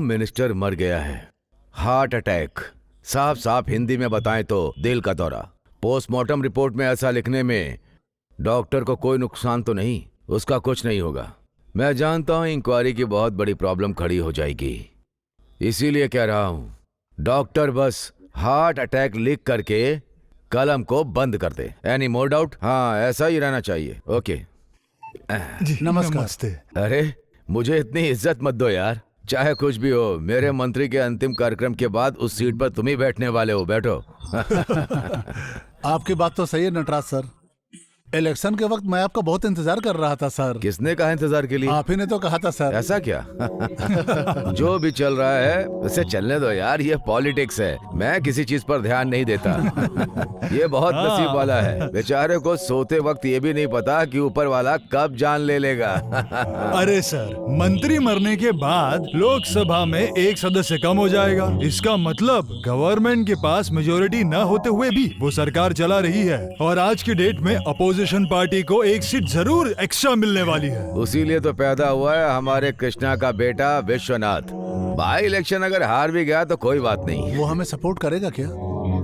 Minister मर गया है, हार्ट अटैक। साफ साफ हिंदी में बताएं तो दिल का दौरा। पोस्टमार्टम रिपोर्ट में ऐसा लिखने में डॉक्टर को कोई नुकसान तो नहीं, उसका कुछ नहीं होगा। मैं जानता हूं इंक्वायरी की बहुत बड़ी प्रॉब्लम खड़ी हो जाएगी, इसीलिए कह रहा हूं डॉक्टर बस हार्ट अटैक लिख करके कलम को बंद कर दे। Any more doubt? हाँ, ऐसा ही रहना चाहिए। ओके जी नमस्कार। अरे मुझे इतनी इज्जत मत दो यार, चाहे कुछ भी हो। मेरे मंत्री के अंतिम कार्यक्रम के बाद उस सीट पर तुम ही बैठने वाले हो, बैठो। आपकी बात तो सही है नटराज सर। इलेक्शन के वक्त मैं आपका बहुत इंतजार कर रहा था सर। किसने कहा इंतजार के लिए? आप ही ने तो कहा था सर। ऐसा क्या? जो भी चल रहा है उसे चलने दो यार, ये पॉलिटिक्स है। मैं किसी चीज पर ध्यान नहीं देता। ये बहुत नसीब वाला है, बेचारे को सोते वक्त ये भी नहीं पता कि ऊपर वाला कब जान ले लेगा। अरे सर, मंत्री मरने के बाद लोकसभा में एक सदस्य कम हो जाएगा, इसका मतलब गवर्नमेंट के पास मेजोरिटी न होते हुए भी वो सरकार चला रही है। और आज की डेट में अपोजिशन पार्टी को एक सीट जरूर एक्स्ट्रा मिलने वाली है। उसी लिए तो पैदा हुआ है हमारे कृष्णा का बेटा विश्वनाथ। बाई इलेक्शन अगर हार भी गया तो कोई बात नहीं। वो हमें सपोर्ट करेगा क्या?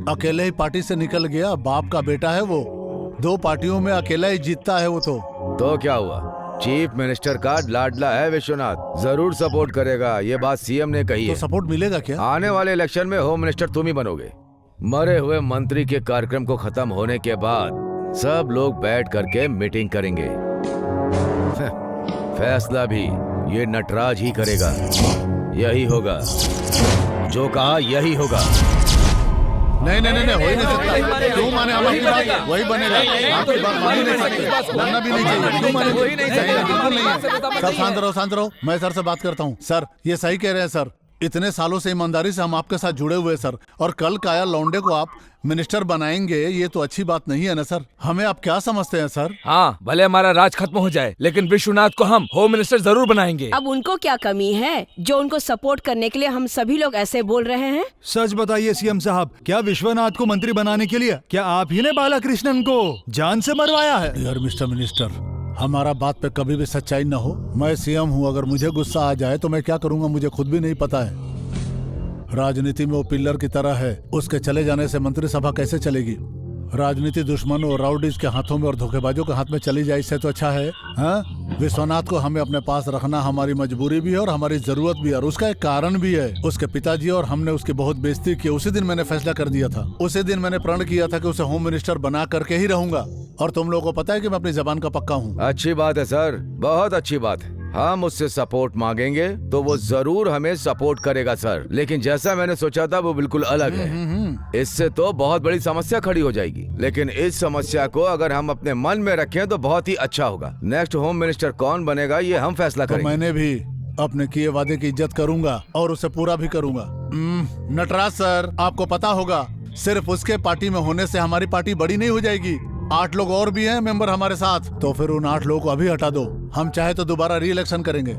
अकेले ही पार्टी से निकल गया, बाप का बेटा है वो। 2 पार्टियों में अकेला ही जीतता है वो। तो क्या हुआ? चीफ मिनिस्टर का लाडला है विश्वनाथ, जरूर सपोर्ट करेगा। ये बात सीएम ने कही है। तो सपोर्ट मिलेगा क्या? आने वाले इलेक्शन में होम मिनिस्टर तुम ही बनोगे। मरे हुए मंत्री के कार्यक्रम को खत्म होने के बाद सब लोग बैठ करके मीटिंग करेंगे। फैसला भी ये नटराज ही करेगा। यही होगा, जो कहा यही होगा। नहीं नहीं नहीं, हो ही नहीं सकता। क्यों माने हमारी बात? वही बनेगा। आपकी बात मान ही नहीं सकते, मानना भी नहीं चाहिए। क्यों माने? बिल्कुल नहीं है। सब शांत रहो, शांत रहो। मैं सर से बात करता हूँ। सर ये सही कह रहे हैं सर। इतने सालों से ईमानदारी से हम आपके साथ जुड़े हुए सर, और कल काया लौंडे को आप मिनिस्टर बनाएंगे, ये तो अच्छी बात नहीं है ना सर। हमें आप क्या समझते हैं सर? हाँ, भले हमारा राज खत्म हो जाए, लेकिन विश्वनाथ को हम होम मिनिस्टर जरूर बनाएंगे। अब उनको क्या कमी है जो उनको सपोर्ट करने के लिए हम सभी लोग ऐसे बोल रहे हैं? सच बताइए सीएम साहब, क्या विश्वनाथ को मंत्री बनाने के लिए क्या आप ही ने बालाकृष्णन को जान से मरवाया है? यार मिस्टर मिनिस्टर, हमारा बात पे कभी भी सच्चाई न हो। मैं सीएम हूँ, अगर मुझे गुस्सा आ जाए तो मैं क्या करूँगा मुझे खुद भी नहीं पता है। राजनीति में वो पिल्लर की तरह है, उसके चले जाने से मंत्रिसभा कैसे चलेगी? राजनीति दुश्मनों और राउडीज के हाथों में और धोखेबाजों के हाथ में चली जाए, इससे तो अच्छा है। हाँ, विश्वनाथ को हमें अपने पास रखना हमारी मजबूरी भी है और हमारी जरूरत भी है, और उसका एक कारण भी है। उसके पिताजी और हमने उसकी बहुत बेइज्जती की। उसी दिन मैंने फैसला कर दिया था, उसी दिन मैंने प्रण किया था कि उसे होम मिनिस्टर बना करके ही रहूंगा। और तुम लोगों को पता है कि मैं अपनी जबान का पक्का हूँ। अच्छी बात है सर, बहुत अच्छी बात है। हम उससे सपोर्ट मांगेंगे तो वो जरूर हमें सपोर्ट करेगा सर, लेकिन जैसा मैंने सोचा था वो बिल्कुल अलग है। इससे तो बहुत बड़ी समस्या खड़ी हो जाएगी, लेकिन इस समस्या को अगर हम अपने मन में रखें तो बहुत ही अच्छा होगा। नेक्स्ट होम मिनिस्टर कौन बनेगा ये हम फैसला करेंगे। मैंने भी अपने किए वादे की इज्जत करूंगा और उसे पूरा भी करूंगा। नटराज सर, आपको पता होगा सिर्फ उसके पार्टी में होने से हमारी पार्टी बड़ी नहीं हो जाएगी। 8 लोग और भी हैं मेंबर हमारे साथ, तो फिर उन 8 लोगों को अभी हटा दो। हम चाहे तो दोबारा री इलेक्शन करेंगे।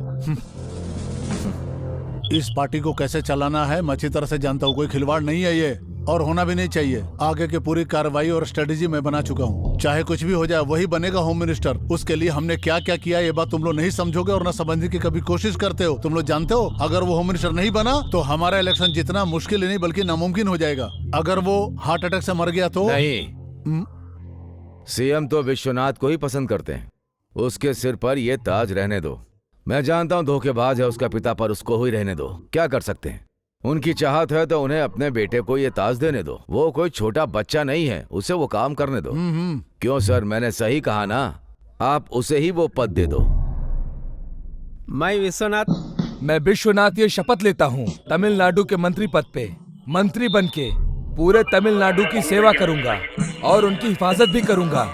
इस पार्टी को कैसे चलाना है मैं अच्छी तरह से जानता हूँ, कोई खिलवाड़ नहीं है ये, और होना भी नहीं चाहिए। आगे की पूरी कार्रवाई और स्ट्रेटेजी मैं बना चुका हूँ। चाहे कुछ भी हो जाए वही बनेगा होम मिनिस्टर। उसके लिए हमने क्या क्या किया ये बात तुम लोग नहीं समझोगे और न समझने की कभी कोशिश करते हो। तुम लोग जानते हो अगर वो होम मिनिस्टर नहीं बना तो हमारा इलेक्शन जितना मुश्किल ही नहीं बल्कि नामुमकिन हो जाएगा। अगर वो हार्ट अटैक से मर गया तो नहीं। सीएम तो विश्वनाथ को ही पसंद करते हैं, उसके सिर पर ये ताज रहने दो। मैं जानता हूँ धोखेबाज है उसका पिता, पर उसको ही रहने दो। क्या कर सकते हैं? उनकी चाहत है तो उन्हें अपने बेटे को ये ताज देने दो। वो कोई छोटा बच्चा नहीं है, उसे वो काम करने दो। क्यों सर, मैंने सही कहा ना? आप उसे ही वो पद दे दो। मैं विश्वनाथ ये शपथ लेता हूँ, तमिलनाडु के मंत्री पद पे मंत्री बनके पूरे तमिलनाडु की सेवा करूंगा और उनकी हिफाजत भी करूंगा।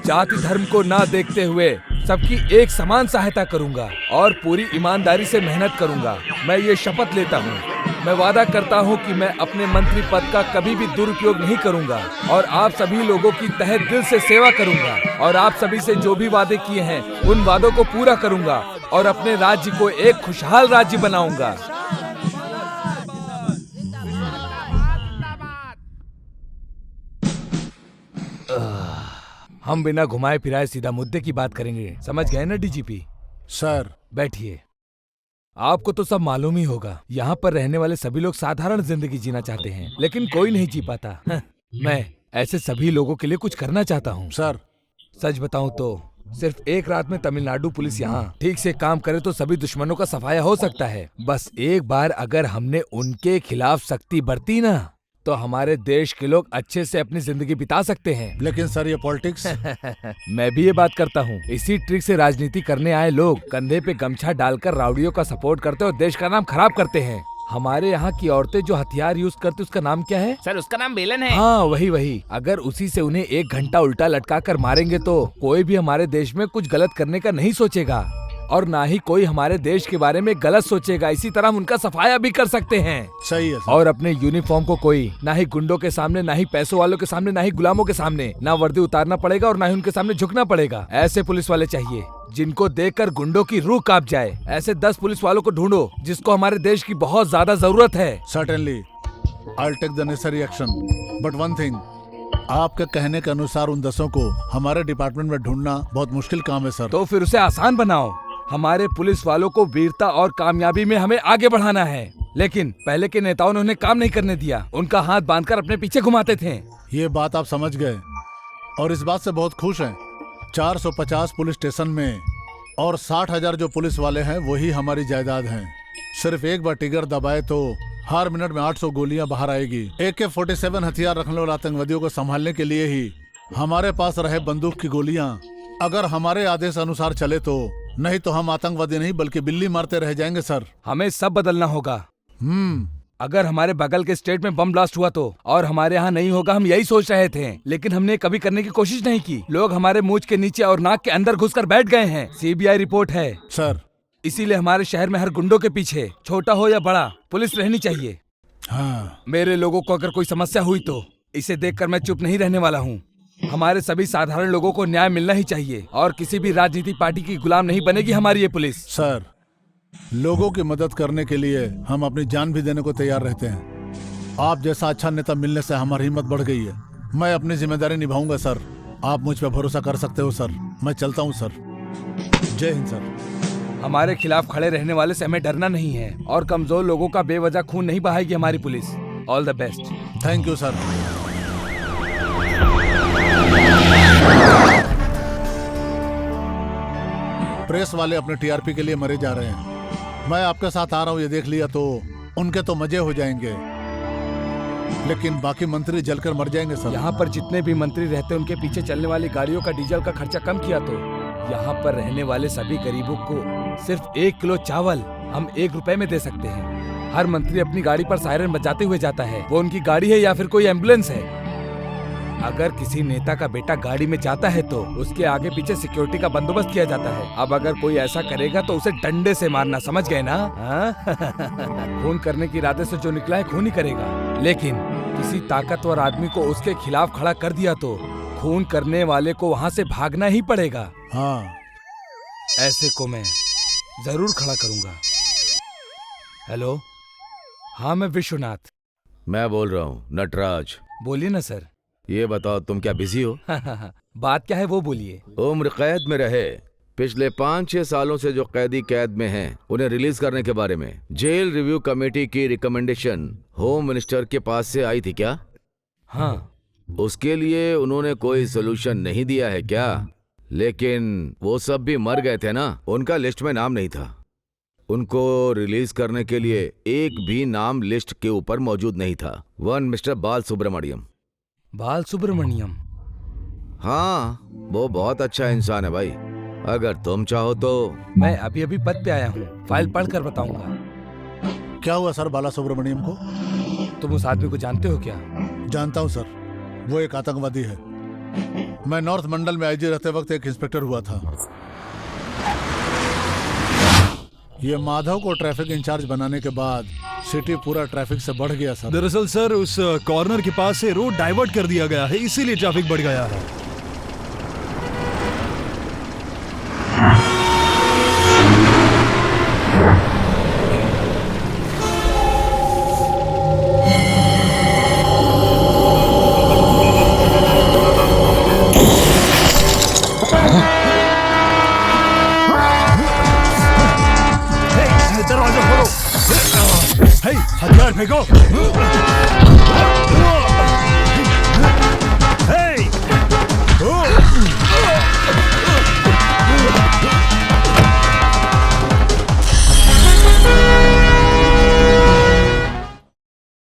जाति धर्म को ना देखते हुए सबकी एक समान सहायता करूंगा और पूरी ईमानदारी से मेहनत करूंगा। मैं ये शपथ लेता हूँ। मैं वादा करता हूँ कि मैं अपने मंत्री पद का कभी भी दुरुपयोग नहीं करूंगा और आप सभी लोगों की तहे दिल से सेवा करूंगा और आप सभी से जो भी वादे किए हैं उन वादों को पूरा करूंगा और अपने राज्य को एक खुशहाल राज्य बनाऊंगा। हम बिना घुमाए फिराए सीधा मुद्दे की बात करेंगे, समझ गए ना डीजीपी? सर बैठिए। आपको तो सब मालूम ही होगा, यहाँ पर रहने वाले सभी लोग साधारण जिंदगी जीना चाहते हैं लेकिन कोई नहीं जी पाता। मैं ऐसे सभी लोगों के लिए कुछ करना चाहता हूँ। सर सच बताऊं तो सिर्फ एक रात में तमिलनाडु पुलिस यहाँ ठीक से काम करे तो सभी दुश्मनों का सफाया हो सकता है। बस एक बार अगर हमने उनके खिलाफ सख्ती बरती ना तो हमारे देश के लोग अच्छे से अपनी जिंदगी बिता सकते हैं। लेकिन सर ये पॉलिटिक्स मैं भी ये बात करता हूँ। इसी ट्रिक से राजनीति करने आए लोग कंधे पे गमछा डालकर राउडियों का सपोर्ट करते और देश का नाम खराब करते हैं। हमारे यहाँ की औरतें जो हथियार यूज करती उसका नाम क्या है? सर उसका नाम बेलन है। हाँ वही। अगर उसी से उन्हें 1 घंटा उल्टा लटका कर मारेंगे तो कोई भी हमारे देश में कुछ गलत करने का नहीं सोचेगा और ना ही कोई हमारे देश के बारे में गलत सोचेगा। इसी तरह हम उनका सफाया भी कर सकते हैं। सही है सर। और अपने यूनिफॉर्म को कोई ना ही गुंडों के सामने, ना ही पैसों वालों के सामने, ना ही गुलामों के सामने ना वर्दी उतारना पड़ेगा और ना ही उनके सामने झुकना पड़ेगा। ऐसे पुलिस वाले चाहिए जिनको देखकर गुंडों की रूह कांप जाए। ऐसे 10 पुलिस वालों को ढूंढो जिसको हमारे देश की बहुत ज्यादा जरूरत है। Certainly I will take the necessary action, but one thing, आपके कहने के अनुसार उन 10 को हमारे डिपार्टमेंट में ढूंढना बहुत मुश्किल काम है सर। तो फिर उसे आसान बनाओ। हमारे पुलिस वालों को वीरता और कामयाबी में हमें आगे बढ़ाना है। लेकिन पहले के नेताओं ने उन्हें काम नहीं करने दिया, उनका हाथ बांधकर अपने पीछे घुमाते थे। ये बात आप समझ गए और इस बात से बहुत खुश हैं। 450 पुलिस स्टेशन में और 60,000 जो पुलिस वाले हैं वही हमारी जायदाद हैं। सिर्फ एक बार टिगर दबाए तो हर मिनट में 800 गोलियां बाहर आएगी। AK-47 हथियार रखने वाले आतंकवादियों को संभालने के लिए ही हमारे पास रहे बंदूक की गोलियां अगर हमारे आदेश अनुसार चले तो, नहीं तो हम आतंकवादी नहीं बल्कि बिल्ली मारते रह जाएंगे सर। हमें सब बदलना होगा। अगर हमारे बगल के स्टेट में बम ब्लास्ट हुआ तो और हमारे यहाँ नहीं होगा, हम यही सोच रहे थे लेकिन हमने कभी करने की कोशिश नहीं की। लोग हमारे मूंछ के नीचे और नाक के अंदर घुसकर बैठ गए हैं। CBI रिपोर्ट है सर। इसीलिए हमारे शहर में हर गुंडों के पीछे, छोटा हो या बड़ा, पुलिस रहनी चाहिए। हाँ। मेरे लोगों को अगर कोई समस्या हुई तो इसे देखकर मैं चुप नहीं रहने वाला हूँ। हमारे सभी साधारण लोगों को न्याय मिलना ही चाहिए और किसी भी राजनीतिक पार्टी की गुलाम नहीं बनेगी हमारी ये पुलिस। सर, लोगों की मदद करने के लिए हम अपनी जान भी देने को तैयार रहते हैं। आप जैसा अच्छा नेता मिलने से हमारी हिम्मत बढ़ गई है। मैं अपनी जिम्मेदारी निभाऊंगा सर। आप मुझ पर भरोसा कर सकते हो सर। मैं चलता हूँ सर। जय हिंद सर। हमारे खिलाफ खड़े रहने वाले से हमें डरना नहीं है और कमजोर लोगों का बेवजह खून नहीं बहाएगी हमारी police. All the best. Thank you sir. Press वाले अपने TRP के लिए मरे जा रहे हैं। मैं आपके साथ आ रहा हूँ, ये देख लिया तो उनके तो मजे हो जाएंगे लेकिन बाकी मंत्री जलकर मर जाएंगे सर। यहाँ पर जितने भी मंत्री रहते हैं उनके पीछे चलने वाली गाड़ियों का डीजल का खर्चा कम किया तो यहाँ पर रहने वाले सभी गरीबों को सिर्फ 1 किलो चावल हम 1 रुपए में दे सकते हैं। हर मंत्री अपनी गाड़ी पर सायरन बजाते हुए जाता है। वो उनकी गाड़ी है या फिर कोई एम्बुलेंस है। अगर किसी नेता का बेटा गाड़ी में जाता है तो उसके आगे पीछे सिक्योरिटी का बंदोबस्त किया जाता है। अब अगर कोई ऐसा करेगा तो उसे डंडे से मारना, समझ गए ना? खून करने के इरादे से जो निकला है खून ही करेगा। लेकिन किसी ताकतवर आदमी को उसके खिलाफ खड़ा कर दिया तो खून करने वाले को वहाँ से भागना ही पड़ेगा। हाँ, ऐसे को मैं जरूर खड़ा करूंगा। हेलो, हाँ मैं विश्वनाथ। मैं बोल रहा हूँ नटराज। बोलिए ना सर। ये बताओ तुम क्या बिजी हो? बात क्या है वो बोलिए। उम्र कैद में रहे पिछले 5-6 सालों से जो कैदी कैद में हैं, उन्हें रिलीज करने के बारे में जेल रिव्यू कमेटी की रिकमेंडेशन होम मिनिस्टर के पास से आई थी क्या? हाँ। उसके लिए उन्होंने कोई सोल्यूशन नहीं दिया है क्या? लेकिन वो सब भी मर गए थे ना, उनका लिस्ट में नाम नहीं था। उनको रिलीज करने के लिए एक भी नाम लिस्ट के ऊपर मौजूद नहीं था। वन मिस्टर बाल सुब्रमण्यम। बाल सुब्रमण्यम? हाँ, वो बहुत अच्छा इंसान है भाई। अगर तुम चाहो तो। मैं अभी अभी पद पे आया हूँ, फाइल पढ़कर बताऊंगा। क्या हुआ सर बाला सुब्रमण्यम को? तुम उस आदमी को जानते हो क्या? जानता हूँ सर, वो एक आतंकवादी है। मैं नॉर्थ मंडल में आईजी रहते वक्त एक इंस्पेक्टर हुआ था। ये माधव को ट्रैफिक इंचार्ज बनाने के बाद सिटी पूरा ट्रैफिक से बढ़ गया सर। दरअसल सर उस कॉर्नर के पास से रोड डाइवर्ट कर दिया गया है, इसीलिए ट्रैफिक बढ़ गया है। दरवाजा खोलो। हे, हथियार फेंको। हे!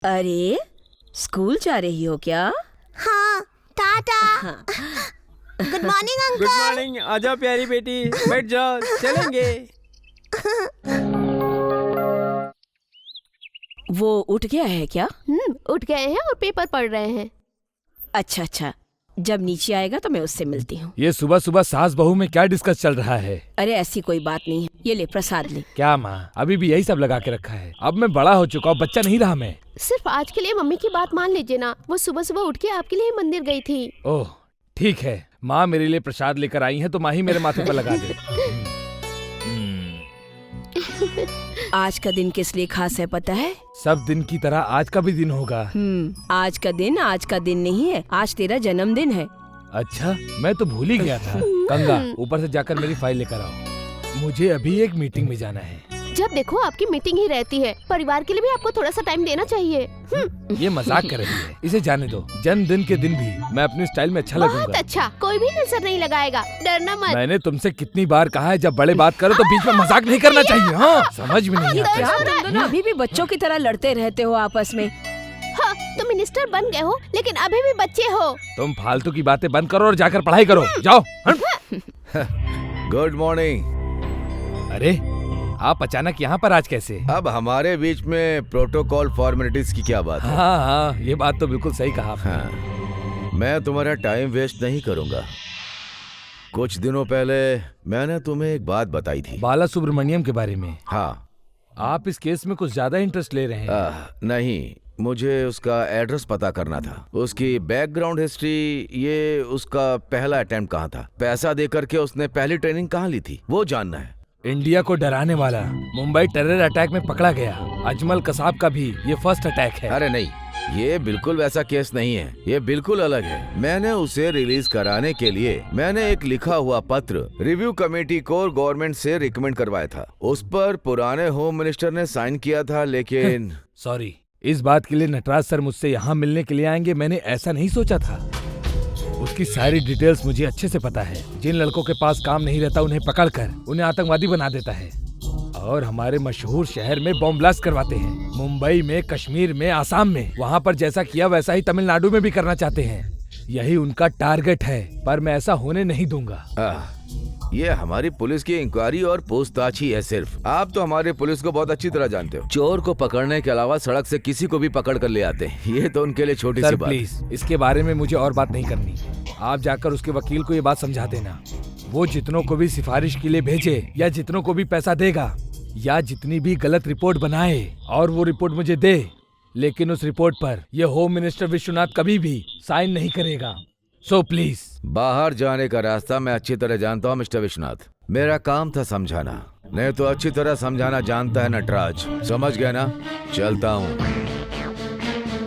अरे स्कूल जा रही हो क्या? हाँ, Tata. Good morning uncle. Good morning. आजा प्यारी बेटी, बैठ जाओ, चलेंगे। वो उठ गया है क्या? उठ गए हैं और पेपर पढ़ रहे हैं। अच्छा अच्छा, जब नीचे आएगा तो मैं उससे मिलती हूँ। ये सुबह सुबह सास बहू में क्या डिस्कस चल रहा है? अरे ऐसी कोई बात नहीं है, ये ले प्रसाद ले। क्या माँ, अभी भी यही सब लगा के रखा है? अब मैं बड़ा हो चुका हूँ, बच्चा नहीं रहा मैं। सिर्फ आज के लिए मम्मी की बात मान लीजिए ना, वो सुबह सुबह उठ के आपके लिए मंदिर गई थी। ओह ठीक है, माँ मेरे लिए प्रसाद लेकर आई है तो माँ ही मेरे माथे पर लगा दे। आज का दिन किस लिए खास है पता है? सब दिन की तरह आज का भी दिन होगा। आज का दिन नहीं है, आज तेरा जन्मदिन है। अच्छा, मैं तो भूल ही गया था। गंगा, ऊपर से जाकर मेरी फाइल लेकर आओ, मुझे अभी एक मीटिंग में जाना है। जब देखो आपकी मीटिंग ही रहती है, परिवार के लिए भी आपको थोड़ा सा टाइम देना चाहिए। ये मजाक कर रही है, इसे जाने दो। जन्मदिन के दिन भी मैं अपनी स्टाइल में अच्छा बहुत लगूंगा। अच्छा, कोई भी नजर नहीं लगाएगा, डरना मत। मैंने तुमसे कितनी बार कहा है, जब बड़े बात करो तो बीच में मजाक नहीं करना चाहिए। हाँ, समझ में नहीं आता क्या इसको। तुम दोनों अभी भी बच्चों की तरह लड़ते रहते हो आपस में? हाँ, तुम मिनिस्टर बन गए हो लेकिन अभी भी बच्चे हो। तुम फालतू की बातें बंद करो और जाकर पढ़ाई करो, जाओ। Good morning. अरे आप अचानक यहाँ पर आज कैसे? अब हमारे बीच में प्रोटोकॉल फॉर्मेलिटीज की क्या बात है? हाँ हाँ, ये बात तो बिल्कुल सही कहा आपने। हाँ, मैं तुम्हारा टाइम वेस्ट नहीं करूंगा। कुछ दिनों पहले मैंने तुम्हें एक बात बताई थी। बाला सुब्रमण्यम के बारे में? हाँ। आप इस केस में कुछ ज्यादा इंटरेस्ट ले रहे हैं। नहीं, मुझे उसका एड्रेस पता करना था, उसकी बैकग्राउंड हिस्ट्री, ये उसका पहला अटेम्प्ट कहाँ था, पैसा देकर के उसने पहली ट्रेनिंग कहाँ ली थी, वो जानना है। इंडिया को डराने वाला मुंबई टेरर अटैक में पकड़ा गया अजमल कसाब का भी ये फर्स्ट अटैक है। अरे नहीं, ये बिल्कुल वैसा केस नहीं है, ये बिल्कुल अलग है। मैंने उसे रिलीज कराने के लिए मैंने एक लिखा हुआ पत्र रिव्यू कमेटी को गवर्नमेंट से रिकमेंड करवाया था। उस पर पुराने होम मिनिस्टर ने साइन किया था, लेकिन सॉरी, इस बात के लिए नटराज सर मुझसे यहाँ मिलने के लिए आएंगे, मैंने ऐसा नहीं सोचा था। उसकी सारी डिटेल्स मुझे अच्छे से पता है। जिन लड़कों के पास काम नहीं रहता उन्हें पकड़कर उन्हें आतंकवादी बना देता है और हमारे मशहूर शहर में बॉम्ब ब्लास्ट करवाते हैं। मुंबई में, कश्मीर में, आसाम में, वहाँ पर जैसा किया वैसा ही तमिलनाडु में भी करना चाहते हैं। यही उनका टारगेट है, पर मैं ऐसा होने नहीं दूंगा। ये हमारी पुलिस की इंक्वायरी और पूछताछ ही है सिर्फ। आप तो हमारी पुलिस को बहुत अच्छी तरह जानते हो। चोर को पकड़ने के अलावा सड़क से किसी को भी पकड़ कर ले आते हैं, ये तो उनके लिए छोटी सी बात। प्लीज, इसके बारे में मुझे और बात नहीं करनी। आप जाकर उसके वकील को ये बात समझा देना। वो जितनों को भी सिफारिश के लिए भेजे या जितनों को भी पैसा देगा या जितनी भी गलत रिपोर्ट बनाए और वो रिपोर्ट मुझे दे, लेकिन उस रिपोर्ट पर ये होम मिनिस्टर विश्वनाथ कभी भी साइन नहीं करेगा। So please. बाहर जाने का रास्ता मैं अच्छी तरह जानता हूँ मिस्टर विश्वनाथ। मेरा काम था समझाना, नहीं तो अच्छी तरह समझाना जानता है नटराज। समझ गया ना? चलता हूँ।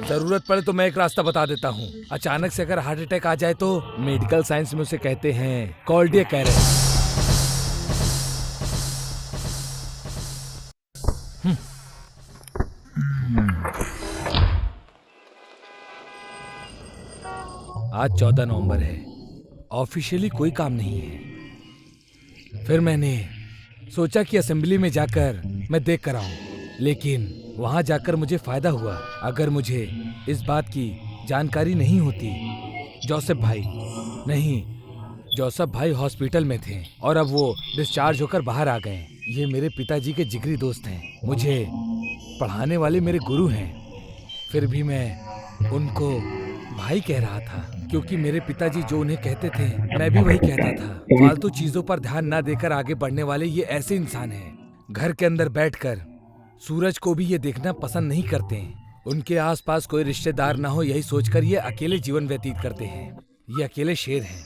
जरूरत पड़े तो मैं एक रास्ता बता देता हूँ। अचानक से अगर हार्ट अटैक आ जाए तो मेडिकल साइंस में उसे कहते हैं कार्डियक अरेस्ट। आज 14 नवंबर है, ऑफिशियली कोई काम नहीं है। फिर मैंने सोचा कि असेंबली में जाकर मैं देख कर आऊं, लेकिन वहां जाकर मुझे फायदा हुआ। अगर मुझे इस बात की जानकारी नहीं होती, जोसेफ भाई हॉस्पिटल में थे और अब वो डिस्चार्ज होकर बाहर आ गए। ये मेरे पिताजी के जिगरी दोस्त हैं, मुझे पढ़ाने वाले मेरे गुरु हैं। फिर भी मैं उनको भाई कह रहा था, क्योंकि मेरे पिताजी जो उन्हें कहते थे मैं भी वही कहता था। फालतू चीजों पर ध्यान ना देकर आगे बढ़ने वाले ये ऐसे इंसान हैं। घर के अंदर बैठकर सूरज को भी ये देखना पसंद नहीं करते हैं। उनके आसपास कोई रिश्तेदार ना हो, यही सोचकर ये अकेले जीवन व्यतीत करते हैं। ये अकेले शेर हैं।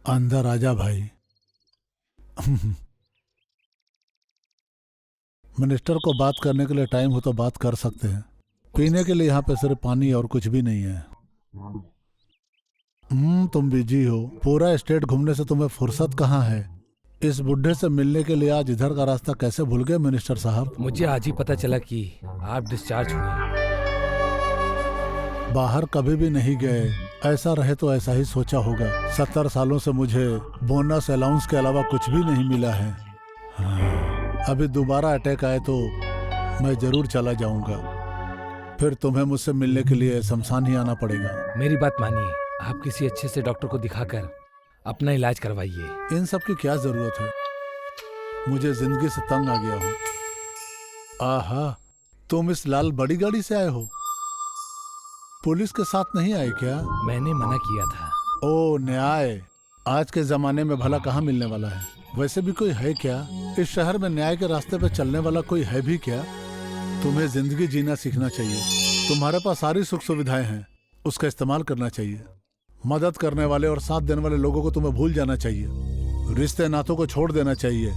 अंदर आजा भाई। मिनिस्टर को बात करने के लिए टाइम हो तो बात कर सकते हैं। पीने के लिए यहाँ पे सिर्फ पानी और कुछ भी नहीं है। तुम बिजी हो, पूरा स्टेट घूमने से तुम्हें फुर्सत कहाँ है? इस बुढ़े से मिलने के लिए आज इधर का रास्ता कैसे भूल गए मिनिस्टर साहब? मुझे आज ही पता चला कि आप डिस्चार्ज हुए। बाहर कभी भी नहीं गए, ऐसा रहे तो ऐसा ही सोचा होगा। 70 सालों से मुझे बोनस अलाउंस के अलावा कुछ भी नहीं मिला है। अभी दोबारा अटैक आए तो मैं जरूर चला जाऊंगा, फिर तुम्हें मुझसे मिलने के लिए शमशान ही आना पड़ेगा। मेरी बात मानिए, आप किसी अच्छे से डॉक्टर को दिखाकर अपना इलाज करवाइए। इन सब की क्या जरूरत है? मुझे जिंदगी से तंग आ गया हूँ। आहा, तुम इस लाल बड़ी गाड़ी से आए हो? पुलिस के साथ नहीं आए क्या? मैंने मना किया था। ओ न्याय, आज के जमाने में भला कहाँ मिलने वाला है? वैसे भी कोई है क्या? इस शहर में न्याय के रास्ते पे चलने वाला कोई है भी क्या? तुम्हें जिंदगी जीना सीखना चाहिए। तुम्हारे पास सारी सुख सुविधाएं हैं, उसका इस्तेमाल करना चाहिए। मदद करने वाले और साथ देने वाले लोगों को तुम्हें भूल जाना चाहिए। रिश्ते नातों को छोड़ देना चाहिए,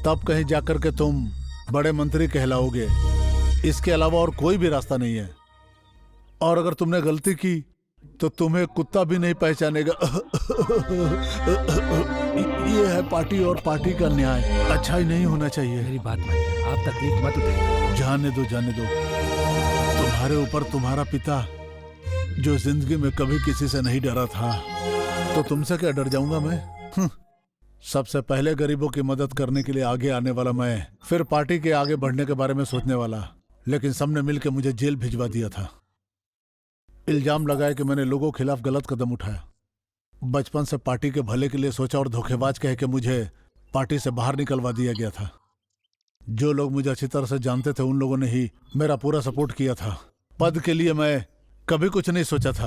तब कहीं जाकर के तुम बड़े मंत्री कहलाओगे। इसके अलावा और कोई भी रास्ता नहीं है। और अगर तुमने गलती की तो तुम्हें कुत्ता भी नहीं पहचानेगा। ये है पार्टी और पार्टी का न्याय। अच्छा ही नहीं होना चाहिए। मेरी बात मानिए, आप तकलीफ मत उठाइए। जाने दो, जाने दो। तुम्हारे ऊपर तुम्हारा पिता, जो जिंदगी में कभी किसी से नहीं डरा था, तो तुमसे क्या डर जाऊंगा मैं? सबसे पहले गरीबों की मदद करने के लिए आगे आने वाला मैं, फिर पार्टी के आगे बढ़ने के बारे में सोचने वाला, लेकिन सबने मिलकर मुझे जेल भिजवा दिया था। इल्जाम लगाया कि मैंने लोगों के खिलाफ गलत कदम उठाया। बचपन से पार्टी के भले के लिए सोचा और धोखेबाज कह के मुझे पार्टी से बाहर निकलवा दिया गया था। जो लोग मुझे अच्छी तरह से जानते थे उन लोगों ने ही मेरा पूरा सपोर्ट किया था। पद के लिए मैं कभी कुछ नहीं सोचा था।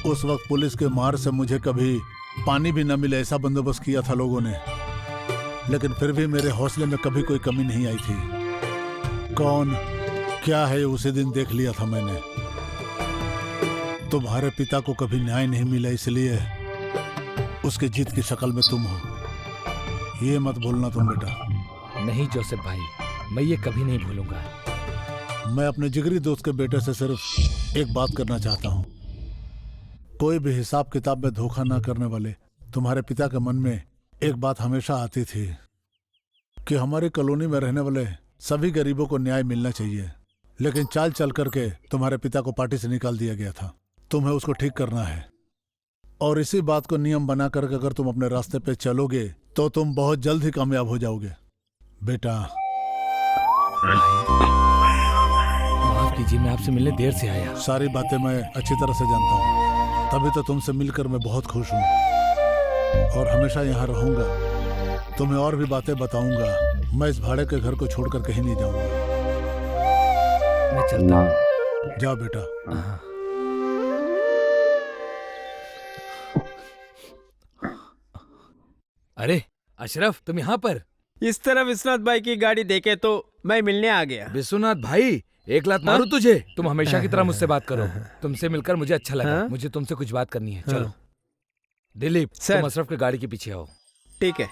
उस वक्त पुलिस के मार से मुझे कभी पानी भी न मिले ऐसा बंदोबस्त किया था लोगों ने, लेकिन फिर भी मेरे हौसले में कभी कोई कमी नहीं आई थी। कौन क्या है उसी दिन देख लिया था मैंने। तुम्हारे पिता को कभी न्याय नहीं मिला, इसलिए उसकी जीत की शक्ल में तुम हो। ये मत भूलना तुम बेटा। नहीं जोसेफ भाई, मैं ये कभी नहीं भूलूंगा। मैं अपने जिगरी दोस्त के बेटे से सिर्फ एक बात करना चाहता हूँ। कोई भी हिसाब किताब में धोखा ना करने वाले तुम्हारे पिता के मन में एक बात हमेशा आती थी कि हमारी कॉलोनी में रहने वाले सभी गरीबों को न्याय मिलना चाहिए, लेकिन चाल चल करके तुम्हारे पिता को पार्टी से निकाल दिया गया था। तुम्हें उसको ठीक करना है, और इसी बात को नियम बना करके अगर तुम अपने रास्ते पे चलोगे तो तुम बहुत जल्द ही कामयाब हो जाओगे बेटा। माफ कीजिए, मैं आपसे मिलने देर से आया। सारी बातें मैं अच्छी तरह से जानता हूँ, तभी तो तुमसे मिलकर मैं बहुत खुश हूँ और हमेशा यहाँ रहूंगा। तुम्हें और भी बातें बताऊंगा। मैं इस भाड़े के घर को छोड़कर कहीं नहीं जाऊंगा। मैं चलता हूँ। जा बेटा। अरे अशरफ, तुम यहाँ पर? इस तरफ विश्वनाथ भाई की गाड़ी देखे तो मैं मिलने आ गया। विश्वनाथ भाई, एक लात मारूं तुझे? तुम हमेशा की तरह मुझसे बात करो। तुमसे मिलकर मुझे अच्छा लगा। मुझे तुमसे कुछ बात करनी है। चलो दिलीप, तुम अशरफ के गाड़ी के पीछे आओ। ठीक है।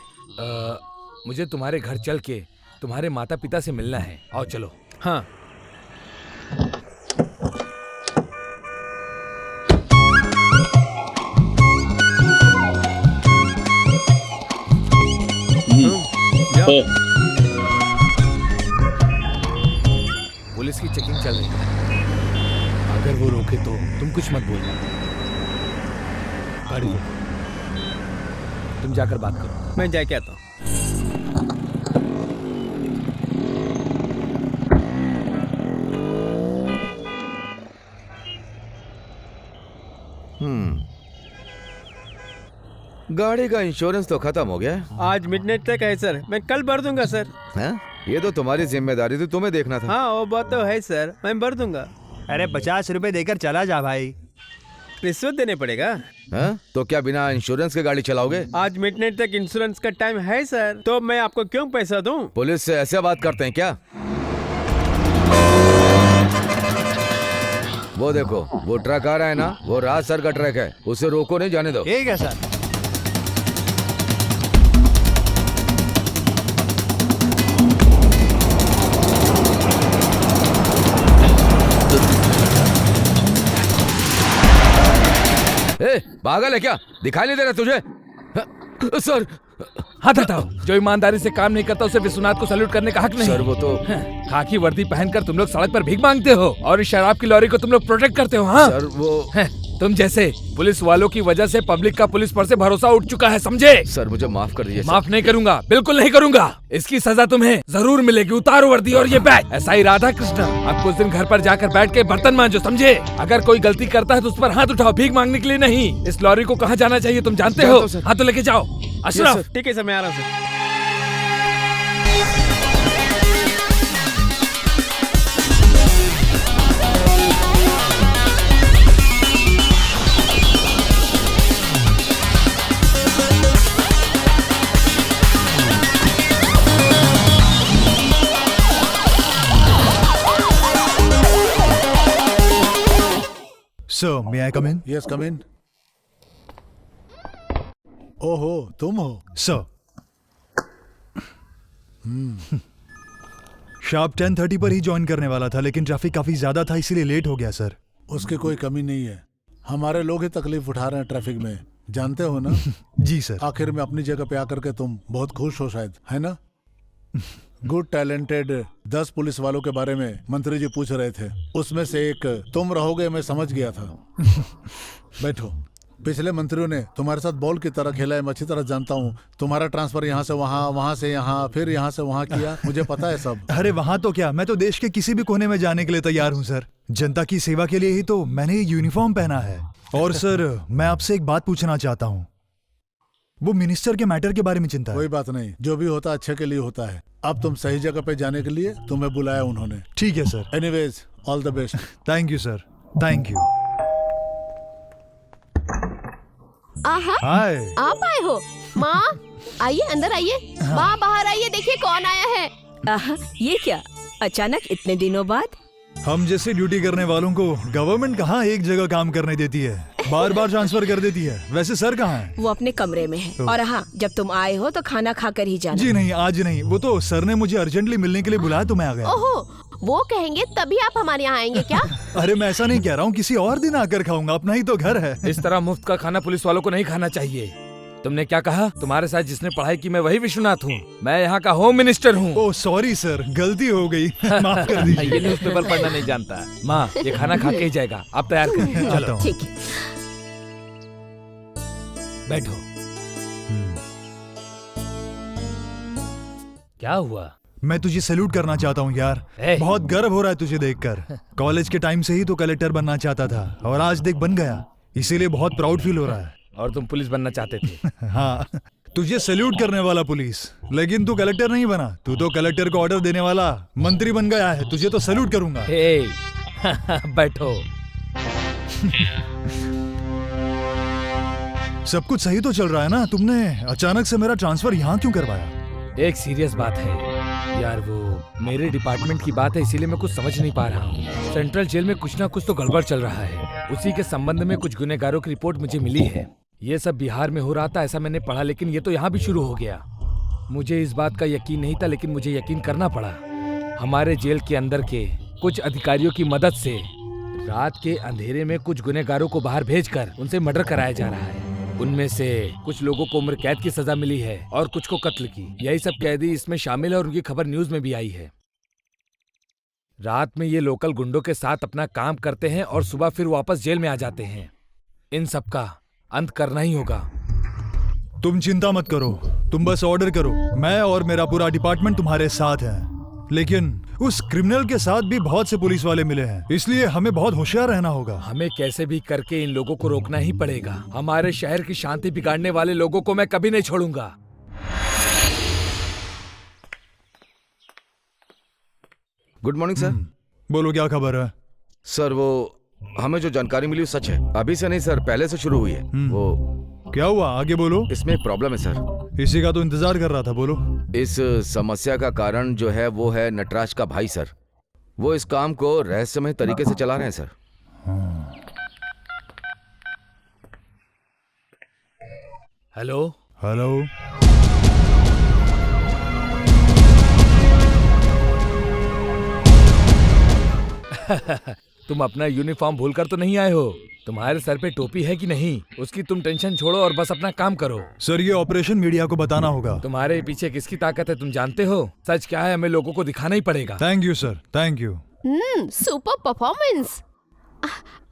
मुझे तुम्हारे घर चल के तुम्हारे माता पिता से मिलना है। आओ चलो। हाँ। पुलिस की चेकिंग चल रही है। अगर वो रोके तो तुम कुछ मत बोलना। गाड़ी रोको। तुम जाकर बात करो। मैं जाके आता हूँ। गाड़ी का इंश्योरेंस तो खत्म हो गया है। आज मिडनाइट तक है सर, मैं कल भर दूंगा सर। हैं? ये तो तुम्हारी जिम्मेदारी थी, तुम्हें देखना था। हाँ वो बात तो है सर, मैं भर दूंगा। अरे 50 रुपए देकर चला जा भाई। रिश्वत देने पड़ेगा। हैं? तो क्या बिना इंश्योरेंस के गाड़ी चलाओगे? आज मिडनाइट तक इंश्योरेंस का टाइम है सर, तो मैं आपको क्यों पैसा दूं? पुलिस से ऐसे बात करते हैं क्या? वो देखो, वो ट्रक आ रहा है ना, वो राज सर का ट्रक है, उसे रोको नहीं, जाने दो। ठीक है सर। ए, पागल है क्या? दिखाई नहीं दे रहा तुझे? सर, हाथ हटाओ। जो ईमानदारी से काम नहीं करता उसे विश्वनाथ को सैल्यूट करने का हक नहीं। सर वो तो खाकी वर्दी पहनकर तुम लोग सड़क पर भीख मांगते हो और इस शराब की लॉरी को तुम लोग प्रोटेक्ट करते हो। हाँ सर वो तुम जैसे पुलिस वालों की वजह से पब्लिक का पुलिस पर से भरोसा उठ चुका है, समझे? सर मुझे माफ कर दीजिए। माफ नहीं करूंगा, बिल्कुल नहीं करूंगा। इसकी सजा तुम्हें जरूर मिलेगी। उतारो वर्दी और ये बैग। ऐसा ही राधा कृष्ण, अब कुछ दिन घर पर जाकर बैठ के बर्तन मांजो, समझे? अगर कोई गलती करता है तो उस पर हाथ उठाओ, भीख मांगने के लिए नहीं। इस लॉरी को कहाँ जाना चाहिए तुम जानते हो? हाथ तो लेके जाओ। अशरफ, ठीक है सर, मैं आ रहा हूँ sir. Sir, may I come in? Yes come in. ओहो, तुम हो? Sir. शार्प 10:30 पर ही ज्वाइन करने वाला था, लेकिन ट्रैफिक काफी ज्यादा था, इसीलिए लेट हो गया सर। उसकी कोई कमी नहीं है। हमारे लोग ही तकलीफ उठा रहे हैं ट्रैफिक में, जानते हो ना? जी सर। आखिर में अपनी जगह पे आकर के तुम बहुत खुश हो शायद, है ना? गुड टैलेंटेड 10 पुलिस वालों के बारे में मंत्री जी पूछ रहे थे, उसमें से एक तुम रहोगे, मैं समझ गया था। बैठो। पिछले मंत्रियों ने तुम्हारे साथ बॉल की तरह खेला है, मैं अच्छी तरह जानता हूँ। तुम्हारा ट्रांसफर यहाँ से वहाँ, वहाँ से यहाँ, फिर यहाँ से वहाँ किया, मुझे पता है सब। अरे वहाँ तो क्या, मैं तो देश के किसी भी कोने में जाने के लिए तैयार हूँ सर। जनता की सेवा के लिए ही तो मैंने ये यूनिफॉर्म पहना है। और सर मैं आपसे एक बात पूछना चाहता हूँ, वो मिनिस्टर के मैटर के बारे में चिंता है? कोई बात नहीं, जो भी होता अच्छे के लिए होता है। अब तुम सही जगह पे जाने के लिए तुम्हें बुलाया उन्होंने। ठीक है sir. Anyways, all the best. Thank you sir, thank you. आहा, हाय। आप आए हो? माँ आइए, अंदर आइए। माँ बाहर आइए, देखिए कौन आया है। आहा, ये क्या अचानक इतने दिनों बाद? हम जैसे ड्यूटी करने वालों को गवर्नमेंट कहाँ एक जगह काम करने देती है, बार बार ट्रांसफर कर देती है। वैसे सर कहाँ है? वो अपने कमरे में है। और हाँ, जब तुम आए हो तो खाना खाकर ही जाना। जी नहीं, आज नहीं, वो तो सर ने मुझे अर्जेंटली मिलने के लिए बुलाया तो मैं आ गया। ओहो, वो कहेंगे तभी आप हमारे यहाँ आएंगे क्या? अरे मैं ऐसा नहीं कह रहा हूँ, किसी और दिन आकर खाऊंगा, अपना ही तो घर है। इस तरह मुफ्त का खाना पुलिस वालों को नहीं खाना चाहिए। तुमने क्या कहा? तुम्हारे साथ जिसने पढ़ाई की मैं वही विश्वनाथ हूँ। मैं यहाँ का होम मिनिस्टर हूँ। ओह सॉरी सर, गलती हो गई, माफ कर दीजिए। ये न्यूज़पेपर पढ़ना नहीं जानता। माँ, ये खाना खा के ही जाएगा। आप तैयार करिए, आता चलो। हूँ। ठीक है। बैठो। क्या हुआ? मैं तुझे सैल्यूट करना चाहता हूँ यार। बहुत गर्व हो रहा है तुझे देखकर। कॉलेज के टाइम से ही तो कलेक्टर बनना चाहता था और आज देख बन गया, इसीलिए बहुत प्राउड फील हो रहा है। और तुम पुलिस बनना चाहते थे? हाँ, तुझे सैल्यूट करने वाला पुलिस, लेकिन तू कलेक्टर नहीं बना। तू तो कलेक्टर को ऑर्डर देने वाला मंत्री बन गया है। तुझे तो सैल्यूट करूंगा। हे, बैठो। सब कुछ सही तो चल रहा है ना? तुमने अचानक से मेरा ट्रांसफर यहाँ क्यों करवाया? एक सीरियस बात है यार, वो मेरे डिपार्टमेंट की बात है, इसीलिए मैं कुछ समझ नहीं पा रहा हूँ। सेंट्रल जेल में कुछ ना कुछ तो गड़बड़ चल रहा है। उसी के संबंध में कुछ गुनहगारों की रिपोर्ट मुझे मिली है। ये सब बिहार में हो रहा था ऐसा मैंने पढ़ा, लेकिन ये तो यहाँ भी शुरू हो गया। मुझे इस बात का यकीन नहीं था, लेकिन मुझे यकीन करना पड़ा। हमारे जेल के अंदर के कुछ अधिकारियों की मदद से रात के अंधेरे में कुछ गुनहगारों को बाहर भेजकर उनसे मर्डर कराया जा रहा है। उनमें से कुछ लोगों को उम्र कैद की सजा मिली है और कुछ को कत्ल की। यही सब कैदी इसमें शामिल है और उनकी खबर न्यूज में भी आई है। रात में ये लोकल गुंडों के साथ अपना काम करते हैं और सुबह फिर वापस जेल में आ जाते हैं। इन सब का अंत करना ही होगा। तुम चिंता मत करो, तुम बस ऑर्डर करो, मैं और मेरा पूरा डिपार्टमेंट तुम्हारे साथ है। लेकिन उस क्रिमिनल के साथ भी बहुत से पुलिस वाले मिले हैं, इसलिए हमें बहुत होशियार रहना होगा। हमें कैसे भी करके इन लोगों को रोकना ही पड़ेगा। हमारे शहर की शांति बिगाड़ने वाले लोगों को मैं कभी नहीं छोड़ूंगा। Good morning sir. बोलो क्या खबर है? सर वो हमें जो जानकारी मिली वो सच है। अभी से नहीं सर, पहले से शुरू हुई है। वो क्या हुआ, आगे बोलो। इसमें एक प्रॉब्लम है सर। इसी का तो इंतजार कर रहा था, बोलो। इस समस्या का कारण जो है वो है नटराज का भाई सर। वो इस काम को रहस्यमय तरीके से चला रहे हैं सर। Hello hello. तुम अपना यूनिफॉर्म भूलकर तो नहीं आए हो? तुम्हारे सर पे टोपी है कि नहीं, उसकी तुम टेंशन छोड़ो और बस अपना काम करो। सर ये ऑपरेशन मीडिया को बताना होगा। तुम्हारे पीछे किसकी ताकत है तुम जानते हो? सच क्या है हमें लोगों को दिखाना ही पड़ेगा। Thank you sir, thank you. Super performance.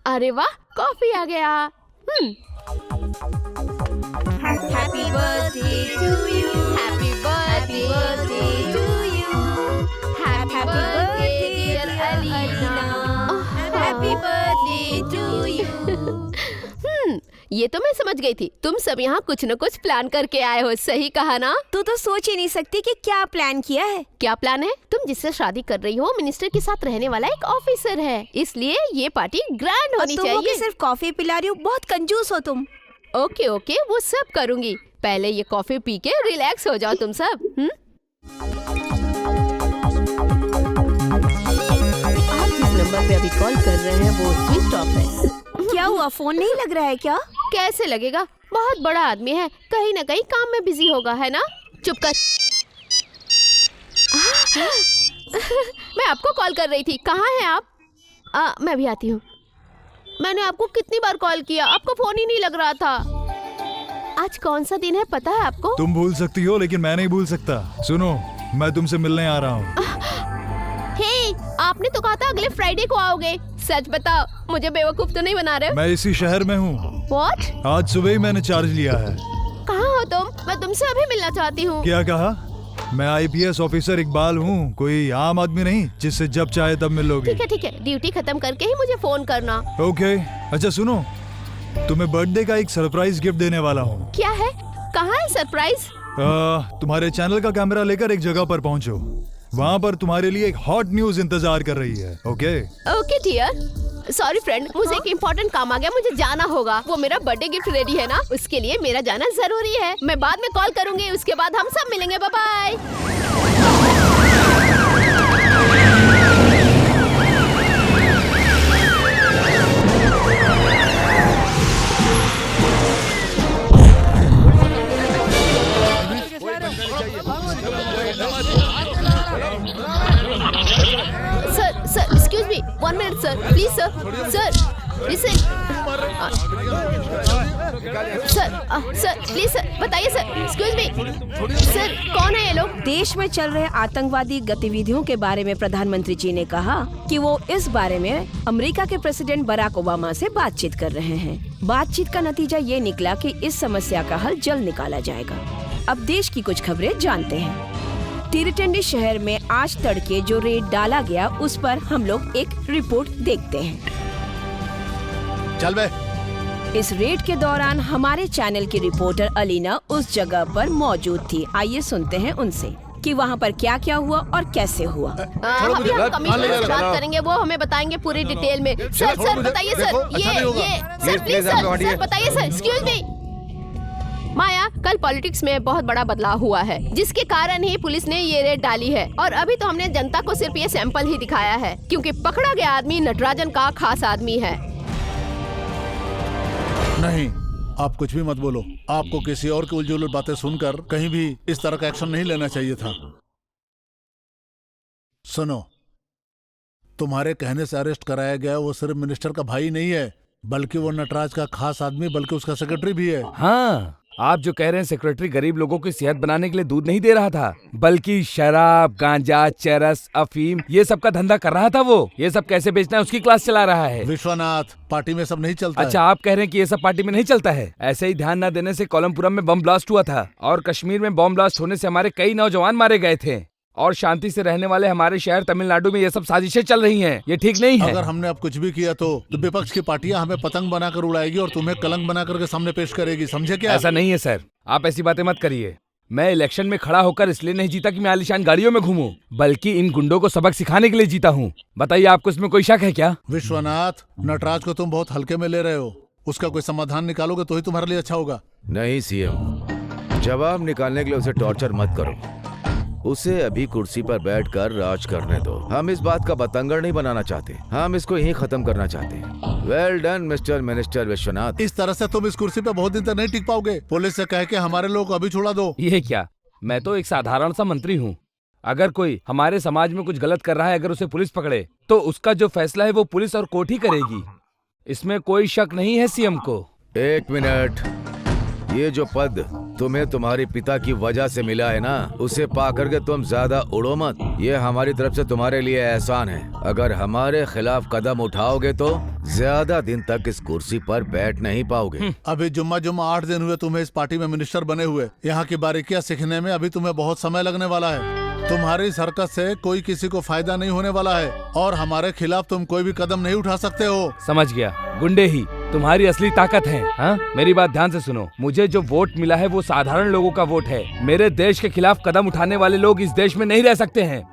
अरे वाह, कॉफी आ गया। Happy birthday to you, happy birthday to you, happy birthday dear Alina, happy birthday to you. ये तो मैं समझ गई थी, तुम सब यहाँ कुछ न कुछ प्लान करके आए हो। सही कहा ना? तू तो सोच ही नहीं सकती कि क्या प्लान किया है। क्या प्लान है? तुम जिससे शादी कर रही हो मिनिस्टर के साथ रहने वाला एक ऑफिसर है, इसलिए ये पार्टी ग्रैंड होनी तुम चाहिए। सिर्फ कॉफी पिला रही हो, बहुत कंजूस हो तुम। ओके ओके, वो सब करूंगी। पहले ये कॉफी पी के रिलैक्स हो जाओ तुम सब। आप जिस नंबर पे अभी कॉल कर रहे हैं वो स्विच ऑफ है। क्या हुआ, फोन नहीं लग रहा है क्या? कैसे लगेगा, बहुत बड़ा आदमी है, कहीं ना कहीं काम में बिजी होगा, है ना? चुप कर। मैं आपको कॉल कर रही थी, कहाँ हैं आप? मैं भी आती हूँ। मैंने आपको कितनी बार कॉल किया, आपका फोन ही नहीं लग रहा था। आज कौन सा दिन है पता है आपको? तुम भूल सकती हो लेकिन मैं नहीं भूल सकता। सुनो, मैं तुमसे मिलने आ रहा हूँ। हे, आपने तो कहा था अगले फ्राइडे को आओगे। सच बताओ, मुझे बेवकूफ तो नहीं बना रहे हो? मैं इसी शहर में हूँ। What? आज सुबह ही मैंने चार्ज लिया है। कहाँ हो तुम? मैं तुमसे अभी मिलना चाहती हूँ। क्या कहा? मैं IPS ऑफिसर इकबाल हूँ, कोई आम आदमी नहीं जिससे जब चाहे तब मिल लोगे। ठीक है, ड्यूटी खत्म करके ही मुझे फोन करना। ओके। अच्छा सुनो, तुम्हें बर्थडे का एक सरप्राइज गिफ्ट देने वाला हूँ। क्या है? कहाँ है सरप्राइज? तुम्हारे चैनल का कैमरा लेकर एक जगह पर पहुँचो, वहाँ पर तुम्हारे लिए एक हॉट न्यूज इंतजार कर रही है। Okay okay dear. Sorry friend, मुझे एक इम्पोर्टेंट काम आ गया, मुझे जाना होगा। वो मेरा बर्थडे गिफ्ट रेडी है ना, उसके लिए मेरा जाना जरूरी है। मैं बाद में कॉल करूंगी, उसके बाद हम सब मिलेंगे। Bye bye. Sir excuse me, 1 minute sir, please sir listen. Sir please sir, बताइए सर। एक्सक्यूज मी सर, कौन है ये लोग? देश में चल रहे आतंकवादी गतिविधियों के बारे में प्रधानमंत्री जी ने कहा कि वो इस बारे में अमेरिका के प्रेसिडेंट बराक ओबामा से बातचीत कर रहे हैं। बातचीत का नतीजा ये निकला कि इस समस्या का हल जल्द निकाला जाएगा। अब देश की कुछ खबरें जानते हैं। तिरटंडी शहर में आज तड़के जो रेड डाला गया, उस पर हम लोग एक रिपोर्ट देखते हैं। चल बे। इस रेड के दौरान हमारे चैनल की रिपोर्टर अलीना उस जगह पर मौजूद थी। आइए सुनते हैं उनसे कि वहाँ पर क्या क्या हुआ और कैसे हुआ। अभी हम कमिश्नर से बात करेंगे, वो हमें बताएंगे पूरी डिटेल में। सर बताइए सर, ये सर प्लीज सर बताइए सर। एक्सक्यूज मी माया, कल पॉलिटिक्स में बहुत बड़ा बदलाव हुआ है, जिसके कारण ही पुलिस ने ये रेड डाली है। और अभी तो हमने जनता को सिर्फ ये सैंपल ही दिखाया है, क्योंकि पकड़ा गया आदमी नटराजन का खास आदमी है। नहीं, आप कुछ भी मत बोलो। आपको किसी और की उलझुल बातें सुनकर कहीं भी इस तरह का एक्शन नहीं लेना चाहिए था। सुनो, तुम्हारे कहने से अरेस्ट कराया गया वो सिर्फ मिनिस्टर का भाई नहीं है, बल्कि वो नटराज का खास आदमी, बल्कि उसका सेक्रेटरी भी है। हाँ, आप जो कह रहे हैं सेक्रेटरी गरीब लोगों की सेहत बनाने के लिए दूध नहीं दे रहा था, बल्कि शराब, गांजा, चरस, अफीम ये सब का धंधा कर रहा था। वो ये सब कैसे बेचना है उसकी क्लास चला रहा है। विश्वनाथ, पार्टी में सब नहीं चलता अच्छा, आप कह रहे हैं कि ये सब पार्टी में नहीं चलता है। ऐसे ही ध्यान न देने से कोलमपुरम में बम ब्लास्ट हुआ था और कश्मीर में बम ब्लास्ट होने से हमारे कई नौजवान मारे गए थे और शांति से रहने वाले हमारे शहर तमिलनाडु में ये सब साजिशें चल रही हैं। ये ठीक नहीं है। अगर हमने अब कुछ भी किया तो विपक्ष की पार्टियां हमें पतंग बनाकर उड़ाएगी और तुम्हें कलंक बना करके सामने पेश करेगी, समझे क्या? ऐसा नहीं है सर, आप ऐसी बातें मत करिए। मैं इलेक्शन में खड़ा होकर इसलिए नहीं जीता कि मैं आलीशान गाड़ियों में घूमूं, बल्कि इन गुंडों को सबक सिखाने के लिए जीता हूँ। बताइए, आपको इसमें कोई शक है क्या? विश्वनाथ, नटराज को तुम बहुत हल्के में ले रहे हो। उसका कोई समाधान निकालोगे तो ही तुम्हारे लिए अच्छा होगा। नहीं सीएम, जवाब निकालने के लिए उसे टॉर्चर मत करो। उसे अभी कुर्सी पर बैठकर राज करने दो। हम इस बात का बतंगड़ नहीं बनाना चाहते, हम इसको यहीं खत्म करना चाहते हैं। Well done mister minister Vishwanath. इस तरह से तुम इस कुर्सी पे बहुत दिन तक नहीं टिक पाओगे। पुलिस से कह के हमारे लोग अभी छुड़ा दो। ये क्या, मैं तो एक साधारण सा मंत्री हूँ। अगर कोई हमारे समाज में कुछ गलत कर रहा है, अगर उसे पुलिस पकड़े तो उसका जो फैसला है वो पुलिस और कोर्ट ही करेगी। इसमें कोई शक नहीं है सीएम को। एक मिनट, ये जो पद तुम्हें तुम्हारे पिता की वजह से मिला है ना, उसे पा करके तुम ज्यादा उड़ो मत। ये हमारी तरफ से तुम्हारे लिए एहसान है। अगर हमारे खिलाफ कदम उठाओगे तो ज्यादा दिन तक इस कुर्सी पर बैठ नहीं पाओगे। अभी जुम्मा 8 दिन हुए तुम्हें इस पार्टी में मिनिस्टर बने हुए। यहाँ की बारीकियां सीखने में अभी तुम्हें बहुत समय लगने वाला है। तुम्हारी इस हरकत से कोई किसी को फायदा नहीं होने वाला है और हमारे खिलाफ तुम कोई भी कदम नहीं उठा सकते हो। समझ गया, गुंडे ही तुम्हारी असली ताकत है। हाँ, मेरी बात ध्यान से सुनो। मुझे जो वोट मिला है वो साधारण लोगों का वोट है। मेरे देश के खिलाफ कदम उठाने वाले लोग इस देश में नहीं रह सकते हैं।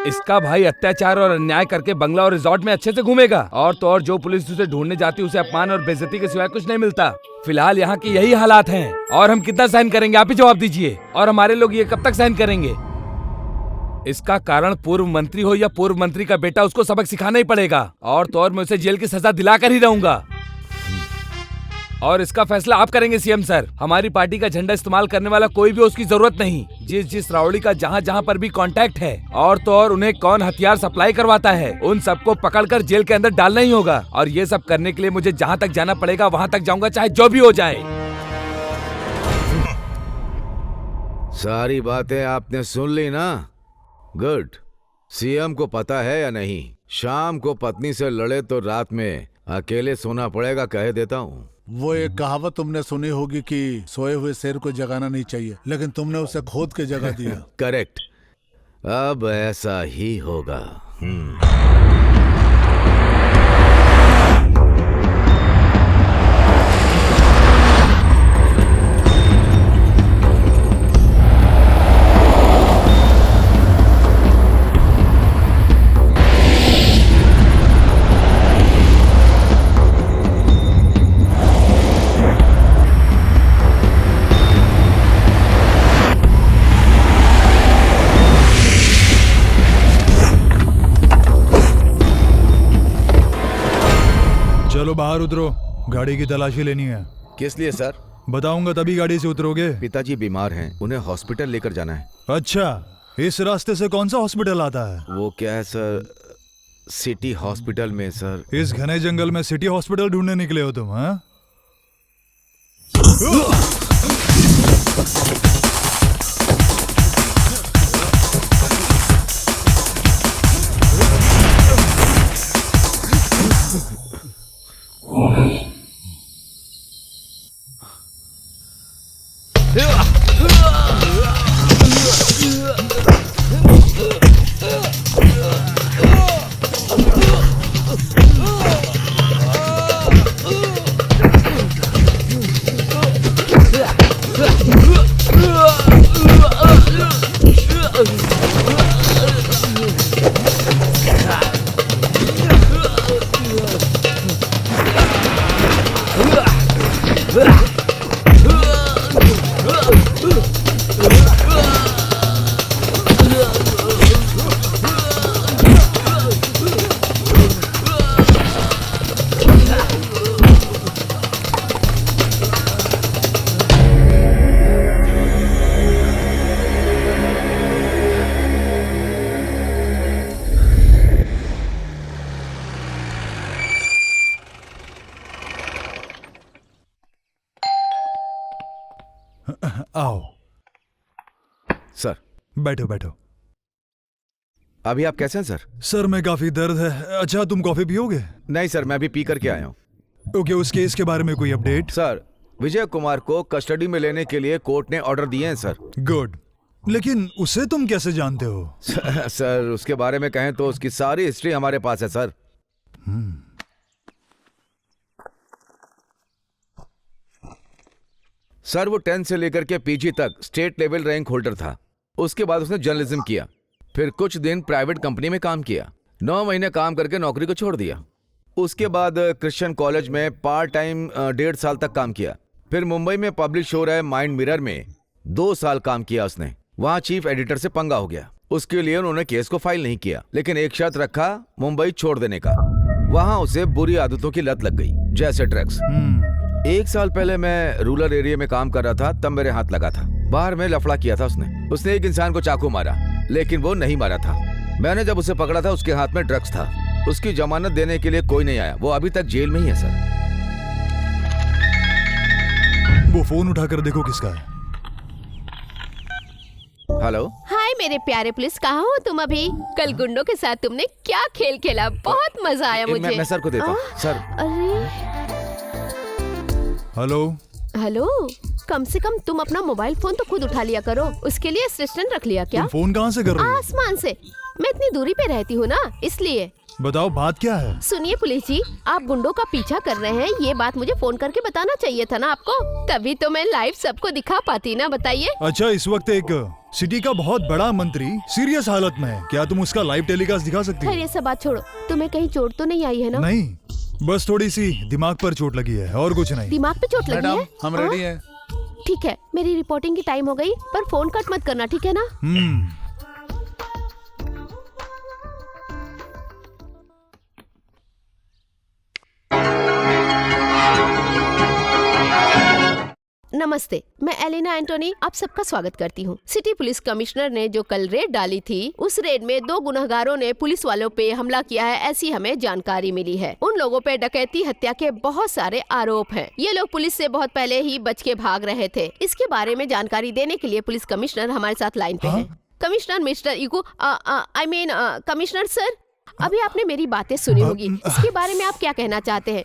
इसका भाई अत्याचार और अन्याय करके बंगला और रिजॉर्ट में अच्छे से घूमेगा, और तो और जो पुलिस उसे ढूंढने जाती है उसे अपमान और बेइज्जती के सिवाय कुछ नहीं मिलता। फिलहाल यहाँ की यही हालात हैं और हम कितना सहन करेंगे, आप ही जवाब दीजिए। और हमारे लोग ये कब तक सहन करेंगे? इसका कारण पूर्व मंत्री हो या पूर्व मंत्री का बेटा, उसको सबक सिखाना ही पड़ेगा। और तो और मैं उसे जेल की सजा दिलाकर ही रहूंगा। और इसका फैसला आप करेंगे सीएम सर। हमारी पार्टी का झंडा इस्तेमाल करने वाला कोई भी उसकी जरूरत नहीं। जिस राउडी का जहाँ जहाँ पर भी कांटेक्ट है, और तो और उन्हें कौन हथियार सप्लाई करवाता है, उन सबको पकड़कर जेल के अंदर डालना ही होगा। और ये सब करने के लिए मुझे जहाँ तक जाना पड़ेगा वहाँ तक जाऊंगा, चाहे जो भी हो जाए। सारी बातें आपने सुन ली ना? गुड। सीएम को पता है या नहीं, शाम को पत्नी से लड़े तो रात में अकेले सोना पड़ेगा, कह देता हूँ। वो एक कहावत तुमने सुनी होगी कि सोए हुए शेर को जगाना नहीं चाहिए, लेकिन तुमने उसे खोद के जगा दिया। करेक्ट, अब ऐसा ही होगा। चलो बाहर उतरो, गाड़ी की तलाशी लेनी है। किस लिए सर? बताऊंगा तभी गाड़ी से उतरोगे। पिताजी बीमार हैं, उन्हें हॉस्पिटल लेकर जाना है। अच्छा, इस रास्ते से कौन सा हॉस्पिटल आता है? वो क्या है सर, सिटी हॉस्पिटल में सर। इस घने जंगल में सिटी हॉस्पिटल ढूंढने निकले हो तुम? हाँ, बैठो बैठो। अभी आप कैसे हैं सर? सर में काफी दर्द है। अच्छा, तुम कॉफी पियोगे? नहीं सर, मैं अभी पी करके आया हूँ। ओके, उस केस के बारे में कोई अपडेट? सर, विजय कुमार को कस्टडी में लेने के लिए कोर्ट ने ऑर्डर दिए हैं सर। गुड, लेकिन उसे तुम कैसे जानते हो? सर, उसके बारे में कहें तो उसकी सारी हिस्ट्री हमारे पास है सर। सर, वो 10 से लेकर के पीजी तक स्टेट लेवल रैंक होल्डर था। उसके बाद उसने जर्नलिज्म किया, फिर कुछ दिन प्राइवेट कंपनी में काम किया। 9 महीने काम करके नौकरी को छोड़ दिया। उसके बाद क्रिश्चियन कॉलेज में पार्ट टाइम 1.5 साल तक काम किया। फिर मुंबई में पब्लिश हो रहे माइंड मिरर में 2 साल काम किया उसने। वहां चीफ एडिटर से पंगा हो गया। उसके लिए उन्होंने केस को फाइल नहीं किया, लेकिन एक शर्त रखा, मुंबई छोड़ देने का। वहां उसे बुरी आदतों की लत लग गई, जैसे ड्रग्स। 1 साल पहले मैं रूरल एरिया में काम कर रहा था, तब मेरे हाथ लगा था। बाहर में लफड़ा किया था उसने एक इंसान को चाकू मारा, लेकिन वो नहीं मारा था। मैंने जब उसे पकड़ा था, उसके हाथ में ड्रग्स था। उसकी जमानत देने के लिए कोई नहीं आया। वो अभी तक जेल में ही है सर। वो फोन उठाकर देखो किसका है। हेलो। हाय मेरे प्यारे पुलिस, कहाँ हो तुम अभी? कल गुंडों के साथ तुमने क्या खेल खेला? बहुत मजा आया मुझे। मैं सर को देता हूँ। सर। अरे हेलो, कम से कम तुम अपना मोबाइल फोन तो खुद उठा लिया करो। उसके लिए असिस्टेंट रख लिया क्या? तुम फोन कहाँ से कर रहे हो? आसमान से। मैं इतनी दूरी पे रहती हूँ ना, इसलिए। बताओ बात क्या है? सुनिए पुलिस जी, आप गुंडों का पीछा कर रहे हैं, ये बात मुझे फोन करके बताना चाहिए था ना आपको। तभी तो मैं लाइव सबको दिखा पाती ना। बताइए। अच्छा, इस वक्त एक सिटी का बहुत बड़ा मंत्री सीरियस हालत में है। क्या तुम उसका लाइव टेलीकास्ट दिखा सकती हो? ये सब बात छोड़ो, तुम्हें कहीं चोट तो नहीं आई है ना? नहीं, बस थोड़ी सी दिमाग पर चोट लगी है, और कुछ नहीं। दिमाग पे चोट लगी है? हम रेडी हैं। ठीक है, मेरी रिपोर्टिंग की टाइम हो गई, पर फोन कट मत करना, ठीक है ना? नमस्ते, मैं एलिना एंटोनी आप सबका स्वागत करती हूँ। सिटी पुलिस कमिश्नर ने जो कल रेड डाली थी, उस रेड में 2 गुनहगारों ने पुलिस वालों पे हमला किया है, ऐसी हमें जानकारी मिली है। उन लोगों पे डकैती, हत्या के बहुत सारे आरोप हैं। ये लोग पुलिस से बहुत पहले ही बच के भाग रहे थे। इसके बारे में जानकारी देने के लिए पुलिस कमिश्नर हमारे साथ लाइन पे है। Commissioner mister iQOO, I mean commissioner sir, अभी आपने मेरी बातें सुनी होगी, इसके बारे में आप क्या कहना चाहते हैं?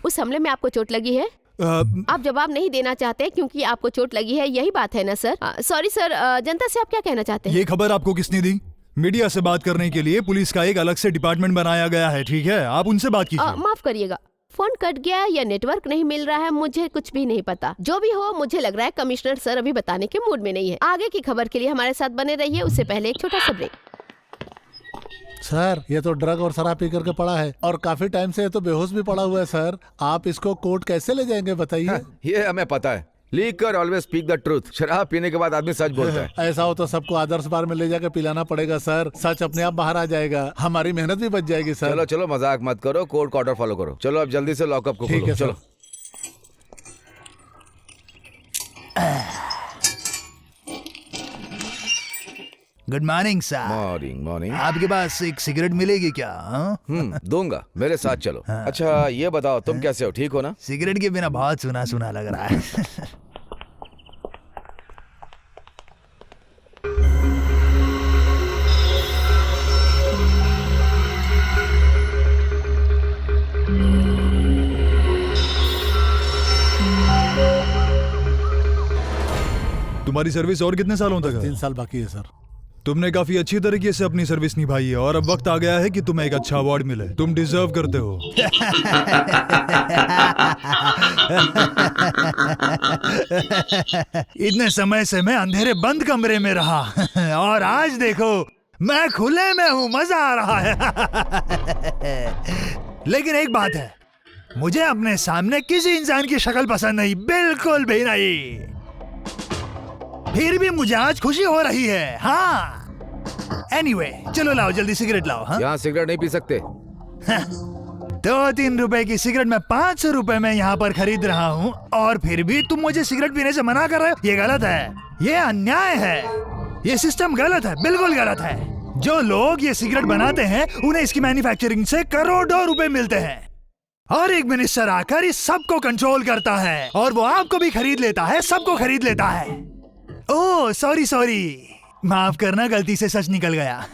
उस हमले में आपको चोट लगी है? आप जवाब नहीं देना चाहते क्योंकि आपको चोट लगी है, यही बात है ना सर? सॉरी सर, जनता से आप क्या कहना चाहते हैं? ये खबर आपको किसने दी? मीडिया से बात करने के लिए पुलिस का एक अलग से डिपार्टमेंट बनाया गया है, ठीक है? आप उनसे बात कीजिए। माफ करिएगा, फोन कट गया या नेटवर्क नहीं मिल रहा है, मुझे कुछ भी नहीं पता। जो भी हो, मुझे लग रहा है कमिश्नर सर अभी बताने के मूड में नहीं है। आगे की खबर के लिए हमारे साथ बने रहिए। उससे पहले एक छोटा सा ब्रेक। सर, ये तो ड्रग और शराब पी करके पड़ा है, और काफी टाइम से ये तो बेहोश भी पड़ा हुआ है। सर, आप इसको कोर्ट कैसे ले जाएंगे बताइए? ये हमें पता है। Liquor always speak the truth. शराब पीने के बाद आदमी सच बोलता है। ऐसा हो तो सबको आदर्श बार में ले जाकर पिलाना पड़ेगा सर। सच अपने आप बाहर आ जाएगा, हमारी मेहनत भी बच जाएगी सर। चलो चलो, मजाक मत करो, कोर्ट का ऑर्डर फॉलो करो। चलो अब जल्दी से लॉकअप को खोलो। चलो। Good morning sir. Morning morning. आपके पास एक सिगरेट मिलेगी क्या? दूंगा, मेरे साथ चलो। अच्छा ये बताओ, तुम कैसे हो? ठीक हो ना? सिगरेट के बिना बहुत सुना सुना लग रहा है। तुम्हारी सर्विस और कितने सालों तक है? 3 साल बाकी है सर। तुमने काफी अच्छी तरीके से अपनी सर्विस निभाई है, और अब वक्त आ गया है कि तुम्हें एक अच्छा अवार्ड मिले। तुम डिजर्व करते हो। इतने समय से मैं अंधेरे बंद कमरे में रहा, और आज देखो मैं खुले में हूँ, मजा आ रहा है। लेकिन एक बात है, मुझे अपने सामने किसी इंसान की शक्ल पसंद नहीं, बिल्कुल भी नहीं। फिर भी मुझे आज खुशी हो रही है। हाँ, एनीवे, चलो लाओ जल्दी सिगरेट लाओ। हाँ? यहाँ सिगरेट नहीं पी सकते। 2-3 रुपए की सिगरेट मैं 500 रुपए में यहाँ पर खरीद रहा हूँ, और फिर भी तुम मुझे सिगरेट पीने से मना कर रहे हो? ये गलत है, ये अन्याय है, ये सिस्टम गलत है, बिल्कुल गलत है। जो लोग ये सिगरेट बनाते हैं, उन्हें इसकी मैन्युफैक्चरिंग से करोड़ों रुपए मिलते हैं, और एक मिनिस्टर आकर इस सबको कंट्रोल करता है, और वो आपको भी खरीद लेता है, सबको खरीद लेता है। ओह सॉरी, माफ करना, गलती से सच निकल गया।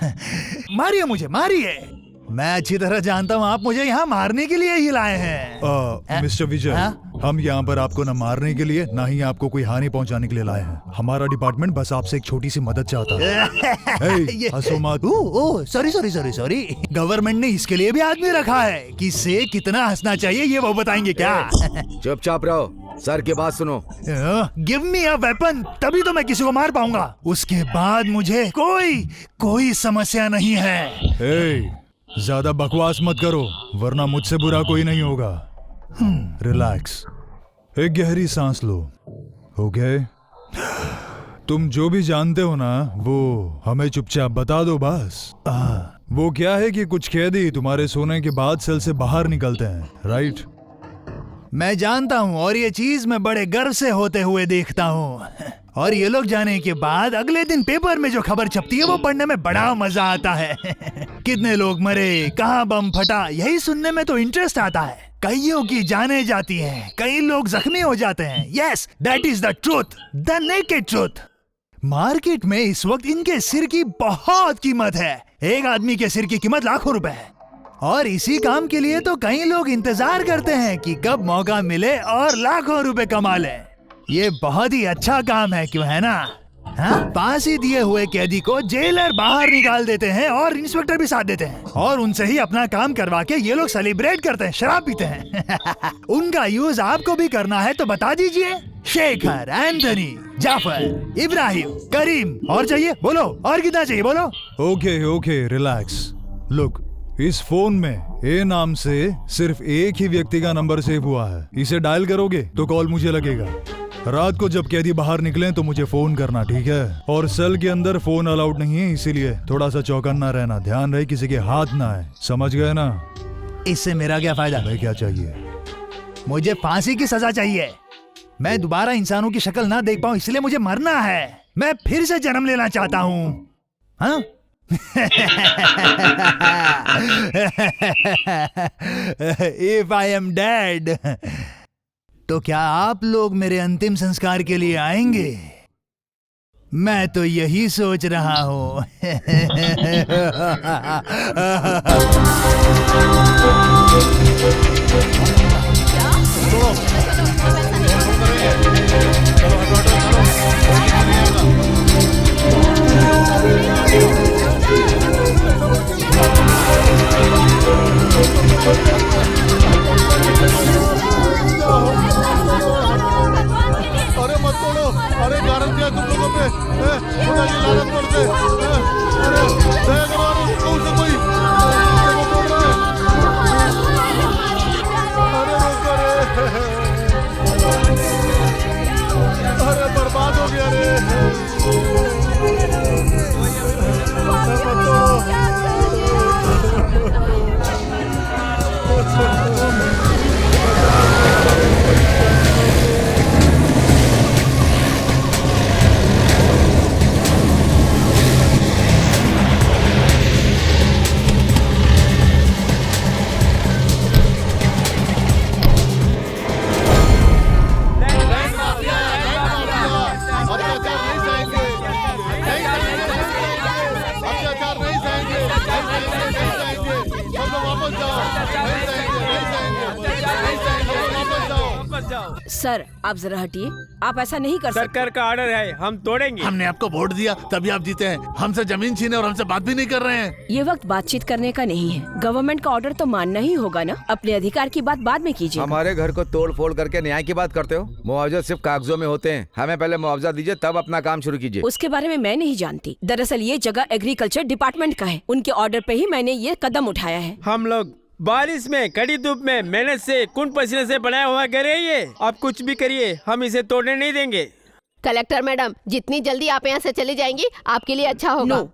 मारिए मुझे, मारिए। मैं अच्छी तरह जानता हूँ आप मुझे यहाँ मारने के लिए ही लाए हैं। मिस्टर विजय, हम यहाँ पर आपको न मारने के लिए न ही आपको कोई हानि पहुँचाने के लिए लाए हैं। हमारा डिपार्टमेंट बस आपसे एक छोटी सी मदद चाहता है। हंसो मत। सॉरी। गवर्नमेंट ने इसके लिए भी आदमी रखा है कि इससे कितना हंसना चाहिए ये वो बताएंगे क्या? चुपचाप रहो, सर की बात सुनो। गिव मी अ वेपन, तभी तो मैं किसी को मार पाऊंगा। उसके बाद मुझे कोई समस्या नहीं है। ज्यादा बकवास मत करो, वरना मुझसे बुरा कोई नहीं होगा। रिलैक्स, एक गहरी सांस लो। ओके, तुम जो भी जानते हो ना वो हमें चुपचाप बता दो बस। वो क्या है कि कुछ कैदी तुम्हारे सोने के बाद सेल से बाहर निकलते हैं, राइट? मैं जानता हूँ और ये चीज मैं बड़े गर्व से होते हुए देखता हूँ। और ये लोग जाने के बाद अगले दिन पेपर में जो खबर छपती है वो पढ़ने में बड़ा मजा आता है। कितने लोग मरे, कहाँ बम फटा, यही सुनने में तो इंटरेस्ट आता है। कईयों की जाने जाती हैं, कई लोग जख्मी हो जाते हैं। Yes, that is the truth, the naked truth. Market में इस वक्त इनके सिर की बहुत कीमत है। एक आदमी के सिर की कीमत लाखों रुपए है। और इसी काम के लिए तो कई लोग इंतजार करते हैं कि कब मौका मिले और लाखों रुपए कमा लें। ये बहुत ही अच्छा काम है, क्यों है ना? हाँ? फांसी दिए हुए कैदी को जेलर बाहर निकाल देते हैं और इंस्पेक्टर भी साथ देते हैं और उनसे ही अपना काम करवा के ये लोग सेलिब्रेट करते हैं, शराब पीते हैं। उनका यूज आपको भी करना है तो बता दीजिए। शेखर, एंथनी, जाफर, इब्राहिम, करीम, और चाहिए बोलो, और कितना चाहिए बोलो। Okay, relax. लुक, इस फोन में ए नाम से सिर्फ एक ही व्यक्ति का नंबर सेव हुआ है। इसे डायल करोगे तो कॉल मुझे लगेगा। रात को जब कैदी बाहर निकले तो मुझे फोन करना, ठीक है? और सेल के अंदर फोन अलाउड नहीं है, इसीलिए थोड़ा सा चौकन्ना रहना, ध्यान रहे किसी के हाथ ना आए। समझ गए ना? इससे मेरा क्या फायदा? भाई क्या चाहिए? मुझे फांसी की सजा चाहिए। मैं दोबारा इंसानों की शक्ल ना देख पाऊं, इसलिए मुझे मरना है। मैं फिर से जन्म लेना चाहता हूँ। हाँ? If I am dead, तो क्या आप लोग मेरे अंतिम संस्कार के लिए आएंगे? मैं तो यही सोच रहा हूँ। अरे मत तोड़ो, अरे गारंटी दिया तुम लोगों पे, खुदा की लानत पड़ दे। अरे दया करो, अरे उसको उसे कोई देखो तोड़ रहा है। अरे रोको रे, अरे बर्बाद हो गया रे। मत तोड़ो। सर, आप जरा हटिए, आप ऐसा नहीं कर सकते। सरकार का ऑर्डर है, हम तोड़ेंगे। हमने आपको वोट दिया तभी आप जीते हैं। हमसे जमीन छीने और हमसे बात भी नहीं कर रहे हैं। ये वक्त बातचीत करने का नहीं है। गवर्नमेंट का ऑर्डर तो मानना ही होगा ना। अपने अधिकार की बात बाद में कीजिए। हमारे घर को तोड़ फोड़ करके न्याय की बात करते हो? मुआवजा सिर्फ कागजों में होते हैं। हमें पहले मुआवजा दीजिए तब अपना काम शुरू कीजिए। उसके बारे में मैं नहीं जानती। दरअसल ये जगह एग्रीकल्चर डिपार्टमेंट का है। उनके ऑर्डर पे ही मैंने ये कदम उठाया है। हम लोग बारिश में, कड़ी धूप में, मेहनत से, खून पसीने से बनाया हुआ घर है ये। आप कुछ भी करिए, हम इसे तोड़ने नहीं देंगे। कलेक्टर मैडम, जितनी जल्दी आप यहाँ से चली जाएंगी आपके लिए अच्छा होगा। नो,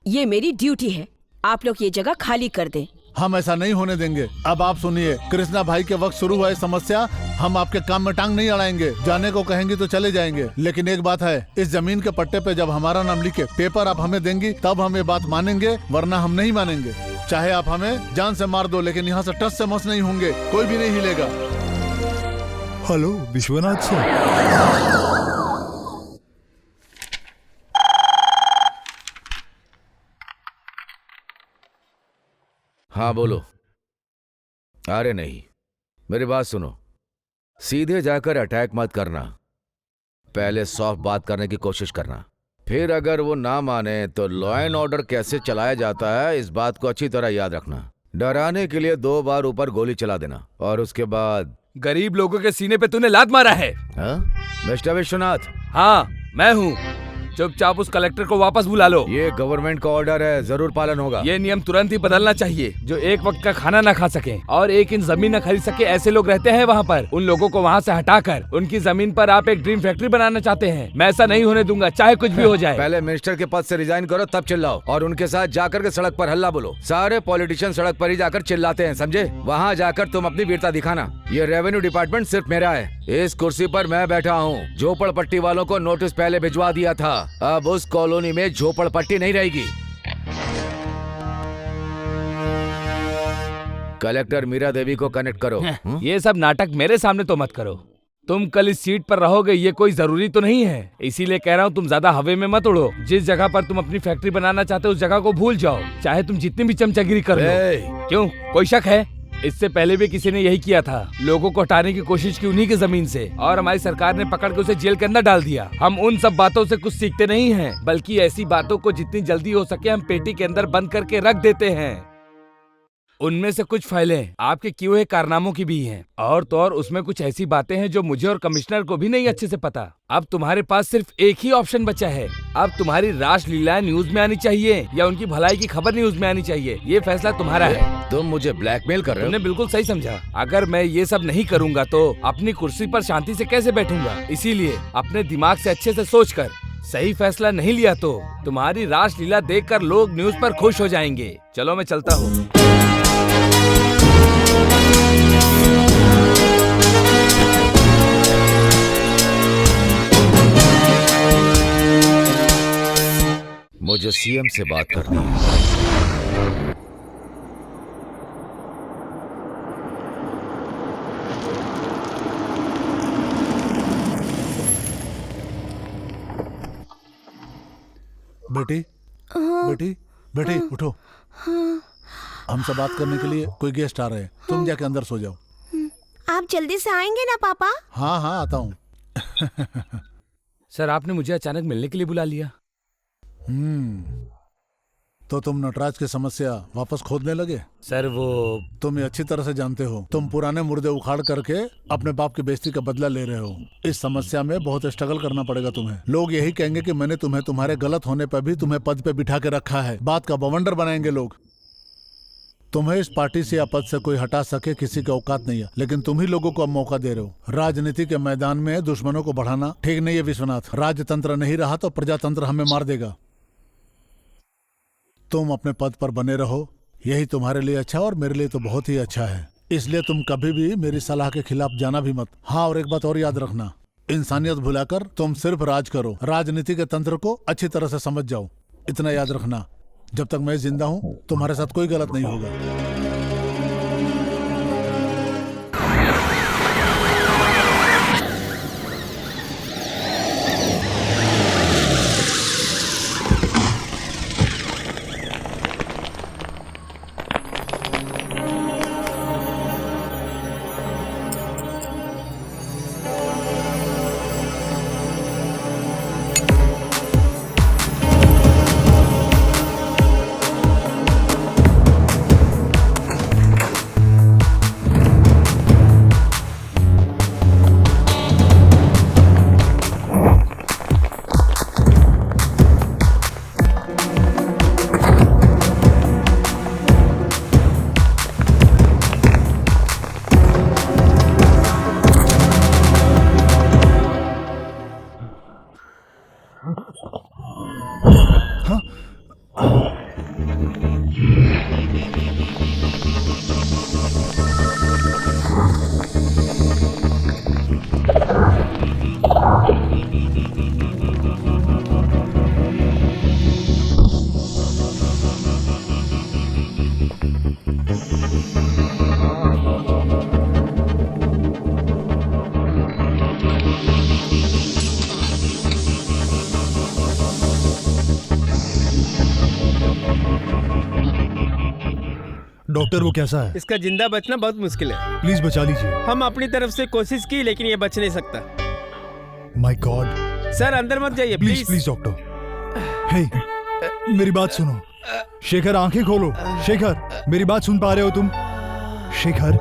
ये मेरी ड्यूटी है। आप लोग ये जगह खाली कर दें। हम ऐसा नहीं होने देंगे। अब आप सुनिए, कृष्णा भाई के वक्त शुरू हुआ है समस्या। हम आपके काम में टांग नहीं अड़ाएंगे। जाने को कहेंगे तो चले जाएंगे, लेकिन एक बात है, इस जमीन के पट्टे पे जब हमारा नाम लिखे पेपर आप हमें देंगी तब हम ये बात मानेंगे, वरना हम नहीं मानेंगे। चाहे आप हमें जान से मार दो, लेकिन यहाँ से टस से मस नहीं होंगे। कोई भी नहीं हिलेगा। Hello, Vishwanath sir. हाँ बोलो। अरे नहीं, मेरी बात सुनो। सीधे जाकर अटैक मत करना, पहले सॉफ्ट बात करने की कोशिश करना। फिर अगर वो ना माने तो लॉ एंड ऑर्डर कैसे चलाया जाता है इस बात को अच्छी तरह याद रखना। डराने के लिए 2 बार ऊपर गोली चला देना और उसके बाद गरीब लोगों के सीने पे तूने लात मारा है। हाँ? मिस्टर विश्वनाथ। हाँ मैं हूँ। चुपचाप उस कलेक्टर को वापस बुला लो। ये गवर्नमेंट का ऑर्डर है, जरूर पालन होगा। ये नियम तुरंत ही बदलना चाहिए। जो एक वक्त का खाना न खा सके और 1 इंच जमीन न खरीद सके ऐसे लोग रहते हैं वहाँ पर। उन लोगों को वहाँ से हटाकर उनकी जमीन पर आप एक ड्रीम फैक्ट्री बनाना चाहते हैं। मैं ऐसा नहीं होने दूंगा, चाहे कुछ भी हो जाए। पहले मिनिस्टर के पद से रिजाइन करो तब चिल्लाओ और उनके साथ जाकर के सड़क पर हल्ला बोलो। सारे पॉलिटिशियन सड़क पर ही जाकर चिल्लाते हैं, समझे? वहाँ जाकर तुम अपनी वीरता दिखाना। ये रेवेन्यू डिपार्टमेंट सिर्फ मेरा है। इस कुर्सी पर मैं बैठा हूँ। झोपड़पट्टी वालों को नोटिस पहले भिजवा दिया था, अब उस कॉलोनी में झोपड़पट्टी नहीं रहेगी। कलेक्टर मीरा देवी को कनेक्ट करो। ये सब नाटक मेरे सामने तो मत करो। तुम कल इस सीट पर रहोगे ये कोई जरूरी तो नहीं है, इसीलिए कह रहा हूँ तुम ज्यादा हवा में मत उड़ो। जिस जगह पर तुम अपनी फैक्ट्री बनाना चाहते हो उस जगह को भूल जाओ, चाहे तुम जितनी भी चमचगिरी कर लो। क्यों, कोई शक है? इससे पहले भी किसी ने यही किया था। लोगों को हटाने की कोशिश की उन्हीं की जमीन से और हमारी सरकार ने पकड़ के उसे जेल के अंदर डाल दिया। हम उन सब बातों से कुछ सीखते नहीं हैं, बल्कि ऐसी बातों को जितनी जल्दी हो सके हम पेटी के अंदर बंद करके रख देते हैं। उनमें से कुछ फाइलें आपके किए हुए कारनामों की भी हैं, और तो और उसमें कुछ ऐसी बातें हैं जो मुझे और कमिश्नर को भी नहीं अच्छे से पता। अब तुम्हारे पास सिर्फ एक ही ऑप्शन बचा है। अब तुम्हारी रासलीला न्यूज में आनी चाहिए या उनकी भलाई की खबर न्यूज में आनी चाहिए, ये फैसला तुम्हारा है। तुम मुझे ब्लैकमेल कर रहे हो? तुमने बिल्कुल सही समझा। अगर मैं ये सब नहीं करूँगा तो अपनी कुर्सी पर शांति से कैसे बैठूंगा? इसीलिए अपने दिमाग से अच्छे से सोचकर सही फैसला नहीं लिया तो तुम्हारी रासलीला देखकर लोग न्यूज पर खुश हो जाएंगे। चलो मैं चलता हूँ। मुझे सीएम से बात करनी है। बेटी, बेटी, बेटी उठो। हमसे बात करने के लिए कोई गेस्ट आ रहे हैं। तुम जाके अंदर सो जाओ। आप जल्दी से आएंगे ना पापा? हाँ हाँ आता हूँ। सर आपने मुझे अचानक मिलने के लिए बुला लिया। तो तुम नटराज की समस्या वापस खोदने लगे? सर वो तुम ये अच्छी तरह से जानते हो, तुम पुराने मुर्दे उखाड़ करके अपने बाप की बेइज्जती का बदला ले रहे हो। इस समस्या में बहुत स्ट्रगल करना पड़ेगा तुम्हें। लोग यही कहेंगे कि मैंने तुम्हें तुम्हारे गलत होने पर भी तुम्हें पद पे बिठा के रखा है। बात का बवंडर बनाएंगे लोग। तुम्हें इस पार्टी से या पद से कोई हटा सके किसी की औकात नहीं है, लेकिन तुम ही लोगों को अब मौका दे रहे हो। राजनीति के मैदान में दुश्मनों को बढ़ाना ठीक नहीं है विश्वनाथ। राजतंत्र नहीं रहा तो प्रजातंत्र हमें मार देगा। तुम अपने पद पर बने रहो, यही तुम्हारे लिए अच्छा और मेरे लिए तो बहुत ही अच्छा है। इसलिए तुम कभी भी मेरी सलाह के खिलाफ जाना भी मत। हाँ, और एक बात और याद रखना, इंसानियत भुलाकर तुम सिर्फ राज करो। राजनीति के तंत्र को अच्छी तरह से समझ जाओ। इतना याद रखना, जब तक मैं जिंदा हूं तुम्हारे साथ कोई गलत नहीं होगा। डॉक्टर वो कैसा है? इसका जिंदा बचना बहुत मुश्किल है। प्लीज बचा लीजिए। हम अपनी तरफ से कोशिश की लेकिन ये बच नहीं सकता। My God. सर अंदर मत जाइए प्लीज प्लीज डॉक्टर। हे, मेरी बात सुनो। शेखर आंखें खोलो। शेखर, मेरी बात सुन पा रहे हो तुम? शेखर,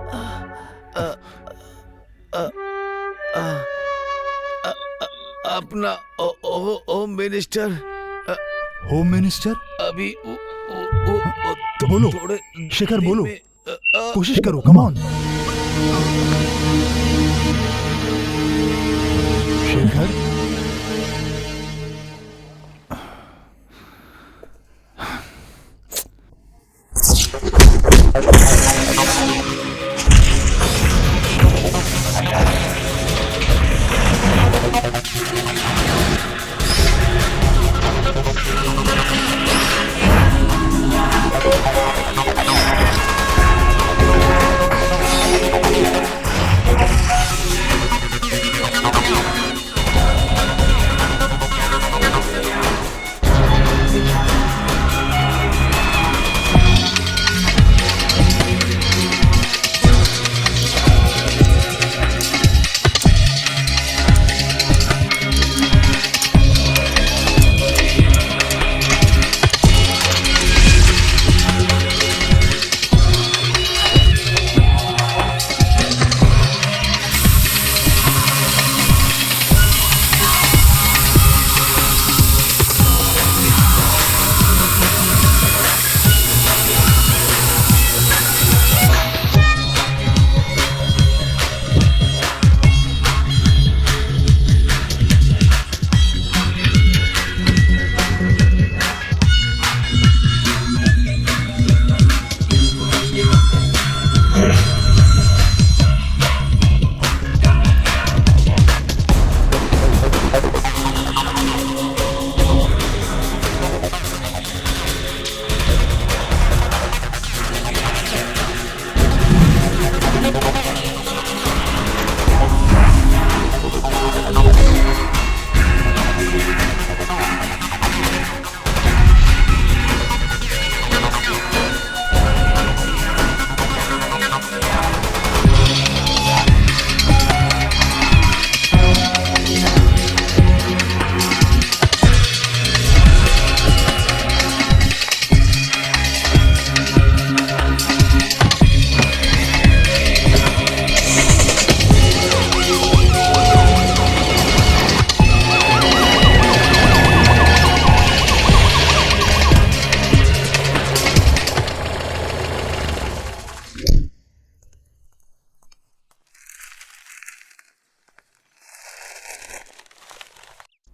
अपना होम मिनिस्टर होम मिनिस्टर अभी बोलो। थोड़े शेखर दिन बोलो, में, कोशिश करो, come on. Shekhar,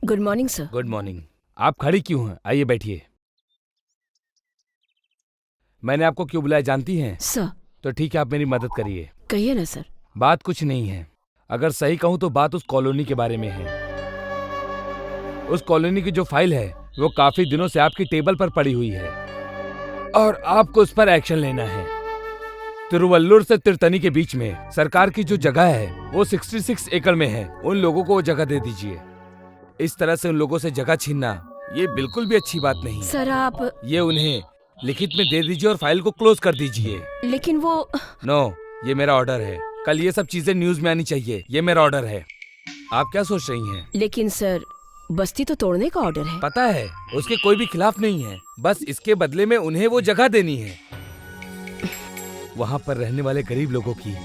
good morning sir. Good morning. आप खड़ी क्यों हैं? आइए बैठिए। मैंने आपको क्यों बुलाया जानती हैं? सर। तो ठीक है, आप मेरी मदद करिए। कहिए ना सर। बात कुछ नहीं है, अगर सही कहूं तो बात उस कॉलोनी के बारे में है। उस कॉलोनी की जो फाइल है वो काफी दिनों से आपकी टेबल पर पड़ी हुई है और आपको उस पर एक्शन लेना है। तिरुवल्लुर से तिरतनी के बीच में सरकार की जो जगह है वो 66 एकड़ में है। उन लोगों को वो जगह दे दीजिए। इस तरह से उन लोगों से जगह छीनना ये बिल्कुल भी अच्छी बात नहीं है। सर आप ये उन्हें लिखित में दे दीजिए और फाइल को क्लोज कर दीजिए। लेकिन वो नो, ये मेरा ऑर्डर है। कल ये सब चीजें न्यूज में आनी चाहिए। ये मेरा ऑर्डर है। आप क्या सोच रही हैं? लेकिन सर बस्ती तो तोड़ने का ऑर्डर है। पता है, उसके कोई भी खिलाफ नहीं है, बस इसके बदले में उन्हें वो जगह देनी है। वहाँ पर रहने वाले गरीब लोगों की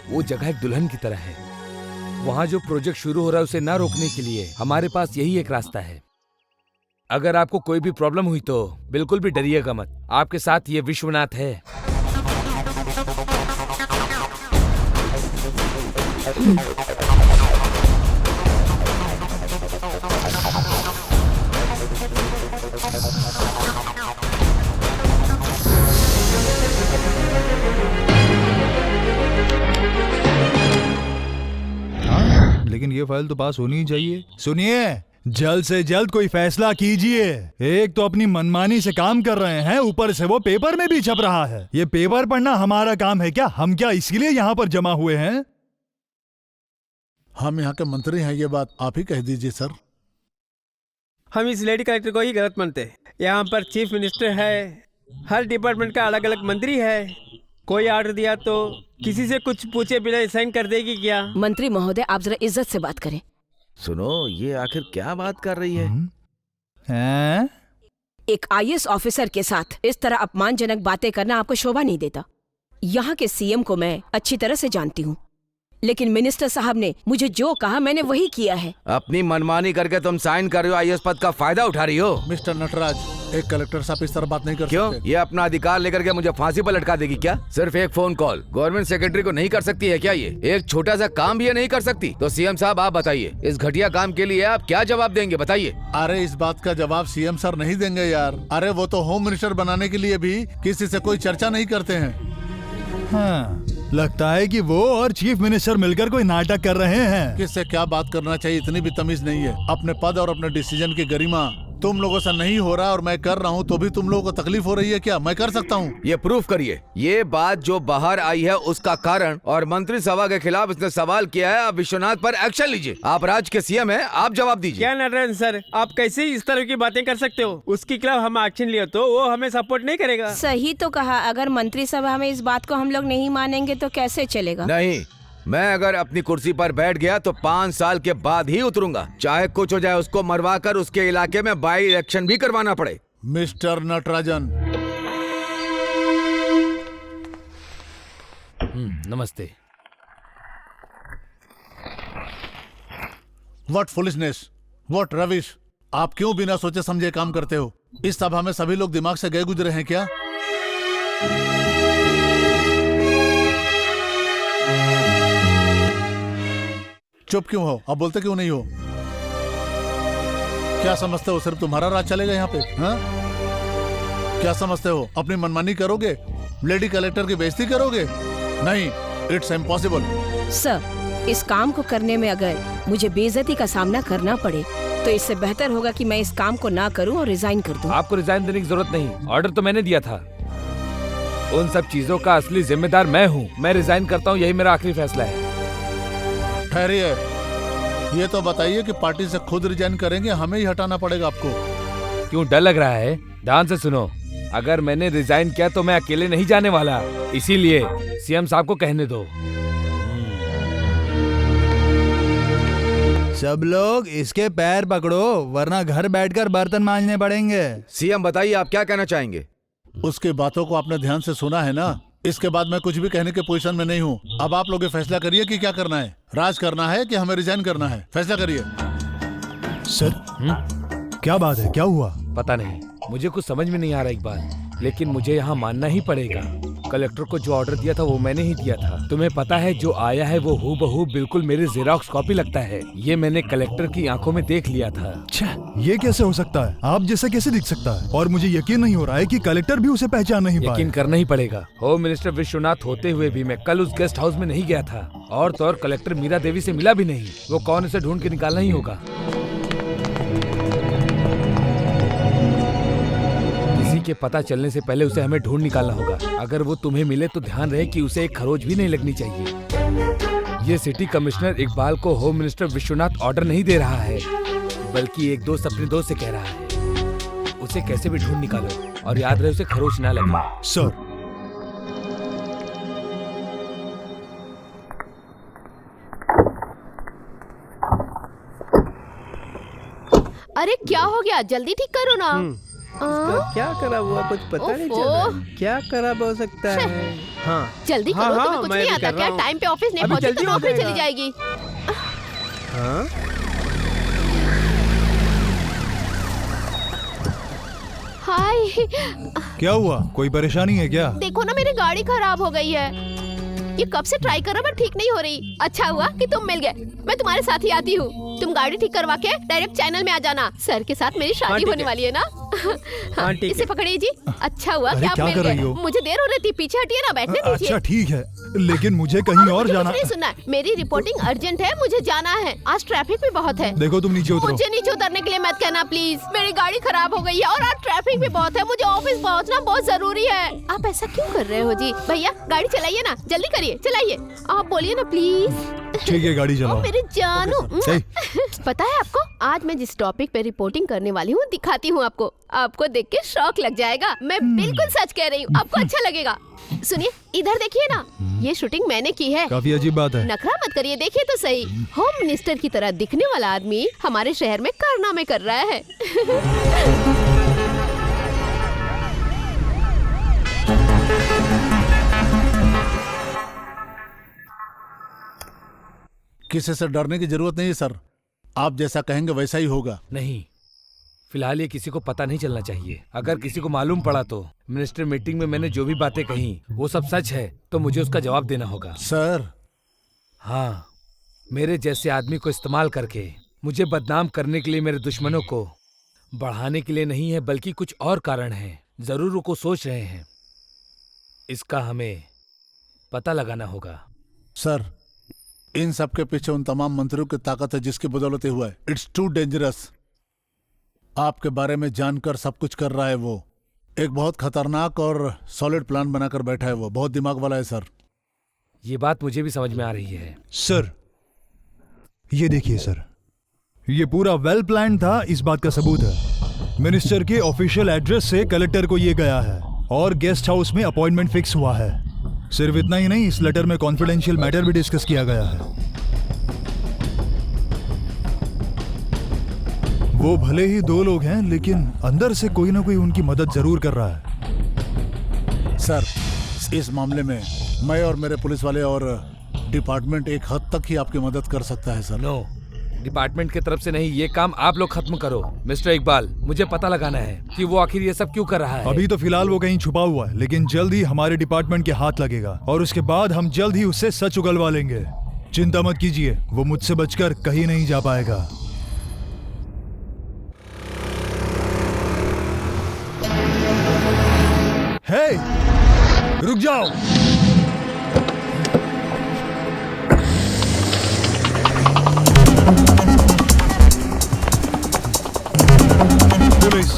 वो जगह एक दुल्हन की तरह है। वहाँ जो प्रोजेक्ट शुरू हो रहा है उसे ना रोकने के लिए हमारे पास यही एक रास्ता है। अगर आपको कोई भी प्रॉब्लम हुई तो बिल्कुल भी डरिएगा मत। आपके साथ ये विश्वनाथ है। लेकिन ये फाइल तो पास होनी ही चाहिए। सुनिए, जल्द से जल्द कोई फैसला कीजिए। एक तो अपनी मनमानी से काम कर रहे हैं, ऊपर से वो पेपर में भी छप रहा है। ये पेपर पढ़ना हमारा काम है क्या? हम क्या इसीलिए यहाँ पर जमा हुए हैं? हम यहाँ के मंत्री हैं, ये बात आप ही कह दीजिए सर। हम इस लेडी कलेक्टर को ही गलत मानते हैं। यहाँ पर चीफ मिनिस्टर है, हर डिपार्टमेंट का अलग अलग मंत्री है, कोई ऑर्डर दिया तो किसी से कुछ पूछे बिना साइन कर देगी क्या? मंत्री महोदय, आप जरा इज्जत से बात करें। सुनो, ये आखिर क्या बात कर रही है? हैं? एक IAS ऑफिसर के साथ इस तरह अपमानजनक बातें करना आपको शोभा नहीं देता। यहाँ के CM को मैं अच्छी तरह से जानती हूँ, लेकिन मिनिस्टर साहब ने मुझे जो कहा मैंने वही किया है। अपनी मनमानी करके तुम साइन कर रही हो, IAS पद का फायदा उठा रही हो। मिस्टर नटराज, एक कलेक्टर साहब इस तरह बात नहीं कर क्यों? सकते। ये अपना अधिकार लेकर के मुझे फांसी पर लटका देगी क्या? सिर्फ एक फोन कॉल गवर्नमेंट सेक्रेटरी को नहीं कर सकती है क्या? ये एक छोटा सा काम भी ये नहीं कर सकती? तो CM साहब आप बताइए, इस घटिया काम के लिए आप क्या जवाब देंगे? बताइए। अरे इस बात का जवाब CM सर नहीं देंगे यार। अरे वो तो होम मिनिस्टर बनाने के लिए भी किसी से कोई चर्चा नहीं करते हैं। हाँ, लगता है कि वो और चीफ मिनिस्टर मिलकर कोई नाटक कर रहे हैं। किससे क्या बात करना चाहिए इतनी भी तमीज नहीं है। अपने पद और अपने डिसीजन की गरिमा तुम लोगों से नहीं हो रहा और मैं कर रहा हूँ तो भी तुम लोगों को तकलीफ हो रही है क्या? मैं कर सकता हूँ। ये प्रूफ करिए। ये बात जो बाहर आई है उसका कारण और मंत्री सभा के खिलाफ इसने सवाल किया है। आप विश्वनाथ पर एक्शन लीजिए। आप राज्य के CM हैं, आप जवाब दीजिए। क्या नटराजन सर, आप कैसे इस तरह की बातें कर सकते हो? उसके खिलाफ हम एक्शन लिए तो वो हमें सपोर्ट नहीं करेगा। सही तो कहा, अगर मंत्री सभा में इस बात को हम लोग नहीं मानेंगे तो कैसे चलेगा? नहीं, मैं अगर अपनी कुर्सी पर बैठ गया तो 5 साल के बाद ही उतरूंगा, चाहे कुछ हो जाए। उसको मरवा कर उसके इलाके में बाई इलेक्शन भी करवाना पड़े। मिस्टर नटराजन। नमस्ते। व्हाट फुलिशनेस, व्हाट रविश। आप क्यों बिना सोचे समझे काम करते हो? इस सभा में सभी लोग दिमाग से गए गुजरे हैं क्या? चुप क्यों हो? आप बोलते क्यों नहीं हो? क्या समझते हो सिर्फ तुम्हारा राज चलेगा यहाँ पे? हाँ? क्या समझते हो अपनी मनमानी करोगे? लेडी कलेक्टर की बेइज्जती करोगे? नहीं, इट्स इम्पॉसिबल। सर, इस काम को करने में अगर मुझे बेइज्जती का सामना करना पड़े तो इससे बेहतर होगा कि मैं इस काम को ना करूं और रिजाइन कर दूं। आपको रिजाइन देने की जरूरत नहीं, ऑर्डर तो मैंने दिया था। उन सब चीजों का असली जिम्मेदार मैं हूँ। मैं रिजाइन करता हूँ, यही मेरा आखिरी फैसला है। ठहरिए, ये तो बताइए कि पार्टी से खुद रिजाइन करेंगे, हमें ही हटाना पड़ेगा आपको? क्यों डर लग रहा है? ध्यान से सुनो, अगर मैंने रिजाइन किया तो मैं अकेले नहीं जाने वाला, इसीलिए CM साहब को कहने दो। सब लोग इसके पैर पकड़ो, वरना घर बैठकर बर्तन मांजने पड़ेंगे। CM बताइए, आप क्या कहना चाहेंगे? उसकी बातों को आपने ध्यान से सुना है ना? इसके बाद मैं कुछ भी कहने के पोजीशन में नहीं हूँ। अब आप लोग ये फैसला करिए कि क्या करना है, राज करना है कि हमें रिजाइन करना है। फैसला करिए। सर, क्या बात है? क्या हुआ? पता नहीं, मुझे कुछ समझ में नहीं आ रहा एक बार, लेकिन मुझे यहाँ मानना ही पड़ेगा। कलेक्टर को जो ऑर्डर दिया था वो मैंने ही दिया था। तुम्हें पता है जो आया है वो हूबहू बिल्कुल मेरी जेरॉक्स कॉपी लगता है। ये मैंने कलेक्टर की आंखों में देख लिया था। ये कैसे हो सकता है? आप जैसा कैसे दिख सकता है? और मुझे यकीन नहीं हो रहा है कि कलेक्टर भी उसे पहचान नहीं पाया। यकीन करना ही पड़ेगा। होम मिनिस्टर विश्वनाथ होते हुए भी मैं कल उस गेस्ट हाउस में नहीं गया था, और तो और कलेक्टर मीरा देवी से मिला भी नहीं। वो कौन, उसे ढूंढ के निकालना ही होगा। के पता चलने से पहले उसे हमें ढूंढ निकालना होगा। अगर वो तुम्हें मिले तो ध्यान रहे कि उसे एक खरोच भी नहीं लगनी चाहिए। ये सिटी कमिश्नर इकबाल को होम मिनिस्टर विश्वनाथ ऑर्डर नहीं दे रहा है, बल्कि एक दोस्त अपने दोस्त से कह रहा है। उसे कैसे भी ढूंढ निकालो, और याद रहे उसे खरोच ना लगे। सर, अरे क्या हो गया? जल्दी ठीक करो ना। क्या करा हुआ कुछ पता नहीं चल रहा। क्या खराब हो सकता है? हाँ, जल्दी करो। हाँ, तुम्हें कुछ नहीं आता क्या? टाइम पे ऑफिस नहीं पहुंचे तो नौकरी चली जाएगी। हाँ? हाय, क्या हुआ? कोई परेशानी है क्या? देखो ना, मेरी गाड़ी खराब हो गई है। ये कब से ट्राई कर रहा पर ठीक नहीं हो रही। अच्छा हुआ कि तुम मिल गए, मैं तुम्हारे साथ ही आती हूँ। तुम गाड़ी ठीक करवा के डायरेक्ट चैनल में आ जाना। सर के साथ मेरी शादी होने वाली है ना। हाँ, इसे पकड़िए जी। अच्छा हुआ कि आप मिल गए। मुझे देर हो रही थी, पीछे हटिए ना, बैठने दीजिए। अच्छा ठीक है, लेकिन मुझे कहीं और जाना। नहीं सुनना है, मेरी रिपोर्टिंग अर्जेंट है, मुझे जाना है। आज ट्रैफिक भी बहुत है। देखो तुम नीचे उतरो। मुझे नीचे उतरने के लिए मत कहना प्लीज। मेरी गाड़ी खराब हो गई है और आज ट्रैफिक भी बहुत है। मुझे ऑफिस पहुंचना बहुत जरूरी है। आप ऐसा क्यों कर रहे हो जी? भैया गाड़ी चलाइए ना, जल्दी करिए, चलाइए। आप बोलिए ना प्लीज। ठीक है, गाड़ी ओ चलाओ। मेरे जानू। ए, पता है आपको, आज मैं जिस टॉपिक पे रिपोर्टिंग करने वाली हूँ दिखाती हूँ आपको। आपको देख के शौक लग जाएगा। मैं बिल्कुल सच कह रही हूँ, आपको अच्छा लगेगा। सुनिए, इधर देखिए ना, ये शूटिंग मैंने की है। काफी अजीब बात है। नखरा मत करिए, देखिए तो सही। होम मिनिस्टर की तरह दिखने वाला आदमी हमारे शहर में कारनामे कर रहा है। किसी से डरने की जरूरत नहीं है सर, आप जैसा कहेंगे वैसा ही होगा। नहीं, फिलहाल ये किसी को पता नहीं चलना चाहिए। अगर किसी को मालूम पड़ा तो मिनिस्टर मीटिंग में मैंने जो भी बातें कही वो सब सच है तो मुझे उसका जवाब देना होगा। सर हाँ, मेरे जैसे आदमी को इस्तेमाल करके मुझे बदनाम करने के लिए मेरे दुश्मनों को बढ़ाने के लिए नहीं है, बल्कि कुछ और कारण है। जरूर वो को सोच रहे हैं। इसका हमें पता लगाना होगा। सर, इन सब के पीछे उन तमाम मंत्रियों की ताकत है जिसकी बदौलत हुआ है। It's too dangerous. आपके बारे में जानकर सब कुछ कर रहा है वो। एक बहुत खतरनाक और सॉलिड प्लान बनाकर बैठा है वो। बहुत दिमाग वाला है सर। ये बात मुझे भी समझ में आ रही है। सर, ये देखिए सर, ये पूरा वेल प्लान था, इस बात का सबूत है। मिनिस्टर के ऑफिशियल एड्रेस से कलेक्टर को ये गया है और गेस्ट हाउस में अपॉइंटमेंट फिक्स हुआ है। सिर्फ इतना ही नहीं, इस लेटर में कॉन्फिडेंशियल मैटर भी डिस्कस किया गया है। वो भले ही दो लोग हैं, लेकिन अंदर से कोई ना कोई उनकी मदद जरूर कर रहा है। सर, इस मामले में मैं और मेरे पुलिस वाले और डिपार्टमेंट एक हद तक ही आपकी मदद कर सकता है सर। नो, डिपार्टमेंट की तरफ से नहीं, ये काम आप लोग खत्म करो। मिस्टर इकबाल, मुझे पता लगाना है कि वो आखिर ये सब क्यों कर रहा है। अभी तो फिलहाल वो कहीं छुपा हुआ है, लेकिन जल्द ही हमारे डिपार्टमेंट के हाथ लगेगा और उसके बाद हम जल्द ही उससे सच उगलवा लेंगे। चिंता मत कीजिए, वो मुझसे बचकर कहीं नहीं जा पाएगा। हे, रुक जाओ। पुलिस,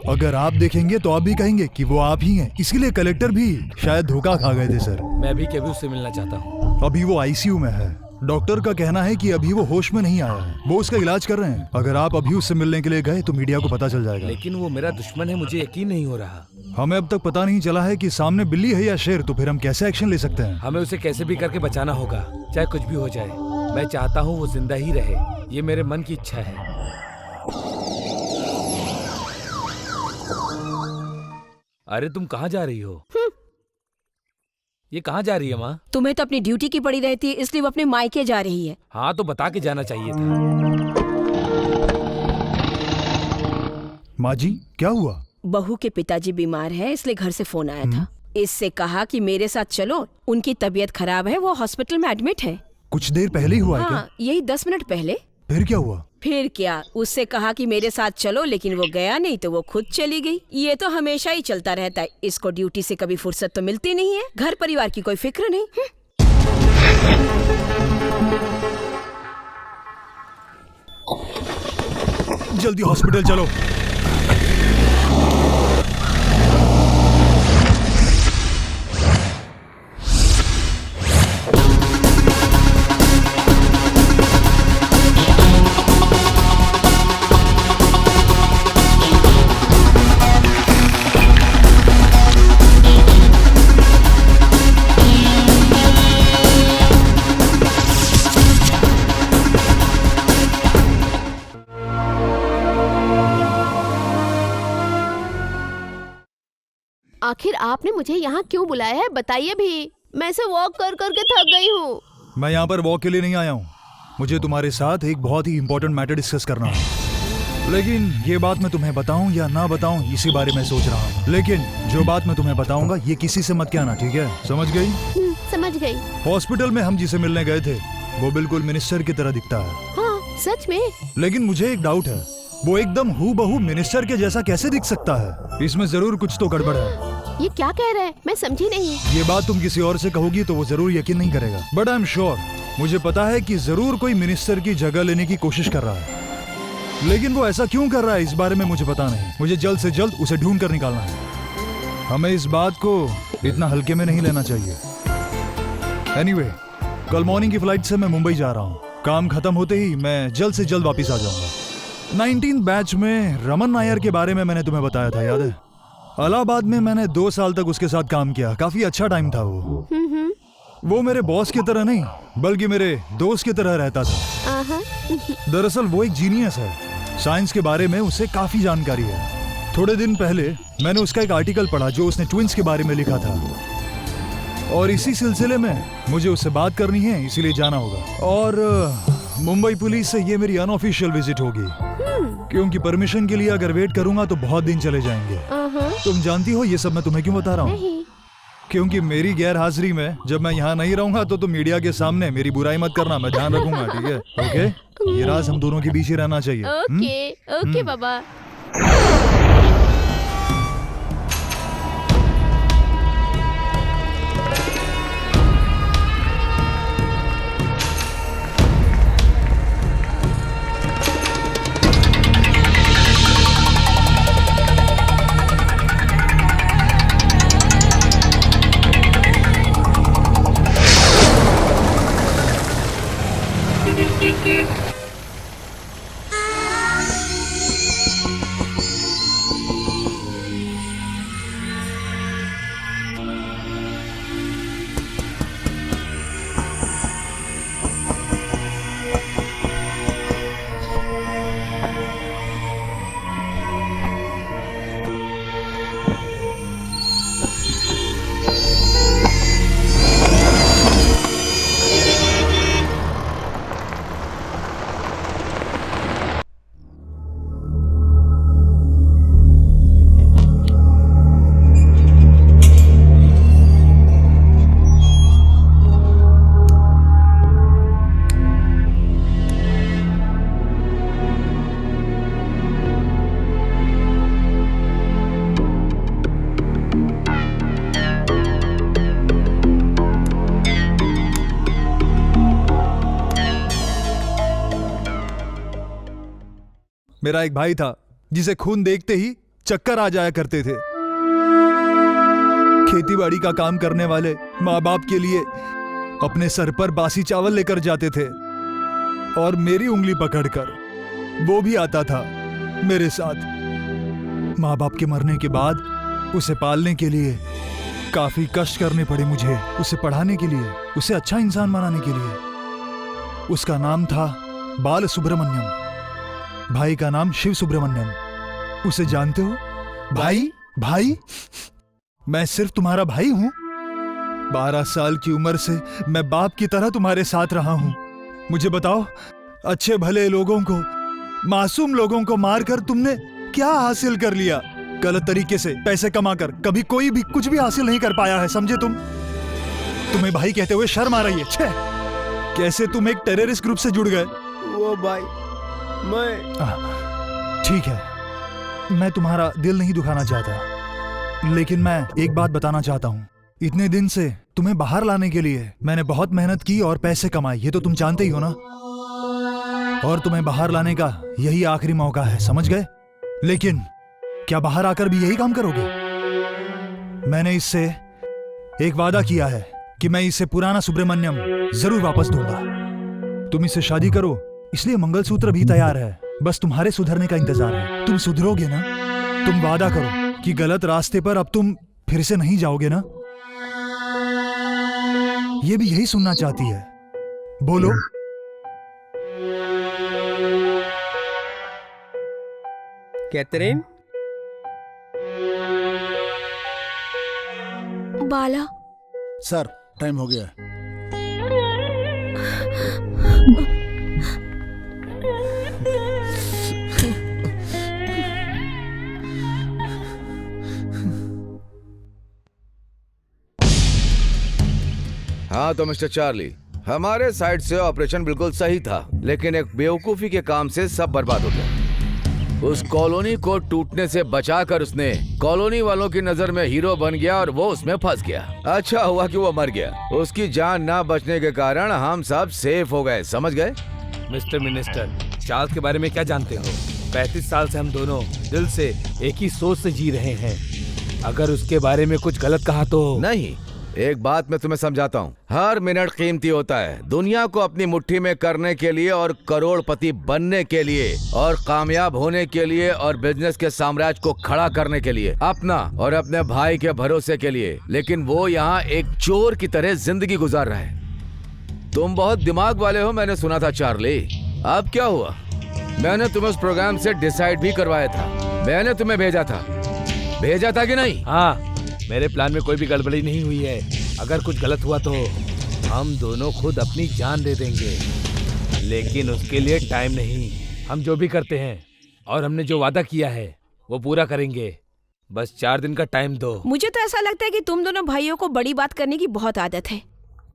अगर आप देखेंगे तो आप भी कहेंगे कि वो आप ही हैं। इसीलिए कलेक्टर भी शायद धोखा खा गए थे सर। मैं भी कभी उससे मिलना चाहता हूँ। अभी वो आईसीयू में है। डॉक्टर का कहना है कि अभी वो होश में नहीं आया है। वो उसका इलाज कर रहे हैं। अगर आप अभी उससे मिलने के लिए गए तो मीडिया को पता चल जाएगा। लेकिन वो मेरा दुश्मन है, मुझे यकीन नहीं हो रहा। हमें अब तक पता नहीं चला है कि सामने बिल्ली है या शेर, तो फिर हम कैसे एक्शन ले सकते हैं? हमें उसे कैसे भी करके बचाना होगा, चाहे कुछ भी हो जाए। मैं चाहता हूँ वो जिंदा ही रहे, ये मेरे मन की इच्छा है। अरे तुम कहाँ जा रही हो? ये कहाँ जा रही है माँ? तुम्हें तो अपनी ड्यूटी की पड़ी रहती है, इसलिए वो अपने मायके जा रही है। हाँ तो बता के जाना चाहिए था। माँ जी, क्या हुआ? बहू के पिताजी बीमार है, इसलिए घर से फोन आया था। इससे कहा कि मेरे साथ चलो, उनकी तबीयत खराब है, वो हॉस्पिटल में एडमिट है। कुछ देर पहले ही हुआ है हाँ, यही 10 मिनट पहले। फिर क्या हुआ? फिर क्या, उससे कहा कि मेरे साथ चलो, लेकिन वो गया नहीं तो वो खुद चली गई। ये तो हमेशा ही चलता रहता है, इसको ड्यूटी से कभी फुर्सत तो मिलती नहीं है, घर परिवार की कोई फिक्र नहीं। जल्दी हॉस्पिटल चलो। आखिर आपने मुझे यहाँ क्यों बुलाया है, बताइए भी। मैं से वॉक कर करके थक गई हूँ। मैं यहाँ पर वॉक के लिए नहीं आया हूँ, मुझे तुम्हारे साथ एक बहुत ही इम्पोर्टेंट मैटर डिस्कस करना है। लेकिन ये बात मैं तुम्हें बताऊं या ना बताऊं, इसी बारे में सोच रहा हूँ। लेकिन जो बात मैं तुम्हें बताऊंगा ये किसी से मत कहना, ठीक है? समझ गई? समझ गई। हॉस्पिटल में हम जिसे मिलने गए थे वो बिल्कुल मिनिस्टर की तरह दिखता है। हाँ, सच में। लेकिन मुझे एक डाउट है, वो एकदम हूबहू मिनिस्टर के जैसा कैसे दिख सकता है? इसमें जरूर कुछ तो गड़बड़ है। ये क्या कह रहे हैं, मैं समझी नहीं। ये बात तुम किसी और से कहोगी तो वो जरूर यकीन नहीं करेगा, बट आई एम श्योर, मुझे पता है कि जरूर कोई मिनिस्टर की जगह लेने की कोशिश कर रहा है। लेकिन वो ऐसा क्यों कर रहा है इस बारे में मुझे पता नहीं। मुझे जल्द से जल्द उसे ढूंढ कर निकालना है। हमें इस बात को इतना हल्के में नहीं लेना चाहिए। एनीवे, कल मॉर्निंग की फ्लाइट से मैं मुंबई जा रहा हूँ। काम खत्म होते ही मैं जल्द से जल्द वापिस आ जाऊंगा। 19 बैच में रमन नायर के बारे में मैंने तुम्हें बताया था, याद है? इलाहाबाद में मैंने 2 साल तक उसके साथ काम किया। काफी अच्छा टाइम था वो मेरे बॉस की तरह नहीं बल्कि मेरे दोस्त की तरह रहता था। दरअसल वो एक जीनियस है, साइंस के बारे में उसे काफी जानकारी है। थोड़े दिन पहले मैंने उसका एक आर्टिकल पढ़ा जो उसने ट्विंस के बारे में लिखा था, और इसी सिलसिले में मुझे उससे बात करनी है, इसीलिए जाना होगा। और मुंबई पुलिस से ये मेरी अनऑफिशियल विजिट होगी, क्योंकि परमिशन के लिए अगर वेट करूंगा तो बहुत दिन चले जाएंगे। तुम जानती हो ये सब मैं तुम्हें क्यों बता रहा हूँ? क्योंकि मेरी गैर हाजिरी में जब मैं यहाँ नहीं रहूंगा तो तुम मीडिया के सामने मेरी बुराई मत करना, मैं ध्यान रखूंगा, ठीक है? ओके? ये राज हम दोनों के बीच ही रहना चाहिए। ओके बाबा। मेरा एक भाई था जिसे खून देखते ही चक्कर आ जाया करते थे। खेतीबाड़ी का काम करने वाले माँ बाप के लिए अपने सर पर बासी चावल लेकर जाते थे, और मेरी उंगली पकड़कर वो भी आता था मेरे साथ। माँ बाप के मरने के बाद उसे पालने के लिए काफी कष्ट करने पड़े मुझे, उसे पढ़ाने के लिए, उसे अच्छा इंसान बनाने के लिए। उसका नाम था बाल सुब्रमण्यम, भाई का नाम शिव सुब्रमण्यम। उसे जानते हो? भाई मैं सिर्फ तुम्हारा भाई हूं। 12 साल की उम्र से मैं बाप की तरह तुम्हारे साथ रहा हूं। मुझे बताओ, अच्छे भले लोगों को, मासूम लोगों को मारकर तुमने क्या हासिल कर लिया? गलत तरीके से पैसे कमाकर कभी कोई भी कुछ भी हासिल नहीं कर पाया है, समझे तुम? तुम्हें भाई कहते हुए शर्म आ रही है? छे, कैसे तुम एक टेररिस्ट ग्रुप से जुड़ गए? वो भाई, मैं ठीक है, मैं तुम्हारा दिल नहीं दुखाना चाहता, लेकिन मैं एक बात बताना चाहता हूँ। इतने दिन से तुम्हें बाहर लाने के लिए मैंने बहुत मेहनत की और पैसे कमाए, ये तो तुम जानते ही हो ना। और तुम्हें बाहर लाने का यही आखिरी मौका है, समझ गए? लेकिन क्या बाहर आकर भी यही काम करोगे? मैंने इससे एक वादा किया है कि मैं इसे पुराना सुब्रमण्यम जरूर वापस दूंगा। तुम इससे शादी करो, इसलिए मंगलसूत्र भी तैयार है, बस तुम्हारे सुधरने का इंतजार है। तुम सुधरोगे ना? तुम वादा करो कि गलत रास्ते पर अब तुम फिर से नहीं जाओगे ना? ये भी यही सुनना चाहती है, बोलो। कैथरीन, बाला, सर टाइम हो गया है। हाँ तो मिस्टर चार्ली, हमारे साइड से ऑपरेशन बिल्कुल सही था, लेकिन एक बेवकूफी के काम से सब बर्बाद हो गया। उस कॉलोनी को टूटने से बचाकर उसने कॉलोनी वालों की नजर में हीरो बन गया और वो उसमें फंस गया। अच्छा हुआ कि वो मर गया। उसकी जान ना बचने के कारण हम सब सेफ हो गए, समझ गए? मिस्टर मिनिस्टर, चार्ल्स के बारे में क्या जानते हो? 35 साल से हम दोनों दिल से एक ही सोच से जी रहे हैं। अगर उसके बारे में कुछ गलत कहा तो नहीं, एक बात मैं तुम्हें समझाता हूँ, हर मिनट कीमती होता है। दुनिया को अपनी मुट्ठी में करने के लिए और करोड़पति बनने के लिए और कामयाब होने के लिए और बिजनेस के साम्राज्य को खड़ा करने के लिए, अपना और अपने भाई के भरोसे के लिए। लेकिन वो यहाँ एक चोर की तरह जिंदगी गुजार रहा है। तुम बहुत दिमाग वाले हो, मैंने सुना था चार्ली। अब क्या हुआ? मैंने तुम्हें उस प्रोग्राम से डिसाइड भी करवाया था, मैंने तुम्हें भेजा था कि नहीं? हाँ, मेरे प्लान में कोई भी गड़बड़ी नहीं हुई है। अगर कुछ गलत हुआ तो हम दोनों खुद अपनी जान दे देंगे, लेकिन उसके लिए टाइम नहीं। हम जो भी करते हैं और हमने जो वादा किया है वो पूरा करेंगे। बस 4 दिन का टाइम दो। मुझे तो ऐसा लगता है कि तुम दोनों भाइयों को बड़ी बात करने की बहुत आदत है।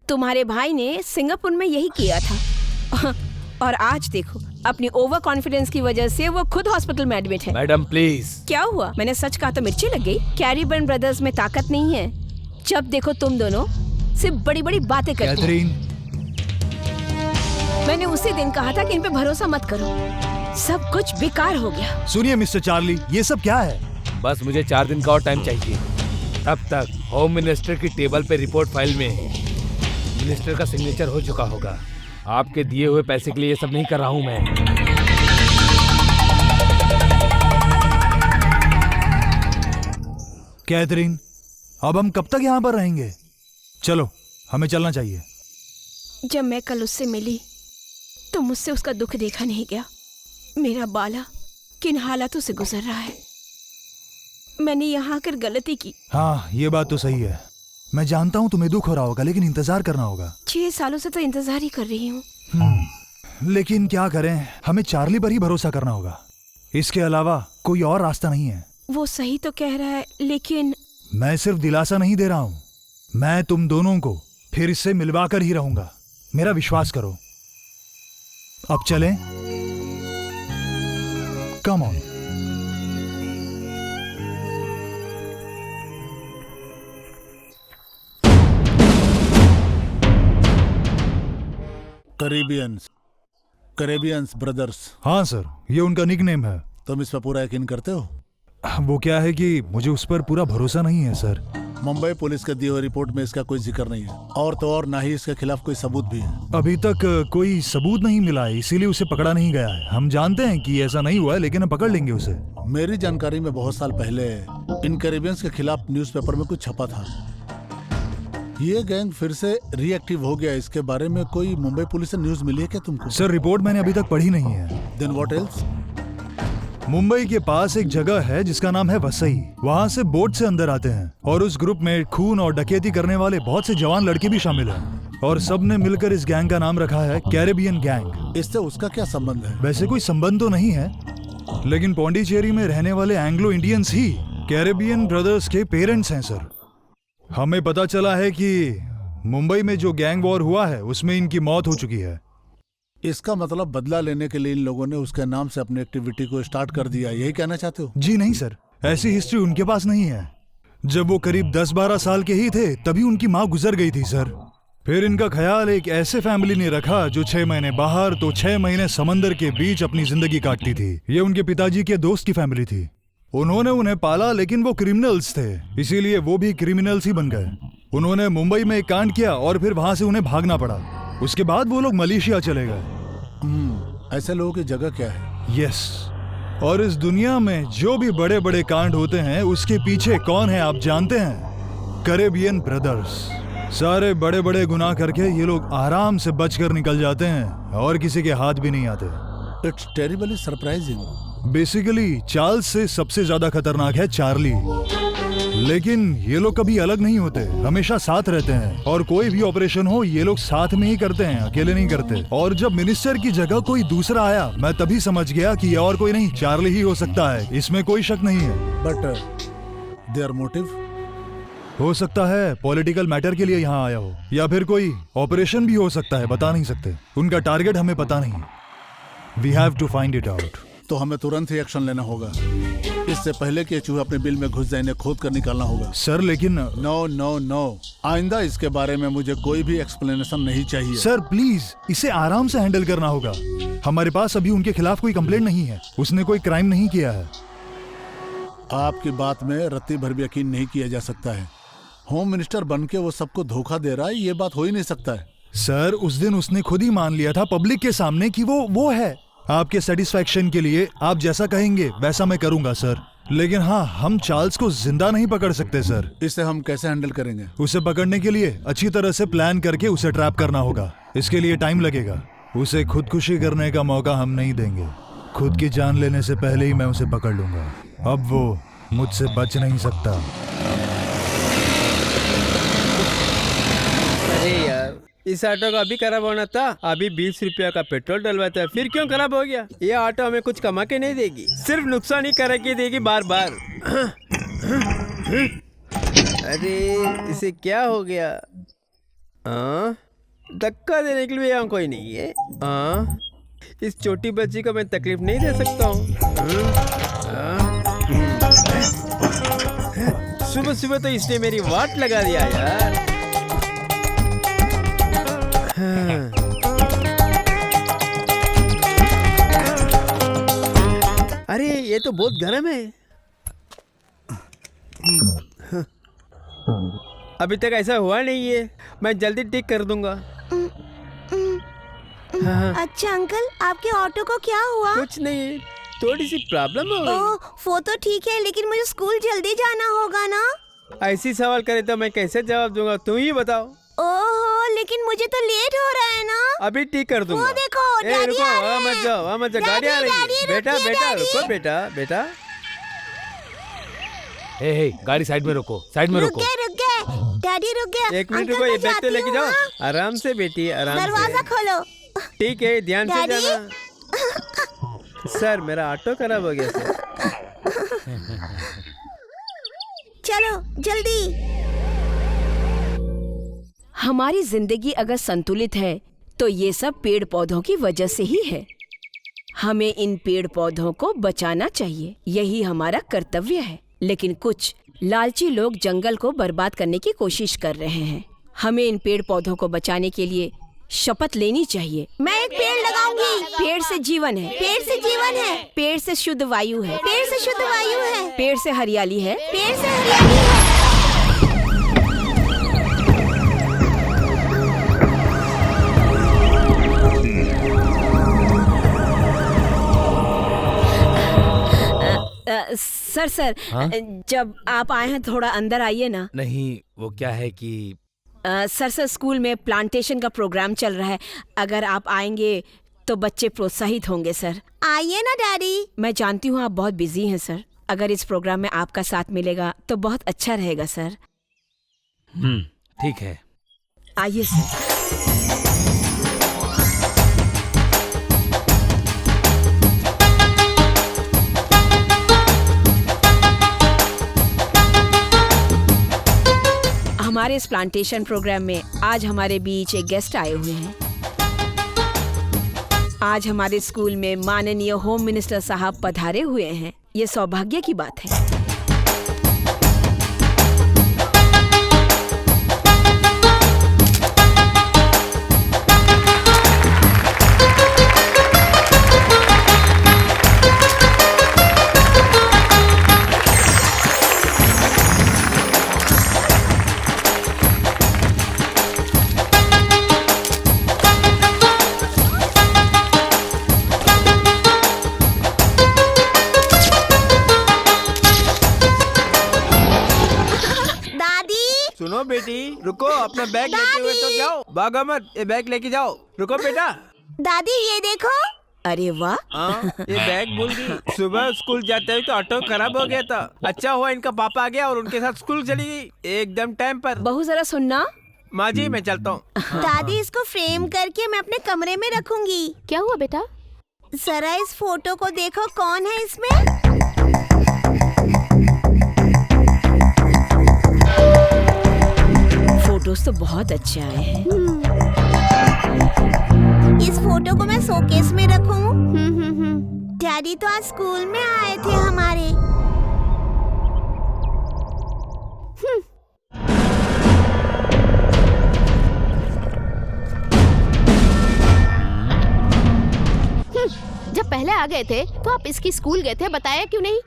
तुम्हारे भाई ने सिंगापुर में यही किया था और आज देखो, अपनी ओवर कॉन्फिडेंस की वजह से वो खुद हॉस्पिटल में एडमिट है। Madam please. क्या हुआ? मैंने सच कहा तो मिर्ची लग गई? कैरिबन ब्रदर्स में ताकत नहीं है। जब देखो तुम दोनों सिर्फ बड़ी बड़ी बातें करते कैथरीन, मैंने उसी दिन कहा था कि इन पे भरोसा मत करो, सब कुछ बेकार हो गया। सुनिए मिस्टर चार्ली, ये सब क्या है? बस मुझे 4 दिन का और टाइम चाहिए। तब तक होम मिनिस्टर की टेबल पे रिपोर्ट फाइल में मिनिस्टर का सिग्नेचर हो चुका होगा। आपके दिए हुए पैसे के लिए ये सब नहीं कर रहा हूं मैं। कैथरीन, अब हम कब तक यहाँ पर रहेंगे? चलो, हमें चलना चाहिए। जब मैं कल उससे मिली तो मुझसे उसका दुख देखा नहीं गया। मेरा बाला किन हालातों से गुजर रहा है। मैंने यहाँ आकर गलती की। हाँ, ये बात तो सही है। मैं जानता हूँ तुम्हें दुख हो रहा होगा, लेकिन इंतजार करना होगा। 6 सालों से तो इंतजार ही कर रही हूँ। लेकिन क्या करें, हमें चार्ली पर ही भरोसा करना होगा। इसके अलावा कोई और रास्ता नहीं है। वो सही तो कह रहा है, लेकिन मैं सिर्फ दिलासा नहीं दे रहा हूँ, मैं तुम दोनों को फिर इससे मिलवाकर ही रहूंगा। मेरा विश्वास करो। अब चलें? Come on. Caribbean brothers. हाँ सर, ये उनका निकनेम है। तुम इस पर पूरा यकीन करते हो? वो क्या है कि मुझे उस पर पूरा भरोसा नहीं है सर। मुंबई पुलिस के दिए हुए रिपोर्ट में इसका कोई जिक्र नहीं है, और तो और ना ही इसके खिलाफ कोई सबूत भी है। अभी तक कोई सबूत नहीं मिला है, इसीलिए उसे पकड़ा नहीं गया है। हम जानते हैं कि ऐसा नहीं हुआ है, लेकिन हम पकड़ लेंगे उसे। मेरी जानकारी में बहुत साल पहले इन कैरिबियंस के खिलाफ न्यूज़पेपर में कुछ छपा था। ये गैंग फिर से रिएक्टिव हो गया। इसके बारे में कोई मुंबई पुलिस से न्यूज मिली है क्या तुमको? सर, रिपोर्ट मैंने अभी तक पढ़ी नहीं है। Then what else? मुंबई के पास एक जगह है जिसका नाम है वसई। वहाँ से बोट से अंदर आते हैं और उस ग्रुप में खून और डकैती करने वाले बहुत से जवान लड़के भी शामिल हैं, और सबने मिलकर इस गैंग का नाम रखा है कैरेबियन गैंग। इससे उसका क्या संबंध है? वैसे कोई संबंध तो नहीं है, लेकिन पौंडीचेरी में रहने वाले एंग्लो इंडियंस ही कैरेबियन ब्रदर्स के पेरेंट्स हैं सर। हमें पता चला है कि मुंबई में जो गैंग वॉर हुआ है उसमें इनकी मौत हो चुकी है। इसका मतलब बदला लेने के लिए इन लोगों ने उसके नाम से अपनी एक्टिविटी को स्टार्ट कर दिया, यही कहना चाहते हो? जी नहीं सर, ऐसी हिस्ट्री उनके पास नहीं है। जब वो करीब 10-12 साल के ही थे तभी उनकी माँ गुजर गई थी सर। फिर इनका ख्याल एक ऐसे फैमिली ने रखा जो 6 महीने बाहर तो 6 महीने समंदर के बीच अपनी जिंदगी काटती थी। ये उनके पिताजी के दोस्त की फैमिली थी। उन्होंने उन्हें पाला, लेकिन वो क्रिमिनल्स थे, इसीलिए वो भी क्रिमिनल्स ही बन गए। उन्होंने मुंबई में एक कांड किया और फिर वहां से उन्हें भागना पड़ा। उसके बाद वो लोग मलेशिया चले गए। ऐसे लोगों की जगह क्या है? यस, और इस दुनिया में जो भी बड़े बड़े कांड होते हैं उसके पीछे कौन है आप जानते हैं? Caribbean brothers. सारे बड़े बड़े गुनाह करके ये लोग आराम से बचकर निकल जाते हैं और किसी के हाथ भी नहीं आते। It's terribly surprising. Basically Charles से सबसे ज्यादा खतरनाक है चार्ली। लेकिन ये लोग कभी अलग नहीं होते, हमेशा साथ रहते हैं और कोई भी ऑपरेशन हो ये लोग साथ में ही करते हैं, अकेले नहीं करते। और जब मिनिस्टर की जगह कोई दूसरा आया मैं तभी समझ गया कि ये और कोई नहीं चार्ली ही हो सकता है, इसमें कोई शक नहीं है। But their motive? हो सकता है पॉलिटिकल मैटर के लिए यहाँ आया हो, या फिर कोई ऑपरेशन भी हो सकता है, बता नहीं सकते। उनका टारगेट हमें पता नहीं। We have to find it out. तो हमें तुरंत ही एक्शन लेना होगा, इससे पहले कि चूहे अपने बिल में घुस जाए, इन्हें खोद कर निकालना होगा। सर लेकिन नो नो नो, आइंदा इसके बारे में मुझे कोई भी एक्सप्लेनेशन नहीं चाहिए। सर प्लीज, इसे आराम से हैंडल करना होगा। हमारे पास अभी उनके खिलाफ कोई कंप्लेंट नहीं है, उसने कोई क्राइम नहीं किया है। आपकी बात में रत्ती भर भी यकीन नहीं किया जा सकता है। होम मिनिस्टर बनके वो सबको धोखा दे रहा है, ये बात हो ही नहीं सकता है। सर उस दिन उसने खुद ही मान लिया था पब्लिक के सामने कि वो है। आपके सेटिस्फैक्शन के लिए आप जैसा कहेंगे वैसा मैं करूंगा सर। लेकिन हाँ, हम चार्ल्स को जिंदा नहीं पकड़ सकते सर। इसे हम कैसे हैंडल करेंगे? उसे पकड़ने के लिए अच्छी तरह से प्लान करके उसे ट्रैप करना होगा। इसके लिए टाइम लगेगा। उसे खुदकुशी करने का मौका हम नहीं देंगे। खुद की जान लेने से पहले ही मैं उसे पकड़ लूंगा। अब वो मुझसे बच नहीं सकता। अरे यार, इस ऑटो का अभी खराब होना था, अभी 20 रुपया का पेट्रोल डलवाता, फिर क्यों खराब हो गया? ये ऑटो हमें कुछ कमा के नहीं देगी, सिर्फ नुकसान ही करके देगी बार बार। अरे इसे क्या हो गया? धक्का देने के लिए यहाँ कोई नहीं है। इस छोटी बच्ची को मैं तकलीफ नहीं दे सकता हूँ। सुबह सुबह तो इसने मेरी वाट लगा दिया यार। अरे ये तो बहुत गर्म है। अभी तक ऐसा हुआ नहीं है, मैं जल्दी ठीक कर दूंगा। अच्छा अंकल, आपके ऑटो को क्या हुआ? कुछ नहीं, थोड़ी सी प्रॉब्लम हो गई। ओह, वो तो ठीक है, लेकिन मुझे स्कूल जल्दी जाना होगा ना। ऐसी सवाल करे तो मैं कैसे जवाब दूंगा, तुम ही बताओ। ओहो, लेकिन मुझे तो लेट हो रहा है ना। अभी ठीक कर दूंगा। वो देखो, ए, रुको, डैडी आ रहे वहाँ मत हैं। जाओ, वहाँ मत जाओ, गाड़ी आ रही डैडी, है। बेटा रुकिए, बेटा डैडी। रुको, बेटा। हे गाड़ी साइड में रोको, साइड में रोको। रुक गए डैडी, रुक गए। एक मिनट अंकल, रुको, ये मैं बैग तो जाती लेके हूँ, जाओ। हाँ? आराम से बेटी, आराम दरवाजा से। खोलो। ठीक है, ध्यान से डैडी? जाना। सर मेरा ऑटो खराब हो गया सर। चलो जल्दी। हमारी जिंदगी अगर संतुलित है तो ये सब पेड़ पौधों की वजह से ही है। हमें इन पेड़ पौधों को बचाना चाहिए, यही हमारा कर्तव्य है। लेकिन कुछ लालची लोग जंगल को बर्बाद करने की कोशिश कर रहे हैं। हमें इन पेड़ पौधों को बचाने के लिए शपथ लेनी चाहिए। मैं एक पेड़ लगाऊंगी। पेड़ से जीवन है, पेड़ से जीवन है। पेड़ से शुद्ध वायु है, पेड़ से शुद्ध वायु है। पेड़ से हरियाली है, पेड़ से हरियाली है। सर जब आप आए हैं थोड़ा अंदर आइए ना। नहीं, वो क्या है कि सर स्कूल में प्लांटेशन का प्रोग्राम चल रहा है, अगर आप आएंगे तो बच्चे प्रोत्साहित होंगे सर। आइए ना डैडी। मैं जानती हूँ आप बहुत बिजी हैं सर, अगर इस प्रोग्राम में आपका साथ मिलेगा तो बहुत अच्छा रहेगा सर। ठीक है, आइए सर। हमारे इस प्लांटेशन प्रोग्राम में आज हमारे बीच एक गेस्ट आए हुए हैं। आज हमारे स्कूल में माननीय होम मिनिस्टर साहब पधारे हुए हैं। ये सौभाग्य की बात है। सुनो बेटी, रुको, अपना बैग लेते हुए तो जाओ, भागो मत, ये बैग लेके जाओ। रुको बेटा। दादी ये देखो। अरे वाह, ये बैग भूल गई। सुबह स्कूल जाते हुए तो ऑटो खराब हो गया था। अच्छा हुआ इनका पापा आ गया और उनके साथ स्कूल चली गई एकदम टाइम पर। बहू जरा सुनना। माँ जी मैं चलता हूँ। दादी इसको फ्रेम करके मैं अपने कमरे में रखूंगी। क्या हुआ बेटा? जरा इस फोटो को देखो, कौन है इसमें? फोटोज तो बहुत अच्छे आए हैं। इस फोटो को मैं शोकेस में रखूं? डैडी तो आज स्कूल में आए थे हमारे। जब पहले आ गए थे तो आप इसकी स्कूल गए थे, बताया क्यों नहीं?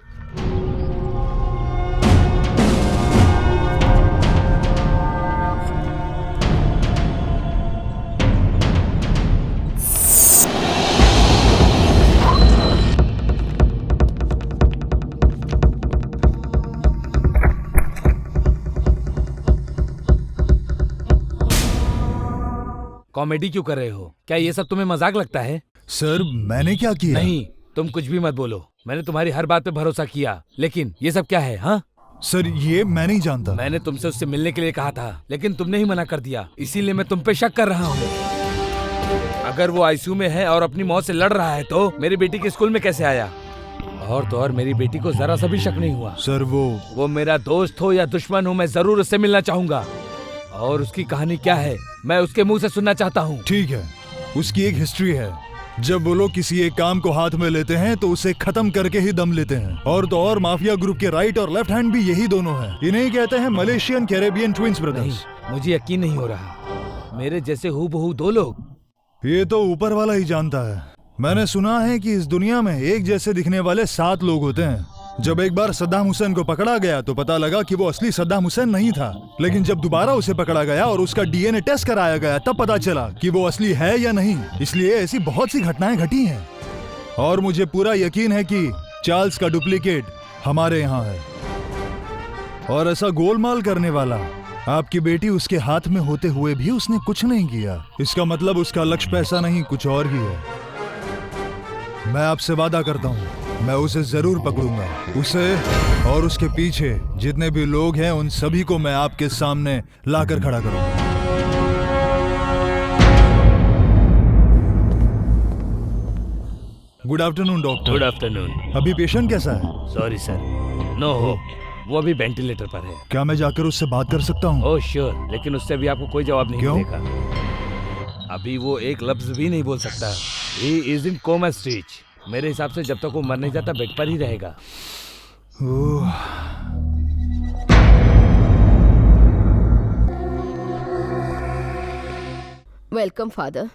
कॉमेडी क्यों कर रहे हो? क्या ये सब तुम्हें मजाक लगता है? सर मैंने क्या किया? नहीं, तुम कुछ भी मत बोलो। मैंने तुम्हारी हर बात पे भरोसा किया, लेकिन ये सब क्या है? हाँ सर ये मैं नहीं जानता। मैंने तुमसे उससे मिलने के लिए कहा था, लेकिन तुमने ही मना कर दिया, इसीलिए मैं तुम पे शक कर रहा हूँ। अगर वो आईसीयू में है और अपनी मौत से लड़ रहा है तो मेरी बेटी के स्कूल में कैसे आया? और तो और मेरी बेटी को जरा सा भी शक नहीं हुआ। सर वो मेरा दोस्त हो या दुश्मन हो, मैं जरूर उससे मिलना चाहूंगा। और उसकी कहानी क्या है मैं उसके मुंह से सुनना चाहता हूँ। ठीक है, उसकी एक हिस्ट्री है। जब वो लोग किसी एक काम को हाथ में लेते हैं तो उसे खत्म करके ही दम लेते हैं। और तो और माफिया ग्रुप के राइट और लेफ्ट हैंड भी यही दोनों हैं। इन्हें कहते हैं मलेशियन कैरेबियन ट्विंस ब्रदर्स। मुझे यकीन नहीं हो रहा, मेरे जैसे हूबहू दो लोग। ये तो ऊपर वाला ही जानता है। मैंने सुना है कि इस दुनिया में एक जैसे दिखने वाले 7 लोग होते हैं। जब एक बार सद्दाम हुसैन को पकड़ा गया तो पता लगा कि वो असली सद्दाम हुसैन नहीं था, लेकिन जब दोबारा उसे पकड़ा गया और उसका डीएनए टेस्ट कराया गया तब पता चला कि वो असली है या नहीं। इसलिए ऐसी बहुत सी घटनाएं घटी हैं और मुझे पूरा यकीन है कि चार्ल्स का डुप्लीकेट हमारे यहाँ है। और ऐसा गोलमाल करने वाला आपकी बेटी उसके हाथ में होते हुए भी उसने कुछ नहीं किया। इसका मतलब उसका लक्ष्य पैसा नहीं, कुछ और ही है। मैं आपसे वादा करता हूँ, मैं उसे जरूर पकड़ूंगा। उसे और उसके पीछे जितने भी लोग हैं उन सभी को मैं आपके सामने लाकर खड़ा करूंगा। Good afternoon doctor. Good afternoon. अभी पेशेंट कैसा है? सॉरी सर, नो हो, वो अभी वेंटिलेटर पर है। क्या मैं जाकर उससे बात कर सकता हूँ? ओह श्योर, लेकिन उससे भी आपको कोई जवाब नहीं क्यों? मिलेगा। अभी वो एक लफ्ज भी नहीं बोल सकता। He is in coma stage. मेरे हिसाब से जब तक वो मर नहीं जाता बेड पर ही रहेगा। Welcome father.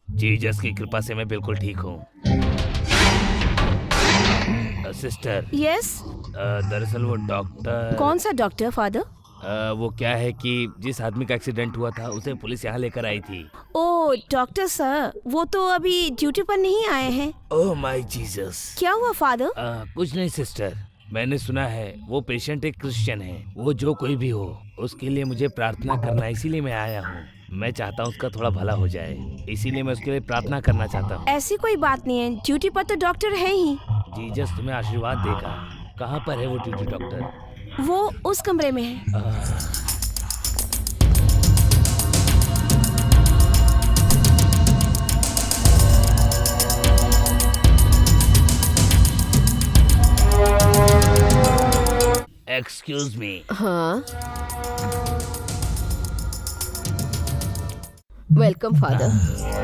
जीसस की कृपा से मैं बिल्कुल ठीक हूँ। सिस्टर। यस। दरअसल वो डॉक्टर। कौन सा डॉक्टर फादर? वो क्या है कि जिस आदमी का एक्सीडेंट हुआ था उसे पुलिस यहाँ लेकर आई थी। ओह डॉक्टर सर, वो तो अभी ड्यूटी पर नहीं आए हैं। Oh my Jesus. क्या हुआ फादर? कुछ नहीं सिस्टर, मैंने सुना है वो पेशेंट एक क्रिश्चियन है। वो जो कोई भी हो उसके लिए मुझे प्रार्थना करना, इसीलिए मैं आया हूँ। मैं चाहता हूँ उसका थोड़ा भला हो जाए, इसीलिए मैं उसके लिए प्रार्थना करना चाहता हूँ। ऐसी कोई बात नहीं है, ड्यूटी पर तो डॉक्टर है ही। जीसस तुम्हें आशीर्वाद देगा। कहाँ पर है वो ड्यूटी डॉक्टर? वो उस कमरे में है। Excuse me. हाँ वेलकम फादर।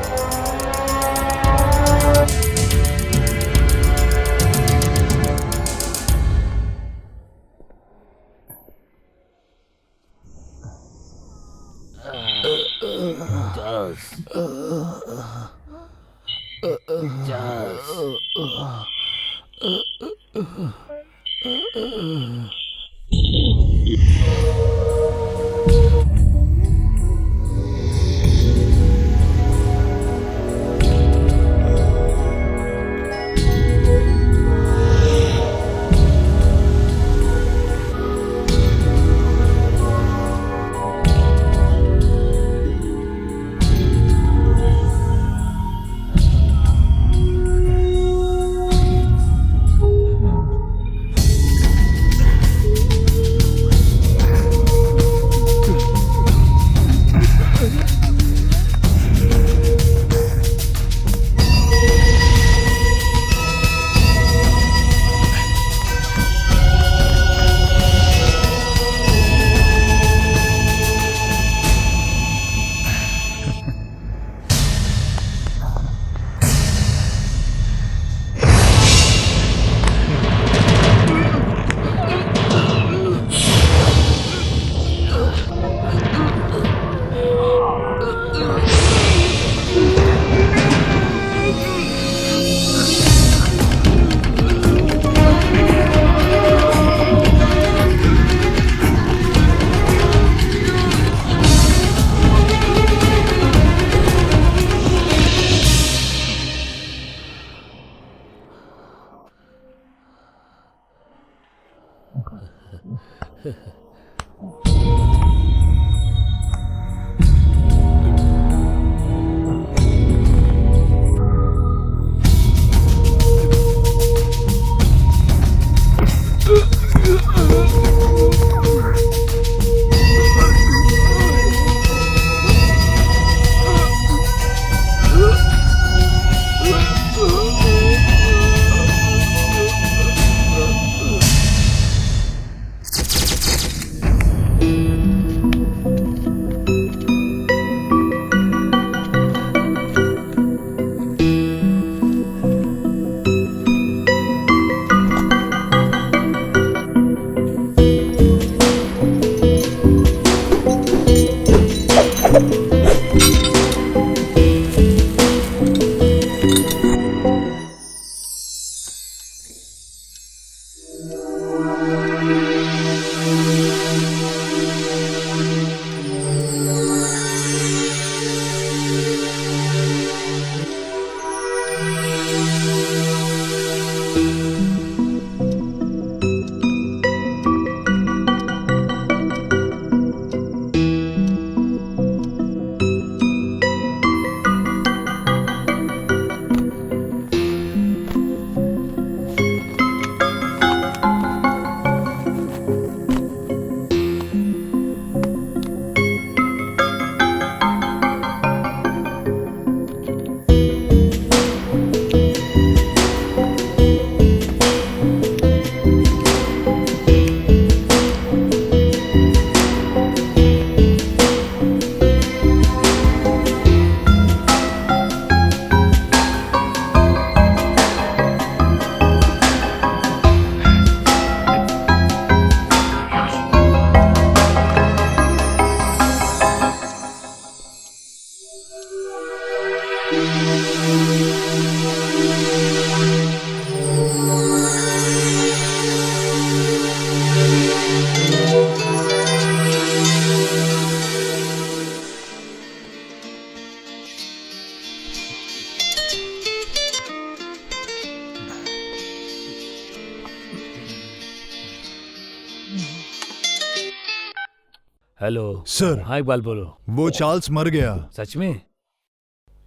Hello sir. हाँ इकबाल बोलो। वो चार्ल्स मर गया। सच में?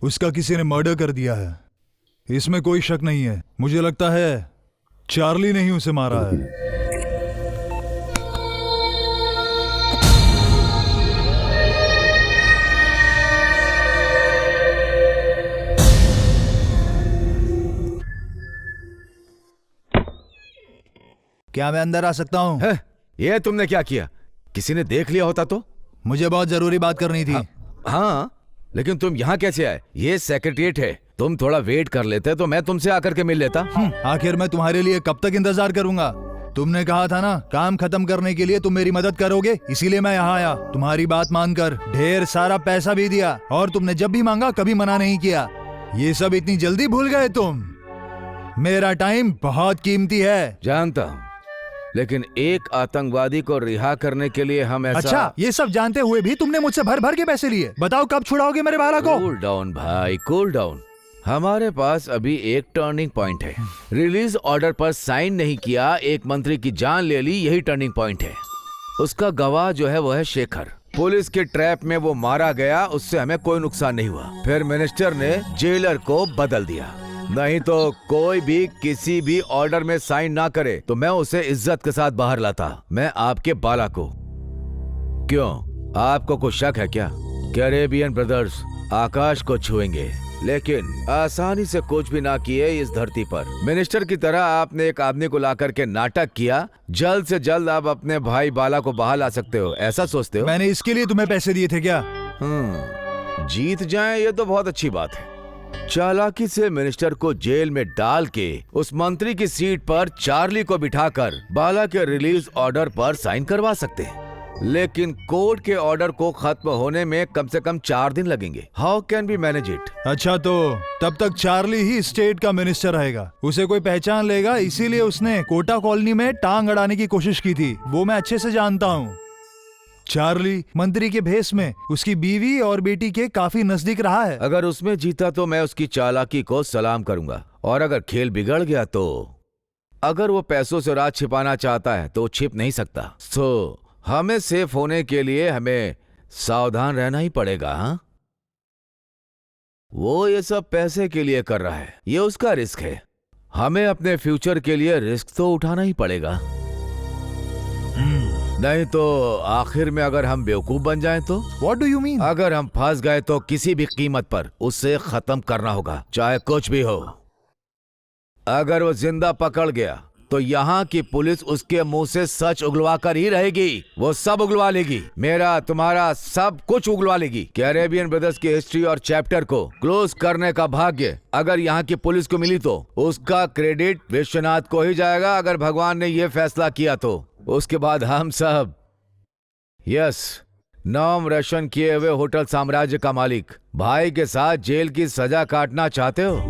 उसका किसी ने मर्डर कर दिया है, इसमें कोई शक नहीं है। मुझे लगता है चार्ली ने ही उसे मारा है। क्या मैं अंदर आ सकता हूँ? ये तुमने क्या किया? किसी ने देख लिया होता तो? मुझे बहुत जरूरी बात करनी थी। हाँ, लेकिन तुम यहाँ कैसे आए? ये सेक्रेटरिएट है, तुम थोड़ा वेट कर लेते तो मैं तुमसे आकर के मिल लेता। आखिर मैं तुम्हारे लिए कब तक इंतजार करूंगा? तुमने कहा था ना काम खत्म करने के लिए तुम मेरी मदद करोगे, इसीलिए मैं यहाँ आया। तुम्हारी बात मानकर ढेर सारा पैसा भी दिया और तुमने जब भी मांगा कभी मना नहीं किया। ये सब इतनी जल्दी भूल गए तुम? मेरा टाइम बहुत कीमती है। जानता हूँ, लेकिन एक आतंकवादी को रिहा करने के लिए हम ऐसा। अच्छा, ये सब जानते हुए भी तुमने मुझसे भर भर के पैसे लिए। बताओ कब छुड़ाओगे मेरे बाला को? कूल डाउन भाई, कूल डाउन। हमारे पास अभी एक टर्निंग पॉइंट है। रिलीज ऑर्डर पर साइन नहीं किया, एक मंत्री की जान ले ली, यही टर्निंग पॉइंट है। उसका गवाह जो है वो है शेखर। पुलिस के ट्रैप में वो मारा गया, उससे हमें कोई नुकसान नहीं हुआ। फिर मिनिस्टर ने जेलर को बदल दिया। नहीं तो कोई भी किसी भी ऑर्डर में साइन ना करे तो मैं उसे इज्जत के साथ बाहर लाता। मैं आपके बाला को। क्यों, आपको कुछ शक है क्या? कैरेबियन ब्रदर्स आकाश को छुएंगे, लेकिन आसानी से कुछ भी ना किए इस धरती पर। मिनिस्टर की तरह आपने एक आदमी को ला करके नाटक किया। जल्द से जल्द आप अपने भाई बाला को बाहर ला सकते हो, ऐसा सोचते हो? मैंने इसके लिए तुम्हें पैसे दिए थे क्या? जीत जाएं ये तो बहुत अच्छी बात है। चालाकी से मिनिस्टर को जेल में डाल के उस मंत्री की सीट पर चार्ली को बिठाकर बाला के रिलीज ऑर्डर पर साइन करवा सकते हैं, लेकिन कोर्ट के ऑर्डर को खत्म होने में कम से कम 4 दिन लगेंगे। How can be manage it? अच्छा, तो तब तक चार्ली ही स्टेट का मिनिस्टर रहेगा। उसे कोई पहचान लेगा, इसीलिए उसने कोटा कॉलोनी में टांग अड़ाने की कोशिश की थी। वो मैं अच्छे से जानता हूँ। चार्ली मंत्री के भेष में उसकी बीवी और बेटी के काफी नजदीक रहा है। अगर उसमें जीता तो मैं उसकी चालाकी को सलाम करूंगा, और अगर खेल बिगड़ गया तो अगर वो पैसों से राज छिपाना चाहता है तो छिप नहीं सकता। सो हमें सेफ होने के लिए हमें सावधान रहना ही पड़ेगा। हाँ, वो ये सब पैसे के लिए कर रहा है, ये उसका रिस्क है। हमें अपने फ्यूचर के लिए रिस्क तो उठाना ही पड़ेगा। नहीं तो आखिर में अगर हम बेवकूफ बन जाएं तो? What do you mean? अगर हम फंस गए तो किसी भी कीमत पर उसे खत्म करना होगा, चाहे कुछ भी हो। अगर वो जिंदा पकड़ गया तो यहाँ की पुलिस उसके मुंह से सच उगलवा कर ही रहेगी। वो सब उगलवा लेगी, मेरा तुम्हारा सब कुछ उगलवा लेगी। कैरेबियन ब्रदर्स की हिस्ट्री और चैप्टर को क्लोज करने का भाग्य अगर यहाँ की पुलिस को मिली तो उसका क्रेडिट विश्वनाथ को ही जाएगा। अगर भगवान ने ये फैसला किया तो उसके बाद हम सब। यस, नाम रोशन किए हुए होटल साम्राज्य का मालिक भाई के साथ जेल की सजा काटना चाहते हो?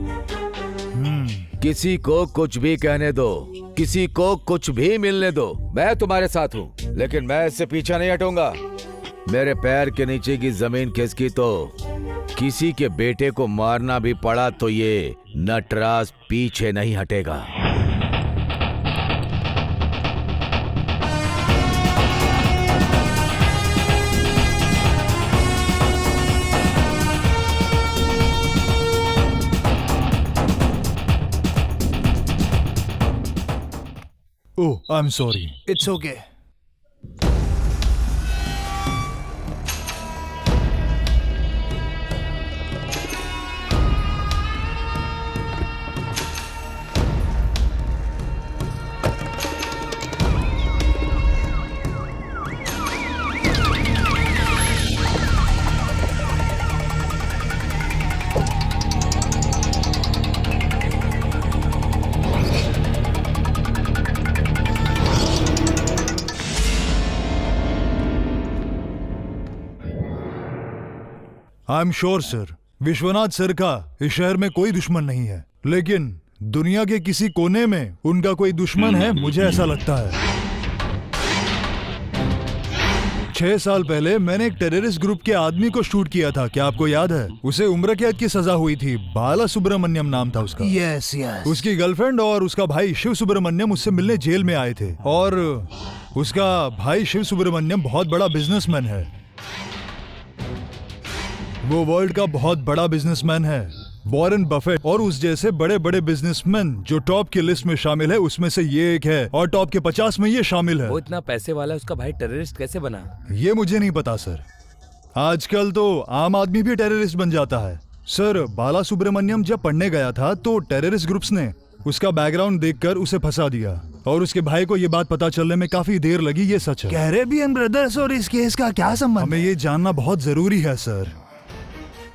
किसी को कुछ भी कहने दो, किसी को कुछ भी मिलने दो, मैं तुम्हारे साथ हूँ, लेकिन मैं इससे पीछा नहीं हटूंगा। मेरे पैर के नीचे की जमीन खिसकी तो किसी के बेटे को मारना भी पड़ा तो ये नटराज पीछे नहीं हटेगा। Oh, I'm sorry. It's okay. I'm sure, sir. Vishwanath sir का इस शहर में कोई दुश्मन नहीं है, लेकिन दुनिया के किसी कोने में उनका कोई दुश्मन है, मुझे ऐसा लगता है। 6 साल पहले मैंने एक टेररिस्ट ग्रुप के आदमी को शूट किया था, क्या आपको याद है? उसे उम्र कैद की सजा हुई थी। बाला सुब्रमण्यम नाम था उसका। Yes yes. उसकी गर्लफ्रेंड और उसका भाई शिव सुब्रमण्यम उससे मिलने जेल में आए थे, और उसका भाई शिव सुब्रमण्यम बहुत बड़ा बिजनेसमैन है। वो वर्ल्ड का बहुत बड़ा बिजनेसमैन है, वॉरेन बफेट और उस जैसे बड़े बड़े बिजनेसमैन जो टॉप की लिस्ट में शामिल है, उसमें से ये एक है, और टॉप के 50 में ये शामिल है। वो इतना पैसे वाला उसका भाई टेररिस्ट कैसे बना? ये मुझे नहीं पता सर। आजकल तो आम आदमी भी टेररिस्ट बन जाता है। सर, बाला सुब्रमण्यम जब पढ़ने गया था तो टेररिस्ट ग्रुप्स ने उसका बैकग्राउंड देखकर उसे फंसा दिया, और उसके भाई को ये बात पता चलने में काफी देर लगी। ये सच है। कैरेबियन ब्रदर्स और इस केस का क्या संबंध? हमें ये जानना बहुत जरूरी है सर।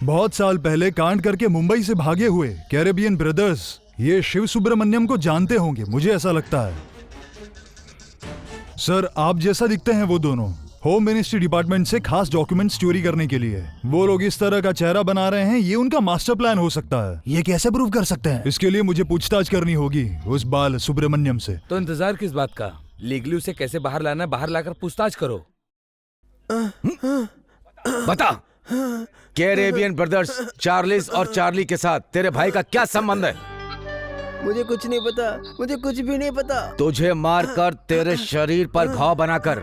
बहुत साल पहले कांड करके मुंबई से भागे हुए कैरेबियन ब्रदर्स ये शिव सुब्रमण्यम को जानते होंगे, मुझे ऐसा लगता है। सर, आप जैसा दिखते हैं वो दोनों होम मिनिस्ट्री डिपार्टमेंट से खास डॉक्यूमेंट्स चोरी करने के लिए वो लोग इस तरह का चेहरा बना रहे हैं, ये उनका मास्टर प्लान हो सकता है। ये कैसे प्रूव कर सकते हैं? इसके लिए मुझे पूछताछ करनी होगी उस बाल सुब्रमण्यम से। तो इंतजार किस बात का? लीगली उसे कैसे बाहर लाना है, बाहर लाकर पूछताछ करो। बता, कैरेबियन ब्रदर्स चार्लिस और चार्ली के साथ तेरे भाई का क्या संबंध है? मुझे कुछ नहीं पता, मुझे कुछ भी नहीं पता। तुझे मारकर तेरे शरीर पर घाव बनाकर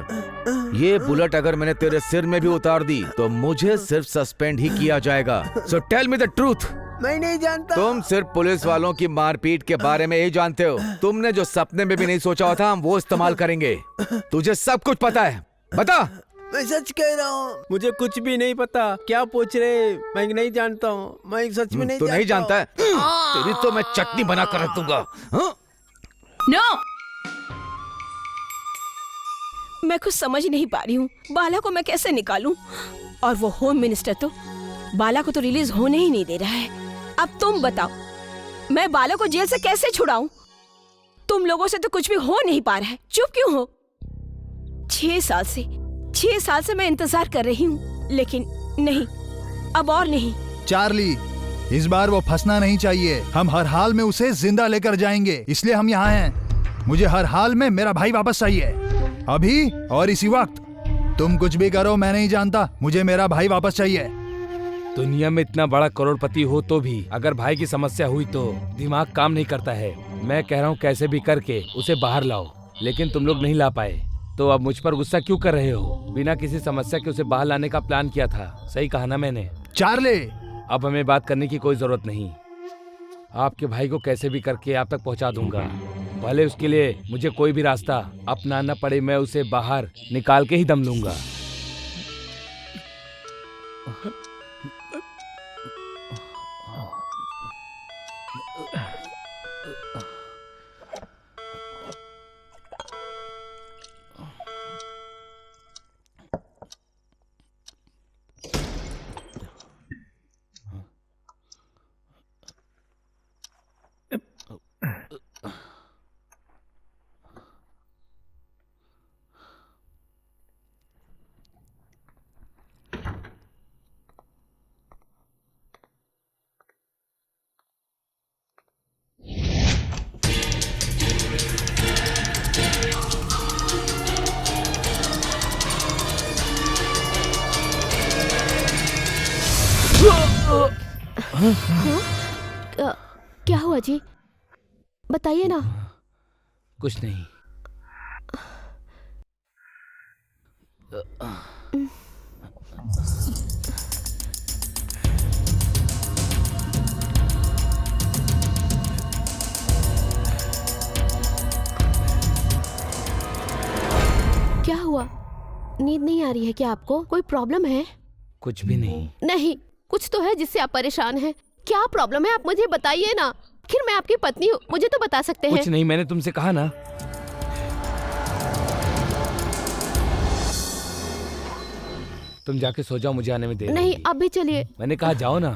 ये बुलेट अगर मैंने तेरे सिर में भी उतार दी तो मुझे सिर्फ सस्पेंड ही किया जाएगा। So tell me the truth. मैं नहीं जानता। तुम सिर्फ पुलिस वालों की मारपीट के बारे में ही जानते हो। तुमने जो सपने में भी नहीं सोचा था हम वो इस्तेमाल करेंगे। तुझे सब कुछ पता है, बता। मैं सच कह रहा हूँ, मुझे कुछ भी नहीं पता। क्या पूछ रहे? मैं नहीं जानता हूँ, मैं सच में नहीं तो नहीं जानता है? तेरी तो मैं चटनी बना कर रख दूंगा। नो, मैं कुछ समझ नहीं पा रही हूँ। बाला को मैं कैसे निकालूं? और वो होम मिनिस्टर तो बाला को तो रिलीज होने ही नहीं दे रहा है। अब तुम बताओ, मैं बाला को जेल से कैसे छुड़ाऊं? तुम लोगों से तो कुछ भी हो नहीं पा रहा है। चुप क्यों हो? 6 साल से मैं इंतजार कर रही हूँ, लेकिन नहीं, अब और नहीं। चार्ली, इस बार वो फंसना नहीं चाहिए। हम हर हाल में उसे जिंदा लेकर जाएंगे, इसलिए हम यहाँ हैं। मुझे हर हाल में मेरा भाई वापस चाहिए, अभी और इसी वक्त। तुम कुछ भी करो, मैं नहीं जानता, मुझे मेरा भाई वापस चाहिए। दुनिया में इतना बड़ा करोड़पति हो तो भी अगर भाई की समस्या हुई तो दिमाग काम नहीं करता है। मैं कह रहा हूँ कैसे भी करके उसे बाहर लाओ, लेकिन तुम लोग नहीं ला पाए। तो अब मुझ पर गुस्सा क्यों कर रहे हो? बिना किसी समस्या के उसे बाहर लाने का प्लान किया था, सही कहा ना मैंने? चार्ली, अब हमें बात करने की कोई जरूरत नहीं। आपके भाई को कैसे भी करके आप तक पहुंचा दूंगा, भले उसके लिए मुझे कोई भी रास्ता अपनाना पड़े। मैं उसे बाहर निकाल के ही दम लूंगा। क्या हुआ जी? बताइए ना। कुछ नहीं। क्या हुआ? नींद नहीं आ रही है क्या आपको? कोई प्रॉब्लम है? कुछ भी नहीं। नहीं, कुछ तो है जिससे आप परेशान हैं। क्या प्रॉब्लम है? आप मुझे बताइए ना। आखिर मैं आपकी पत्नी हूँ, मुझे तो बता सकते हैं। कुछ नहीं, मैंने तुमसे कहा ना। तुम जाके सो जाओ, मुझे आने में देर नहीं, होगी। अब भी चलिए। मैंने कहा जाओ ना।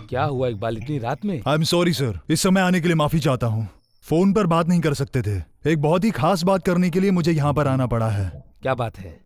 क्या हुआ इकबाल, इतनी रात में? आई एम सॉरी सर, इस समय आने के लिए माफी चाहता हूँ। फोन पर बात नहीं कर सकते थे। एक बहुत ही खास बात करने के लिए मुझे यहाँ पर आना पड़ा है। क्या बात है?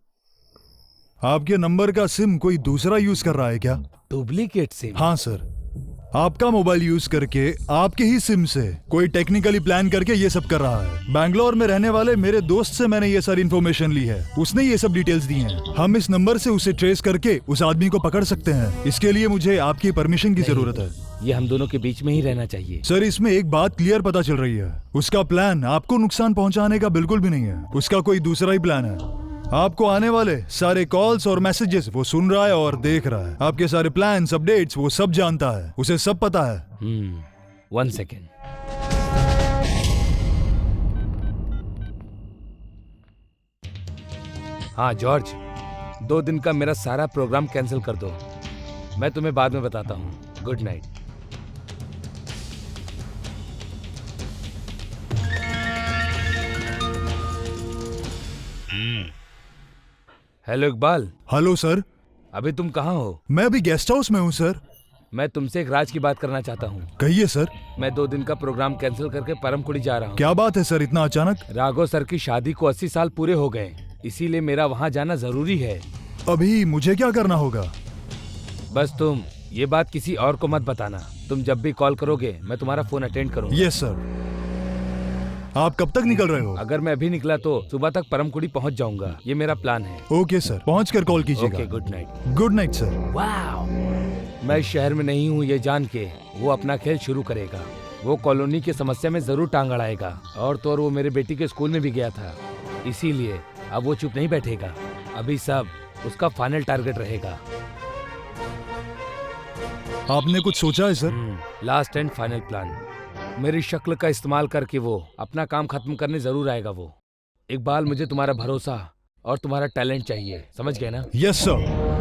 आपके नंबर का सिम कोई दूसरा यूज कर रहा है क्या? Duplicate SIM? हाँ सर, आपका मोबाइल यूज करके आपके ही सिम से कोई टेक्निकली प्लान करके ये सब कर रहा है। बैंगलोर में रहने वाले मेरे दोस्त से मैंने ये सारी इन्फॉर्मेशन ली है, उसने ये सब डिटेल्स दी हैं। हम इस नंबर से उसे ट्रेस करके उस आदमी को पकड़ सकते हैं। इसके लिए मुझे आपकी परमिशन की जरूरत है। ये हम दोनों के बीच में ही रहना चाहिए। सर, इसमें एक बात क्लियर पता चल रही है, उसका प्लान आपको नुकसान पहुंचाने का बिल्कुल भी नहीं है। उसका कोई दूसरा ही प्लान है। आपको आने वाले सारे कॉल्स और मैसेजेस वो सुन रहा है और देख रहा है। आपके सारे प्लान्स, अपडेट्स वो सब जानता है, उसे सब पता है। 1 सेकेंड। हाँ जॉर्ज, 2 दिन का मेरा सारा प्रोग्राम कैंसिल कर दो। मैं तुम्हें बाद में बताता हूँ। Good night. Hello Iqbal. Hello sir. अभी तुम कहाँ हो? मैं अभी गेस्ट हाउस में हूँ सर। मैं तुमसे एक राज की बात करना चाहता हूँ। कहिए सर। मैं 2 दिन का प्रोग्राम कैंसिल करके परमकुड़ी जा रहा हूँ। क्या बात है सर, इतना अचानक? राघव सर की शादी को 80 साल पूरे हो गए, इसीलिए मेरा वहाँ जाना जरूरी है। अभी मुझे क्या करना होगा? बस तुम ये बात किसी और को मत बताना। तुम जब भी कॉल करोगे मैं तुम्हारा फोन अटेंड करूँगा। Yes sir. आप कब तक निकल रहे हो? अगर मैं अभी निकला तो सुबह तक परमकुड़ी पहुँच जाऊंगा, ये मेरा प्लान है। ओके सर, पहुँचकर कॉल कीजिएगा। Okay, good night. Good night sir. Wow, मैं इस शहर में नहीं हूँ ये जान के वो अपना खेल शुरू करेगा। वो कॉलोनी की समस्या में जरूर टांग अड़ाएगा। और तो और वो मेरे बेटी के स्कूल में भी गया था, इसीलिए अब वो चुप नहीं बैठेगा। अभी सब उसका फाइनल टारगेट रहेगा। आपने कुछ सोचा है sir? Last and final plan. मेरी शक्ल का इस्तेमाल करके वो अपना काम खत्म करने जरूर आएगा। वो इकबाल, मुझे तुम्हारा भरोसा और तुम्हारा टैलेंट चाहिए, समझ गए ना? Yes sir.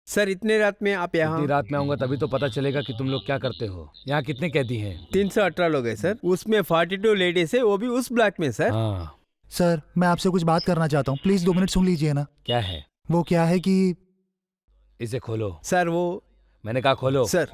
सर इतने रात में आप यहाँ? इतनी रात में आऊंगा तभी तो पता चलेगा कि तुम लोग क्या करते हो। यहाँ कितने कैदी हैं? 318 लोग हैं सर, उसमें 42 लेडीज है, वो भी उस ब्लॉक में सर। हाँ। सर मैं आपसे कुछ बात करना चाहता हूँ, प्लीज 2 मिनट सुन लीजिए ना। क्या है? वो क्या है कि इसे खोलो। सर वो मैंने कहा खोलो। सर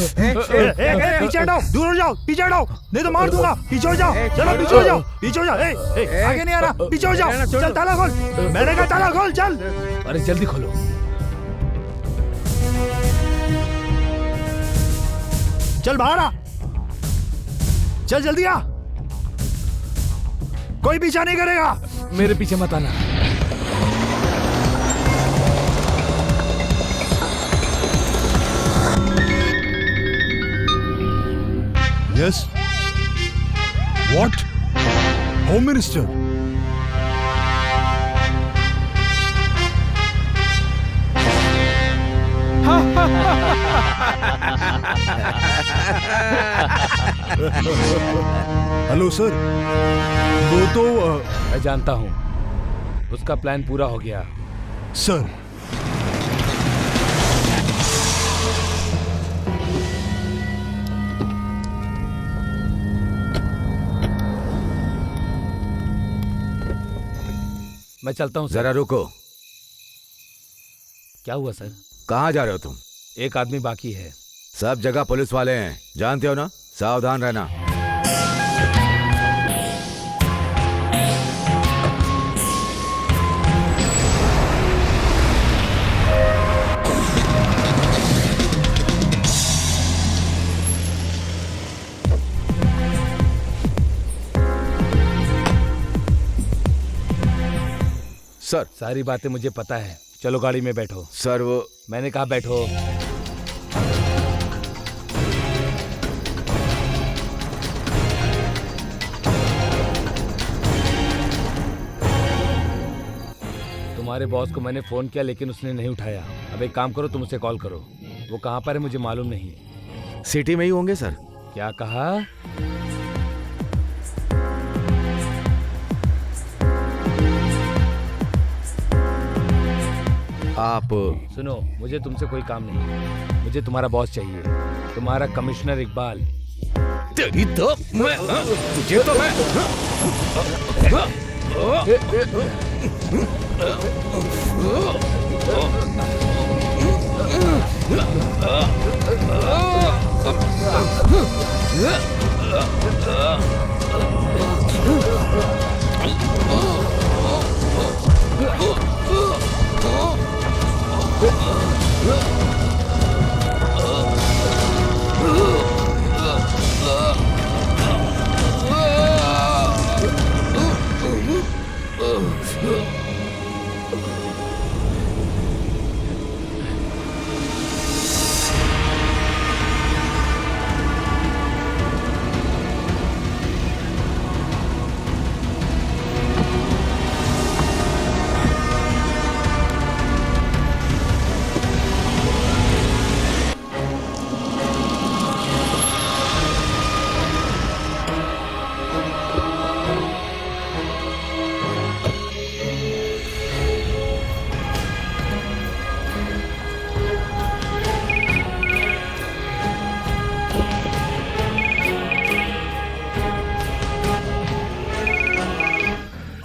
पीछे हटाओ, दूर हो जाओ, पीछे हटाओ, नहीं तो मार दूंगा। पीछे हो जाओ, चलो पीछे हो जाओ, पीछे हो जाओ। आगे नहीं आ रहा, पीछे हो जाओ। चल ताला खोल, मैंने कहा ताला खोल, चल। अरे जल्दी खोलो। चल बाहर आ, चल जल्दी आ, कोई पीछा नहीं करेगा। मेरे पीछे मत आना। Yes. What? Home Minister. Hello sir. वो तो मैं जानता हूँ, उसका प्लान पूरा हो गया। सर मैं चलता हूँ। जरा रुको। क्या हुआ सर? कहाँ जा रहे हो तुम? एक आदमी बाकी है। सब जगह पुलिस वाले हैं, जानते हो ना, सावधान रहना। सर सारी बातें मुझे पता है, चलो गाड़ी में बैठो। सर वो मैंने कहा बैठो। तुम्हारे बॉस को मैंने फोन किया लेकिन उसने नहीं उठाया। अब एक काम करो, तुम उसे कॉल करो। वो कहाँ पर है मुझे मालूम नहीं। सिटी में ही होंगे सर। क्या कहा? आप सुनो, मुझे तुमसे कोई काम नहीं, मुझे तुम्हारा बॉस चाहिए, तुम्हारा कमिश्नर इकबाल। तेरी तो मैं तुझे तो मैं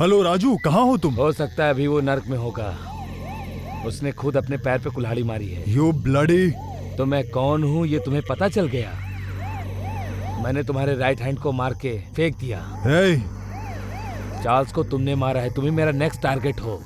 हेलो राजू, कहाँ हो तुम? हो सकता है अभी वो नर्क में होगा। उसने खुद अपने पैर पे कुल्हाड़ी मारी है। You bloody. तो मैं कौन हूँ ये तुम्हें पता चल गया? मैंने तुम्हारे राइट हैंड को मार के फेंक दिया। hey. चार्ल्स को तुमने मारा है, तुम ही मेरा नेक्स्ट टारगेट हो।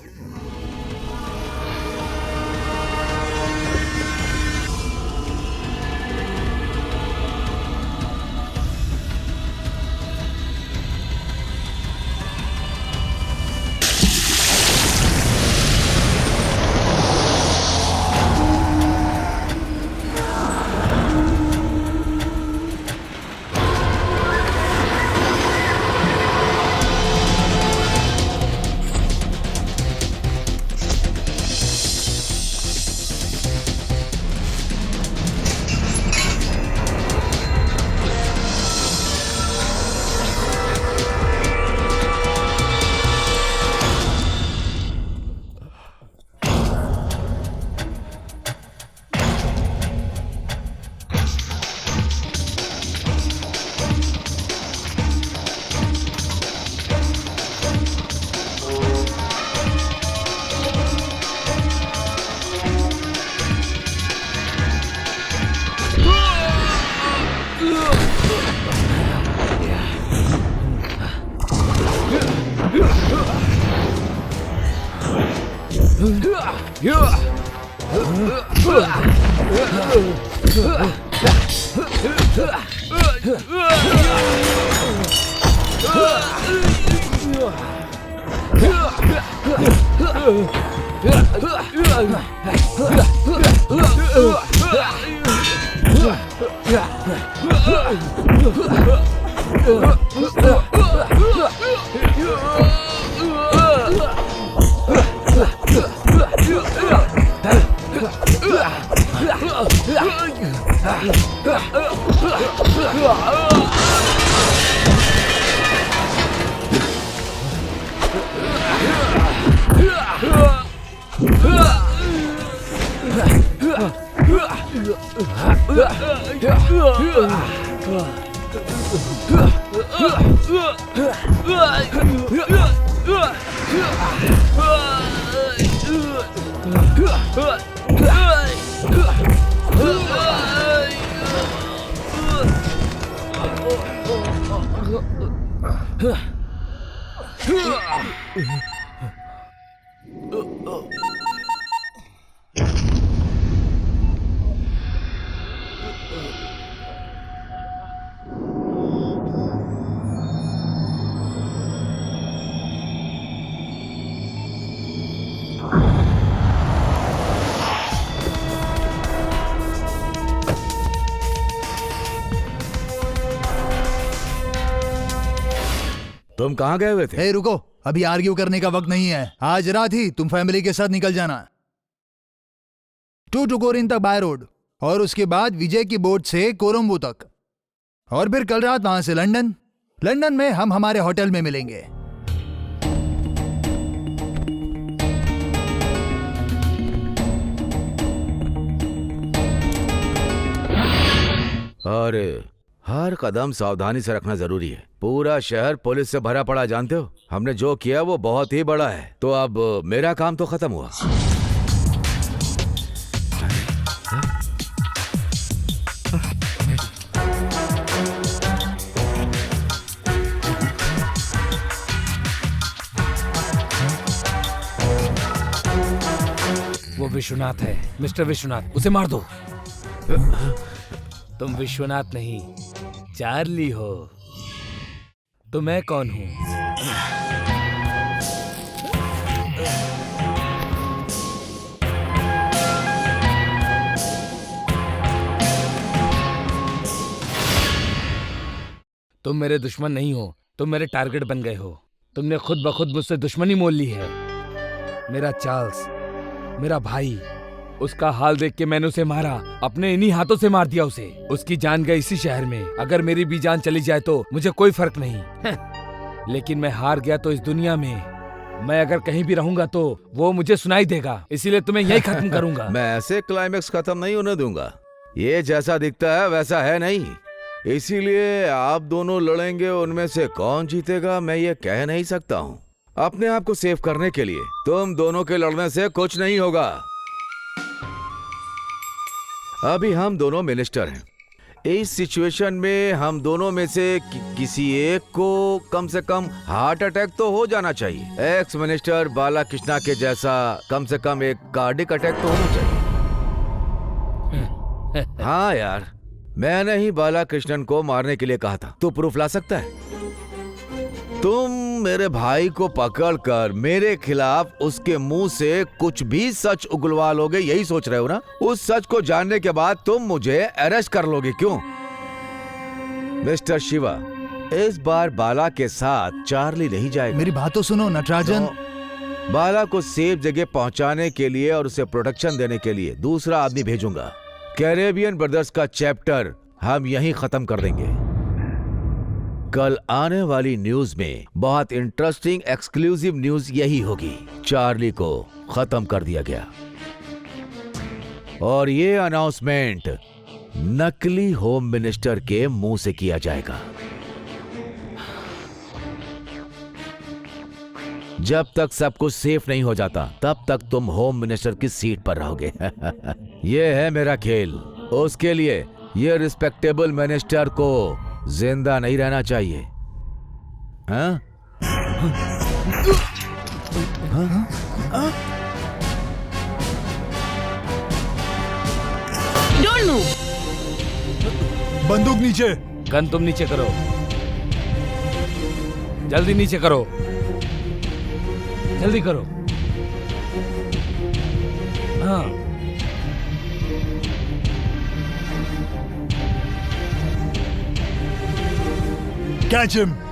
तुम कहाँ गए हुए थे? हे रुको, अभी आर्ग्यू करने का वक्त नहीं है। आज रात ही तुम फैमिली के साथ निकल जाना 2 टुकोरिन तक बाय रोड, और उसके बाद विजय की बोट से कोलंबो तक, और फिर कल रात वहां से लंदन। लंदन में हम हमारे होटल में मिलेंगे। अरे हर कदम सावधानी से रखना जरूरी है। पूरा शहर पुलिस से भरा पड़ा, जानते हो। हमने जो किया वो बहुत ही बड़ा है। तो अब मेरा काम तो खत्म हुआ। वो विश्वनाथ है, मिस्टर विश्वनाथ, उसे मार दो। तुम विश्वनाथ नहीं, चार्ली हो। तो मैं कौन हूं? तुम मेरे दुश्मन नहीं हो, तुम मेरे टारगेट बन गए हो। तुमने खुद ब खुद मुझसे दुश्मनी मोल ली है। मेरा चार्ल्स, मेरा भाई, उसका हाल देख के मैंने उसे मारा, अपने इन्हीं हाथों से मार दिया उसे। उसकी जान गई इसी शहर में। अगर मेरी भी जान चली जाए तो मुझे कोई फर्क नहीं। लेकिन मैं हार गया तो इस दुनिया में मैं अगर कहीं भी रहूंगा तो वो मुझे सुनाई देगा। इसीलिए तुम्हें यही खत्म करूंगा। मैं ऐसे क्लाइमेक्स खत्म नहीं होने दूंगा। ये जैसा दिखता है वैसा है नहीं, इसीलिए आप दोनों लड़ेंगे। उनमें से कौन जीतेगा मैं ये कह नहीं सकता हूँ। अपने आप को सेव करने के लिए तुम दोनों के लड़ने से कुछ नहीं होगा। अभी हम दोनों मिनिस्टर हैं। इस सिचुएशन में हम दोनों में से किसी एक को कम से कम हार्ट अटैक तो हो जाना चाहिए। एक्स मिनिस्टर बालाकृष्णा के जैसा कम से कम एक कार्डिक अटैक तो होना चाहिए। हाँ यार, मैंने ही बालाकृष्णन को मारने के लिए कहा था। तू प्रूफ ला सकता है? तुम मेरे भाई को पकड़कर मेरे खिलाफ उसके मुंह से कुछ भी सच उगलवा लोगे, यही सोच रहे हो ना? उस सच को जानने के बाद तुम मुझे अरेस्ट कर लोगे, क्यों? मिस्टर शिवा, इस बार बाला के साथ चार्ली नहीं जाएगा। मेरी बात तो सुनो नटराजन। तो बाला को सेफ जगह पहुंचाने के लिए और उसे प्रोटेक्शन देने के लिए दूसरा आदमी भेजूंगा। कैरेबियन ब्रदर्स का चैप्टर हम यहीं खत्म कर देंगे। कल आने वाली न्यूज में बहुत इंटरेस्टिंग एक्सक्लूसिव न्यूज यही होगी। चार्ली को खत्म कर दिया गया और ये अनाउंसमेंट नकली होम मिनिस्टर के मुंह से किया जाएगा। जब तक सब कुछ सेफ नहीं हो जाता तब तक तुम होम मिनिस्टर की सीट पर रहोगे। ये है मेरा खेल। उसके लिए ये रिस्पेक्टेबल मिनिस्टर को जिंदा नहीं रहना चाहिए। हाँ? Don't move. बंदूक नीचे। गन तुम नीचे करो, जल्दी नीचे करो, जल्दी करो। हाँ, कैच हिम। भैया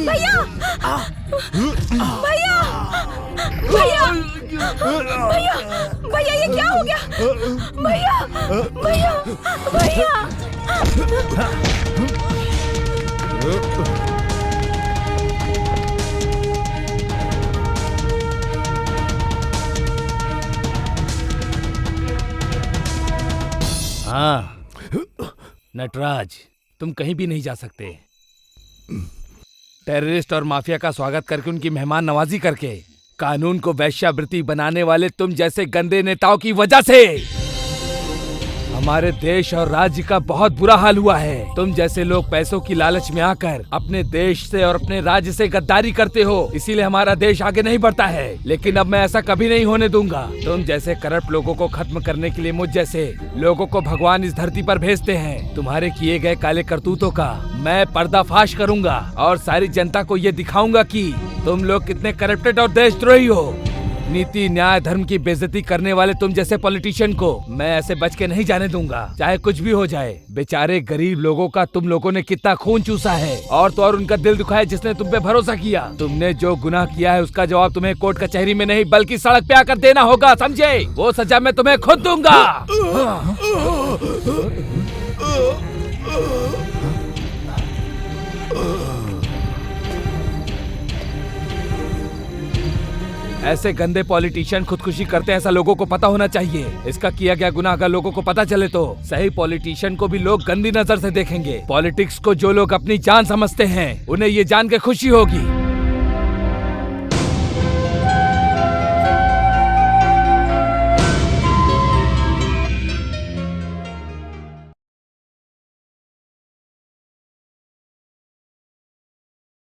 भैया भैया भैया भैया ये क्या हो गया? भैया भैया भैया हाँ नटराज, तुम कहीं भी नहीं जा सकते। टेररिस्ट और माफिया का स्वागत करके, उनकी मेहमान नवाजी करके, कानून को वेश्यावृत्ति बनाने वाले तुम जैसे गंदे नेताओं की वजह से हमारे देश और राज्य का बहुत बुरा हाल हुआ है। तुम जैसे लोग पैसों की लालच में आकर अपने देश से और अपने राज्य से गद्दारी करते हो, इसीलिए हमारा देश आगे नहीं बढ़ता है। लेकिन अब मैं ऐसा कभी नहीं होने दूंगा। तुम जैसे करप्ट लोगों को खत्म करने के लिए मुझ जैसे लोगों को भगवान इस धरती पर भेजते हैं। तुम्हारे किए गए काले करतूतों का मैं पर्दाफाश करूंगा और सारी जनता को ये दिखाऊंगा कि तुम लोग कितने करप्टेड और देशद्रोही हो। नीति न्याय धर्म की बेइज्जती करने वाले तुम जैसे पॉलिटिशियन को मैं ऐसे बच के नहीं जाने दूंगा, चाहे कुछ भी हो जाए। बेचारे गरीब लोगों का तुम लोगों ने कितना खून चूसा है और तो और उनका दिल दुखाया जिसने तुम पे भरोसा किया। तुमने जो गुनाह किया है उसका जवाब तुम्हें कोर्ट कचहरी में नहीं बल्कि सड़क पे आकर देना होगा, समझे? वो सजा मैं तुम्हें खुद दूंगा। ऐसे गंदे पॉलिटिशियन खुदकुशी करते हैं, ऐसा लोगों को पता होना चाहिए। इसका किया गया गुनाह अगर लोगों को पता चले तो सही पॉलिटिशियन को भी लोग गंदी नजर से देखेंगे। पॉलिटिक्स को जो लोग अपनी जान समझते हैं उन्हें ये जान के खुशी होगी